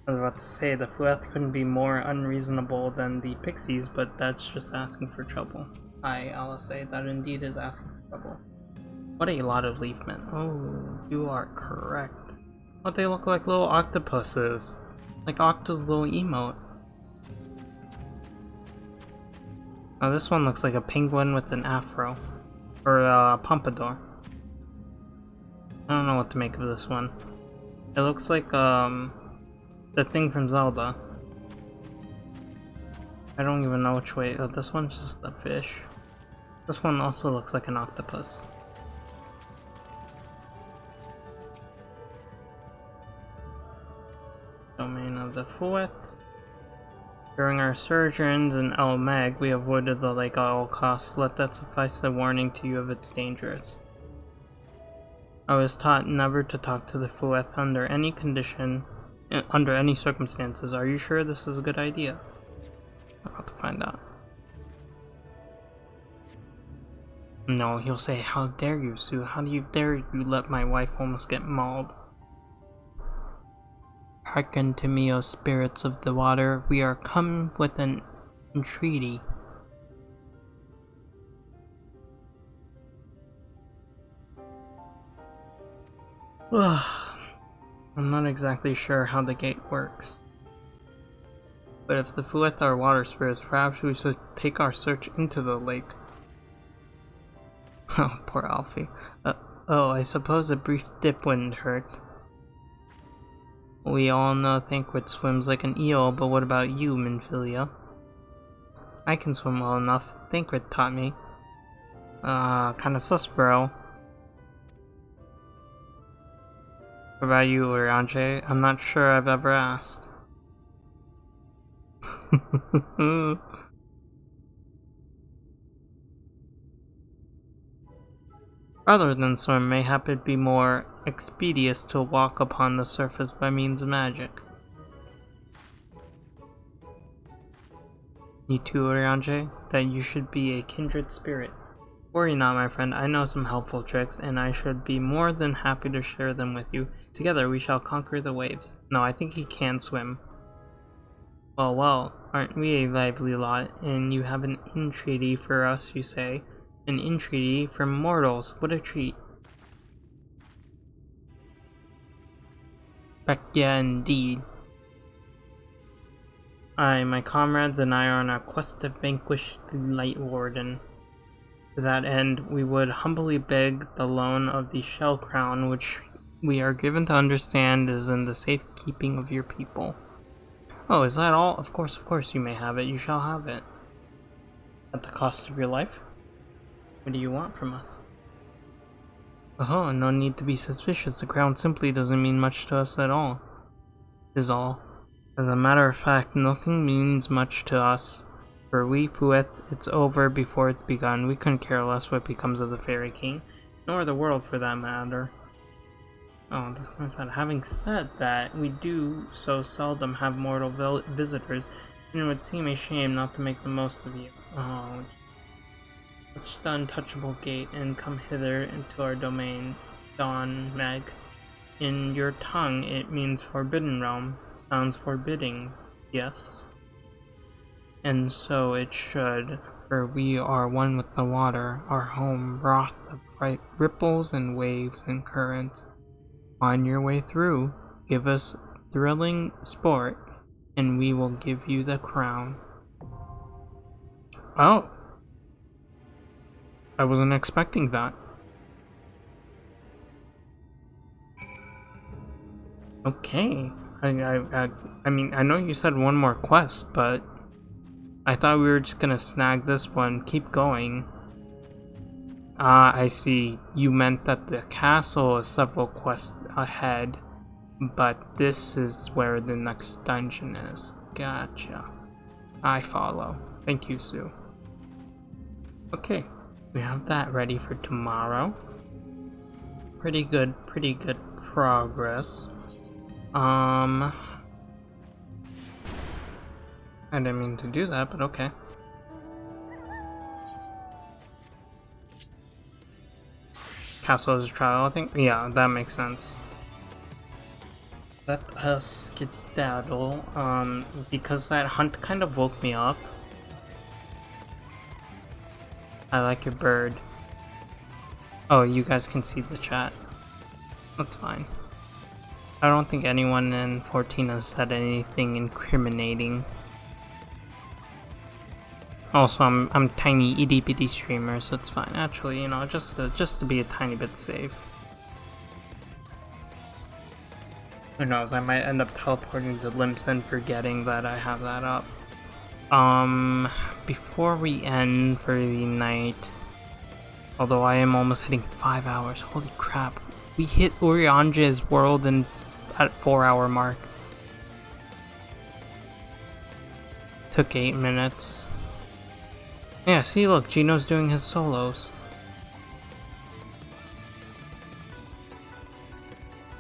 I was about to say the Fueth couldn't be more unreasonable than the pixies, but that's just asking for trouble. I'll say that indeed is asking for trouble. What a lot of leaf men. Oh, you are correct. Oh, they look like little octopuses. Like Octo's little emote. Oh, this one looks like a penguin with an afro. Or a pompadour. I don't know what to make of this one. It looks like, the thing from Zelda. I don't even know which way. Oh, this one's just a fish. This one also looks like an octopus. Domain of the Fueth. During our sojourns in El Meg, we avoided the lake at all costs. Let that suffice a warning to you of its dangers. I was taught never to talk to the Fueth under any condition, under any circumstances. Are you sure this is a good idea? I'll have to find out. No, he'll say, how dare you, Sue? How do you dare you let my wife almost get mauled? Hearken to me, O spirits of the water. We are come with an entreaty. I'm not exactly sure how the gate works. But if the Fueth are water spirits, perhaps we should take our search into the lake. Oh, poor Alfie. Oh, I suppose a brief dip wouldn't hurt. We all know Thancred swims like an eel, but what about you, Minfilia? I can swim well enough. Thancred taught me. Kinda sus, bro. What about you, Urianger? I'm not sure I've ever asked. Rather than swim, mayhap it'd be more expeditious to walk upon the surface by means of magic. You too, Urianger? That you should be a kindred spirit. Worry not, my friend, I know some helpful tricks, and I should be more than happy to share them with you. Together we shall conquer the waves. No, I think he can swim. Well, aren't we a lively lot, and you have an entreaty for us, you say? An entreaty from mortals, what a treat. Heck yeah, indeed. Aye, my comrades and I are on a quest to vanquish the Light Warden. To that end, we would humbly beg the loan of the Shell Crown, which we are given to understand is in the safekeeping of your people. Oh, is that all? Of course, you may have it. You shall have it. At the cost of your life? What do you want from us? Oh, no need to be suspicious. The crown simply doesn't mean much to us at all. Is all. As a matter of fact, nothing means much to us. For we Fueth, it's over before it's begun. We couldn't care less what becomes of the Fairy King, nor the world for that matter. Oh, this kind of sad. Having said that, we do so seldom have mortal visitors, and it would seem a shame not to make the most of you. Oh. Touch the untouchable gate and come hither into our domain, Dawn Meg. In your tongue it means forbidden realm. Sounds forbidding, yes? And so it should, for we are one with the water, our home wrought of bright ripples and waves and currents. On your way through, give us thrilling sport, and we will give you the crown. Oh! I wasn't expecting that. Okay. I mean, I know you said one more quest, but I thought we were just gonna snag this one, keep going. Ah, I see. You meant that the castle is several quests ahead, but this is where the next dungeon is. Gotcha. I follow. Thank you, Sue. Okay, we have that ready for tomorrow. Pretty good progress. I didn't mean to do that, but okay. Castle is a trial, I think? Yeah, that makes sense. Let us skedaddle, because that hunt kind of woke me up. I like your bird. Oh, you guys can see the chat. That's fine. I don't think anyone in 14 has said anything incriminating. Also, I'm tiny itty bitty streamer, so it's fine. Actually, you know, just to be a tiny bit safe. Who knows? I might end up teleporting to Limps and forgetting that I have that up. Before we end for the night, although I am almost hitting 5 hours. Holy crap! We hit Uriange's world at 4-hour mark. Took 8 minutes. Yeah, see, look, Gino's doing his solos.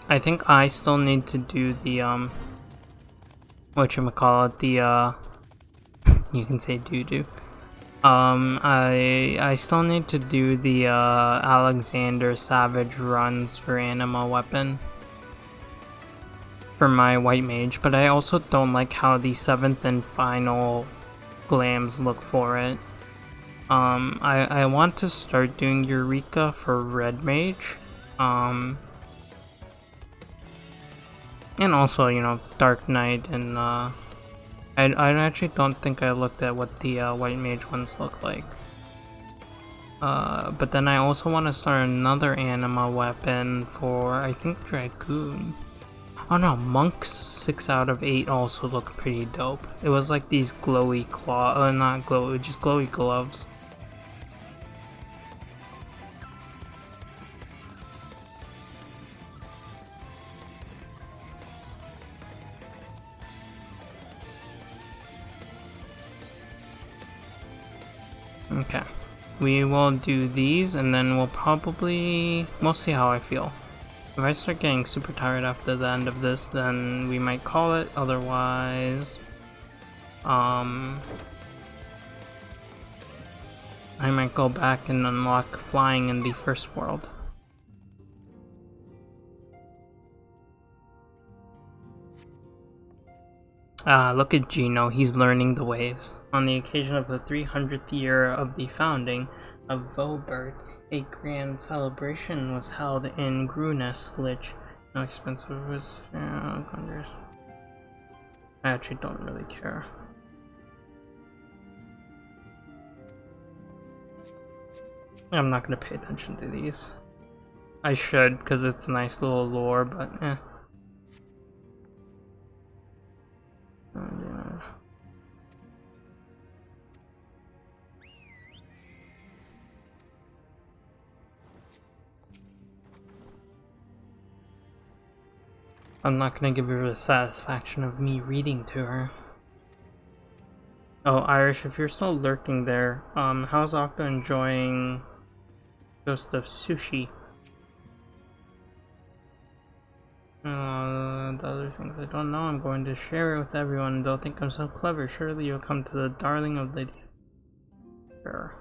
I think I still need to do the, whatchamacallit, the, you can say doo-doo. I still need to do the, Alexander Savage runs for Anima Weapon. For my White Mage, but I also don't like how the 7th and final glams look for it. I want to start doing Eureka for Red Mage. And also, you know, Dark Knight and, I actually don't think I looked at what the, White Mage ones look like. But then I also want to start another Anima weapon for, I think, Dragoon. Oh no, Monk's 6 out of 8 also looked pretty dope. It was like these glowy not glowy, just glowy gloves. Okay, we will do these and then we'll see how I feel. If I start getting super tired after the end of this, then we might call it. Otherwise, I might go back and unlock flying in the first world. Look at Gino, he's learning the ways. On the occasion of the 300th year of the founding of Vobert, a grand celebration was held in Grunest, Lich. No expensive was I actually don't really care. I'm not gonna pay attention to these. I should, because it's a nice little lore, but eh. Yeah. I'm not gonna give her the satisfaction of me reading to her. Oh, Irish, if you're still lurking there, how's Octo enjoying Ghost of Sushi? The other things I don't know, I'm going to share it with everyone. They'll think I'm so clever. Surely you'll come to the darling of the... Sure.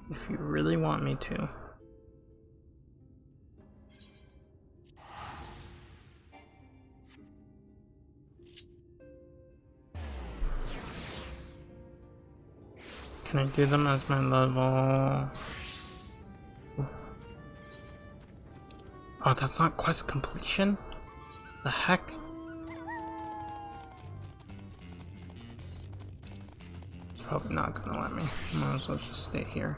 if you really want me to. Can I do them as my level? Oh, that's not quest completion? The heck? It's probably not gonna let me. Might as well just stay here.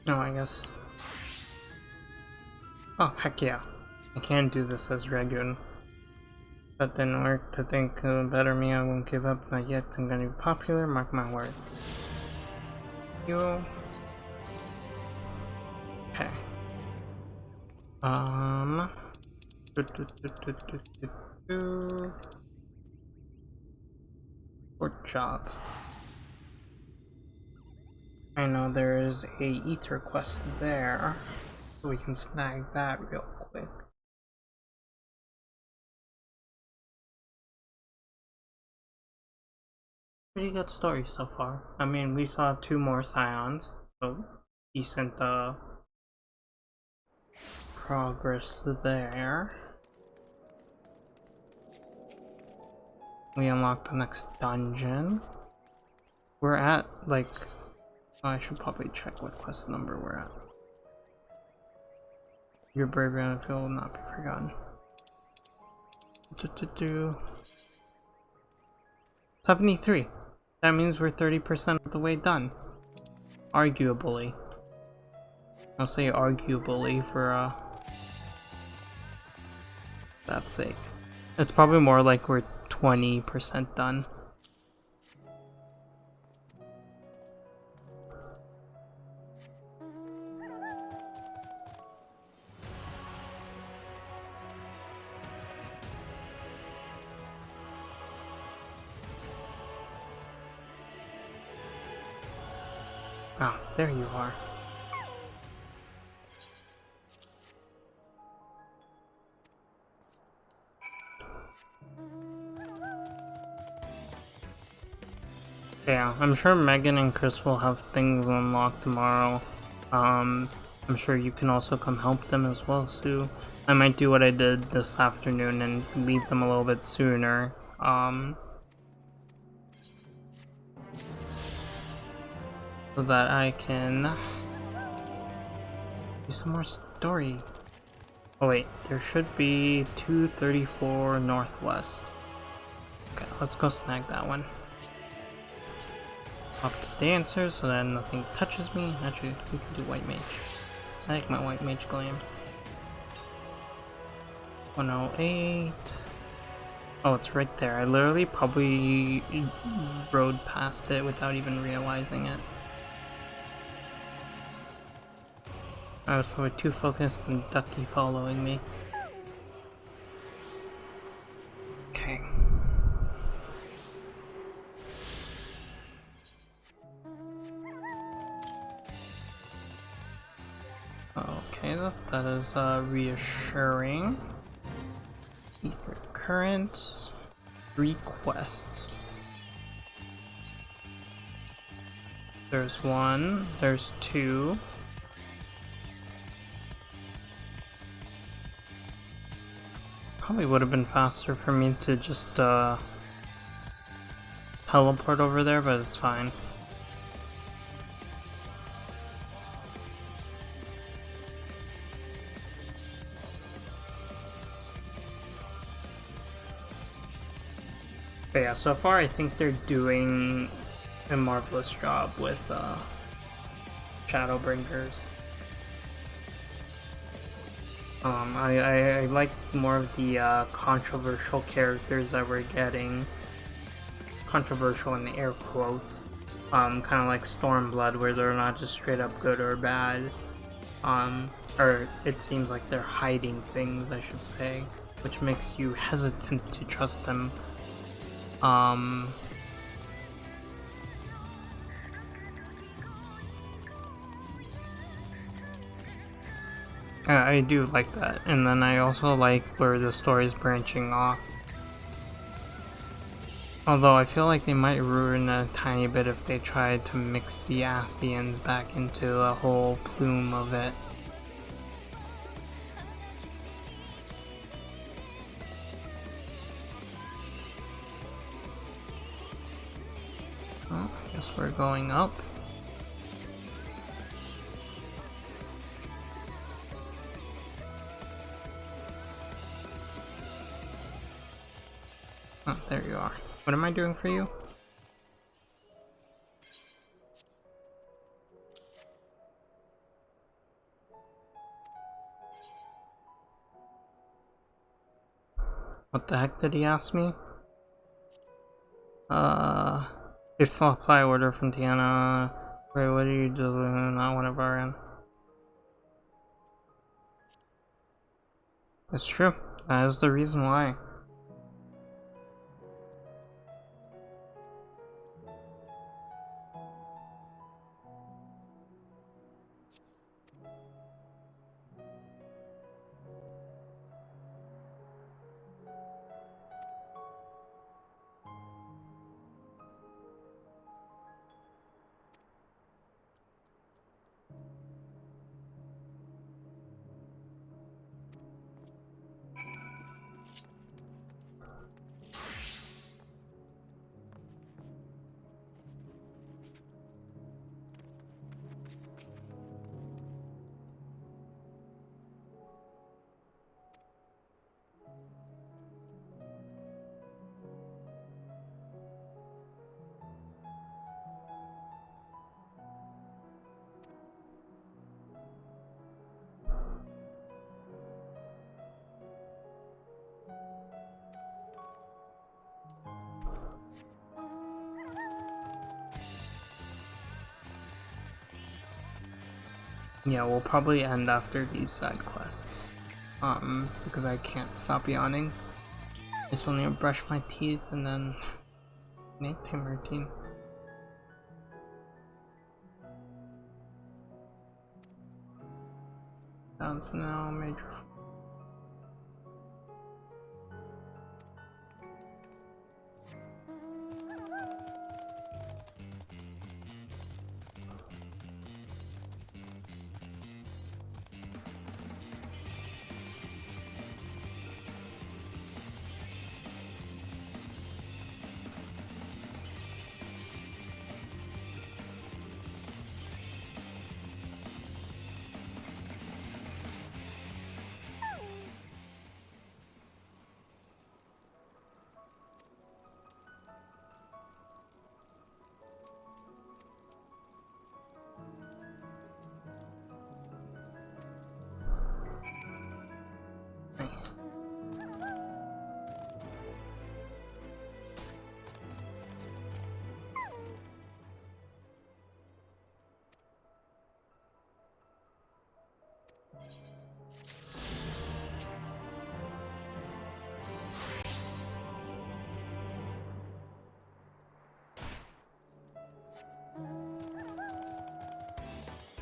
No, I guess. Oh, heck yeah. I can do this as Dragoon. That didn't work. To think better me, I won't give up. Not yet. I'm gonna be popular. Mark my words. You. Okay. Port job. I know there is a ether quest there, so we can snag that real quick. Pretty good story so far. I mean, we saw 2 more scions, so decent progress there. We unlocked the next dungeon. We're at like, I should probably check what quest number we're at. Your bravery on the field will not be forgotten. 73. That means we're 30% of the way done. Arguably. I'll say arguably for that sake. It's probably more like we're 20% done. Ah, there you are. Yeah, I'm sure Megan and Chris will have things unlocked tomorrow. I'm sure you can also come help them as well, Sue. I might do what I did this afternoon and leave them a little bit sooner. So that I can do some more story. Oh wait, there should be 234 northwest. Okay, let's go snag that one. Up to the answer so that nothing touches me. Actually, we can do white mage. I like my white mage glam. 108. Oh, it's right there. I literally probably rode past it without even realizing it. I was probably too focused on Ducky following me. Okay. Okay, that is reassuring. Ether current. 3 quests. There's 1, there's 2. Probably would have been faster for me to just teleport over there, but it's fine. But yeah, so far I think they're doing a marvelous job with Shadowbringers. I like more of the controversial characters that we're getting. Controversial in the air quotes. Kind of like Stormblood, where they're not just straight up good or bad. Or it seems like they're hiding things, I should say, which makes you hesitant to trust them. I do like that, and then I also like where the story's branching off. Although I feel like they might ruin a tiny bit if they tried to mix the Ascians back into the whole plume of it. Oh, I guess we're going up. Oh, there you are. What am I doing for you? What the heck did he ask me? They still apply order from Tiana. Wait, what are you doing? Not one of our end. It's true. That is the reason why. Yeah, we'll probably end after these side quests. Because I can't stop yawning. I still need to brush my teeth and then nighttime routine. Bounce now, major.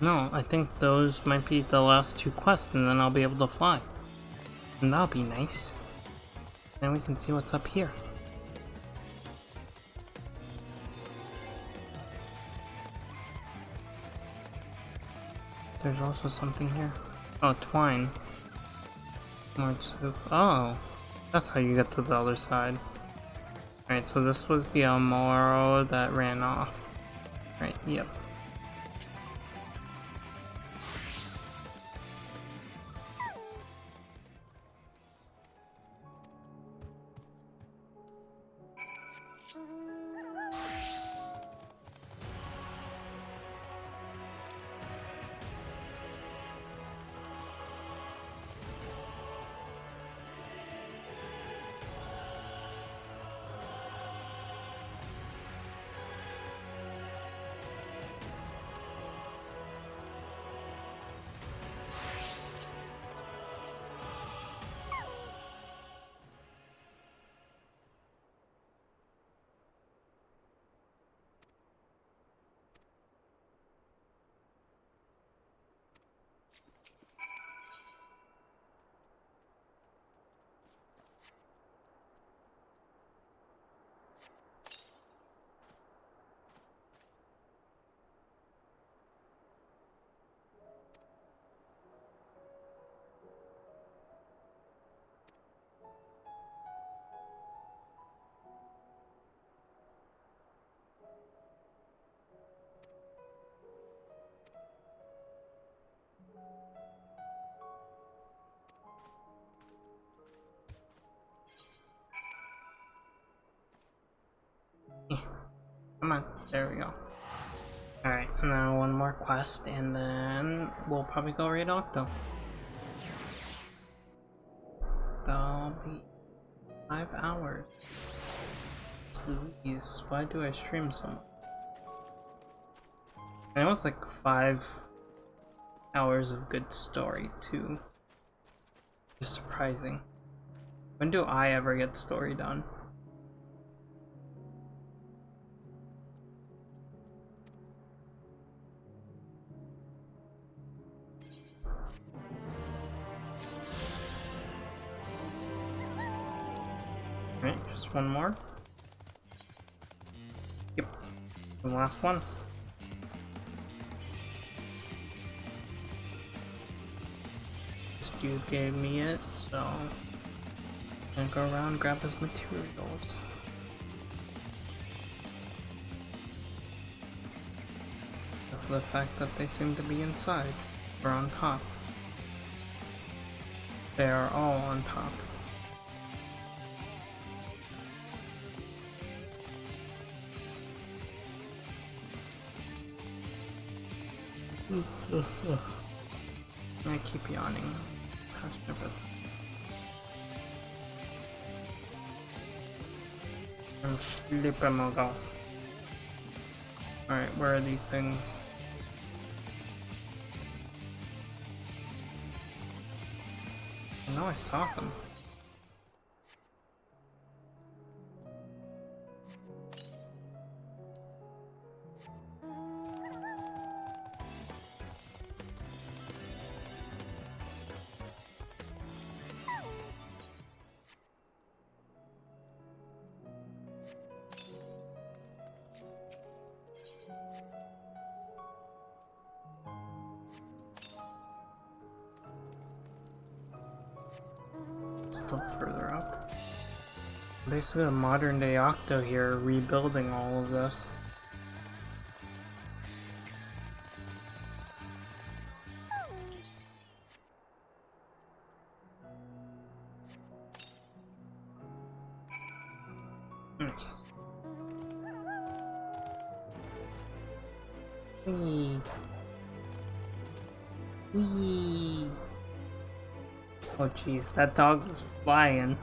No, I think those might be the last two quests and then I'll be able to fly. And that'll be nice. Then we can see what's up here. There's also something here. Oh, twine. More soup. Oh, that's how you get to the other side. Alright, so this was the Almoro that ran off. Right, yep. Come on. There we go. Alright, now one more quest, and then we'll probably go raid Octo. That'll be 5 hours. Please, why do I stream so much? And it was like 5 hours of good story too. Just surprising. When do I ever get story done? Alright, just one more. Yep, the last one. This dude gave me it, so I'm gonna go around and grab his materials. Except for the fact that they seem to be inside, or on top. They are all on top. I keep yawning. I'm sleeping, Moogle. Alright, where are these things? I know I saw some. Still further up. Basically a modern day Octo here, rebuilding all of this. Nice. Whee. Whee. Oh jeez, that dog was flying.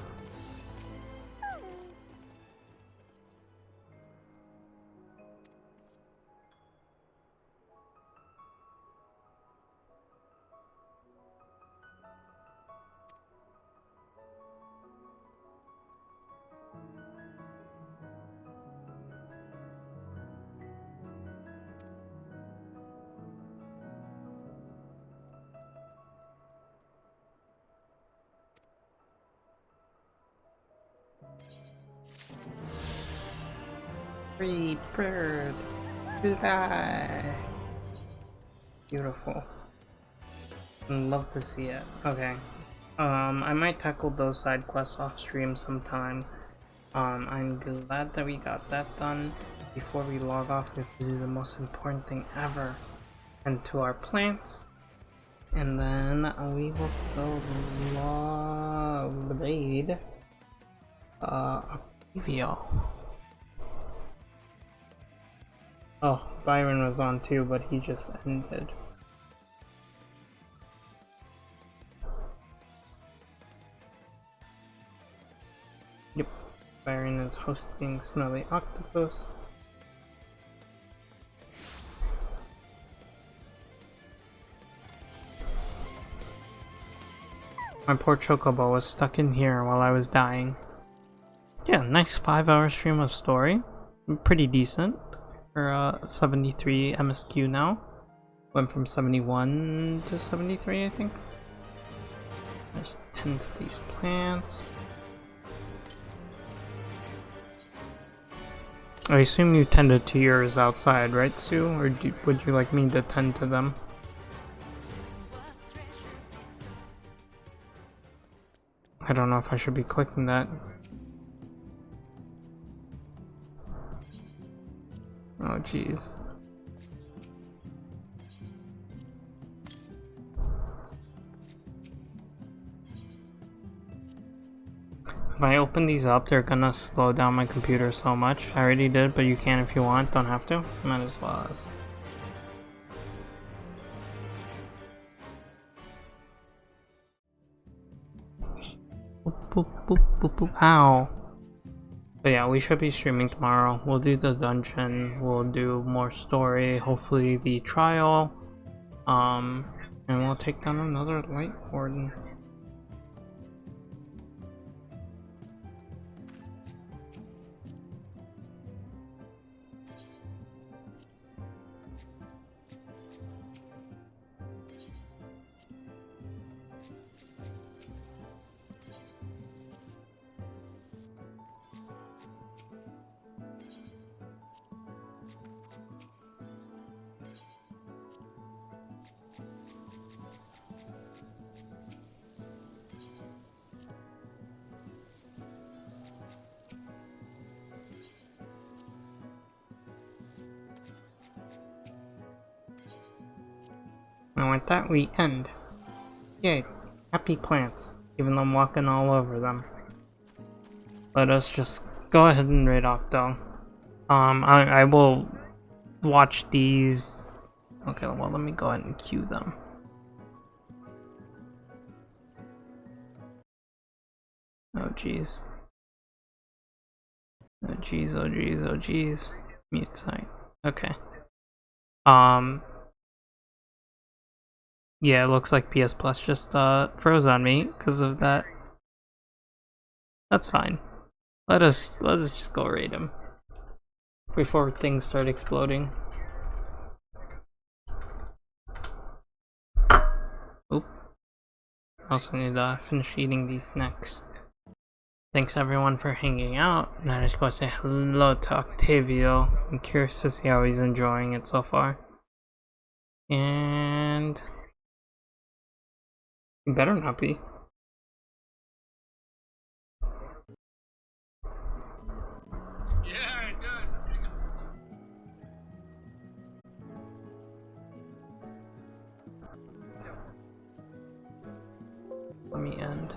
Free bird, fly. Beautiful. I'd love to see it. Okay. I might tackle those side quests off stream sometime. I'm glad that we got that done. Before we log off, we have to do the most important thing ever. And to our plants. And then we will go raid Octavia. Oh, Byron was on too, but he just ended. Yep, Byron is hosting Smelly Octopus. My poor Chocobo was stuck in here while I was dying. Yeah, nice 5-hour stream of story. Pretty decent. For 73 MSQ now. Went from 71 to 73, I think. Just tend to these plants. I assume you tended to yours outside, right, Sue? Or would you like me to tend to them? I don't know if I should be clicking that. Oh jeez. If I open these up, they're gonna slow down my computer so much. I already did, but you can if you want. Don't have to. Might as well as. Boop, boop, boop, boop, boop. Ow. But yeah, we should be streaming tomorrow. We'll do the dungeon. We'll do more story. Hopefully the trial. And we'll take down another light warden. And with that, we end. Yay, happy plants, even though I'm walking all over them. Let us just go ahead and raid off though. I will watch these. Okay, well, let me go ahead and queue them. Oh jeez. Oh jeez, oh jeez, oh jeez. Mute site. Okay. Yeah, it looks like PS Plus just froze on me because of that. That's fine. Let us just go raid him before things start exploding. Oop. Also need to finish eating these snacks. Thanks everyone for hanging out. And I just want to say hello to Octavio. I'm curious to see how he's enjoying it so far. And you better not be. Yeah, it does. Let me end.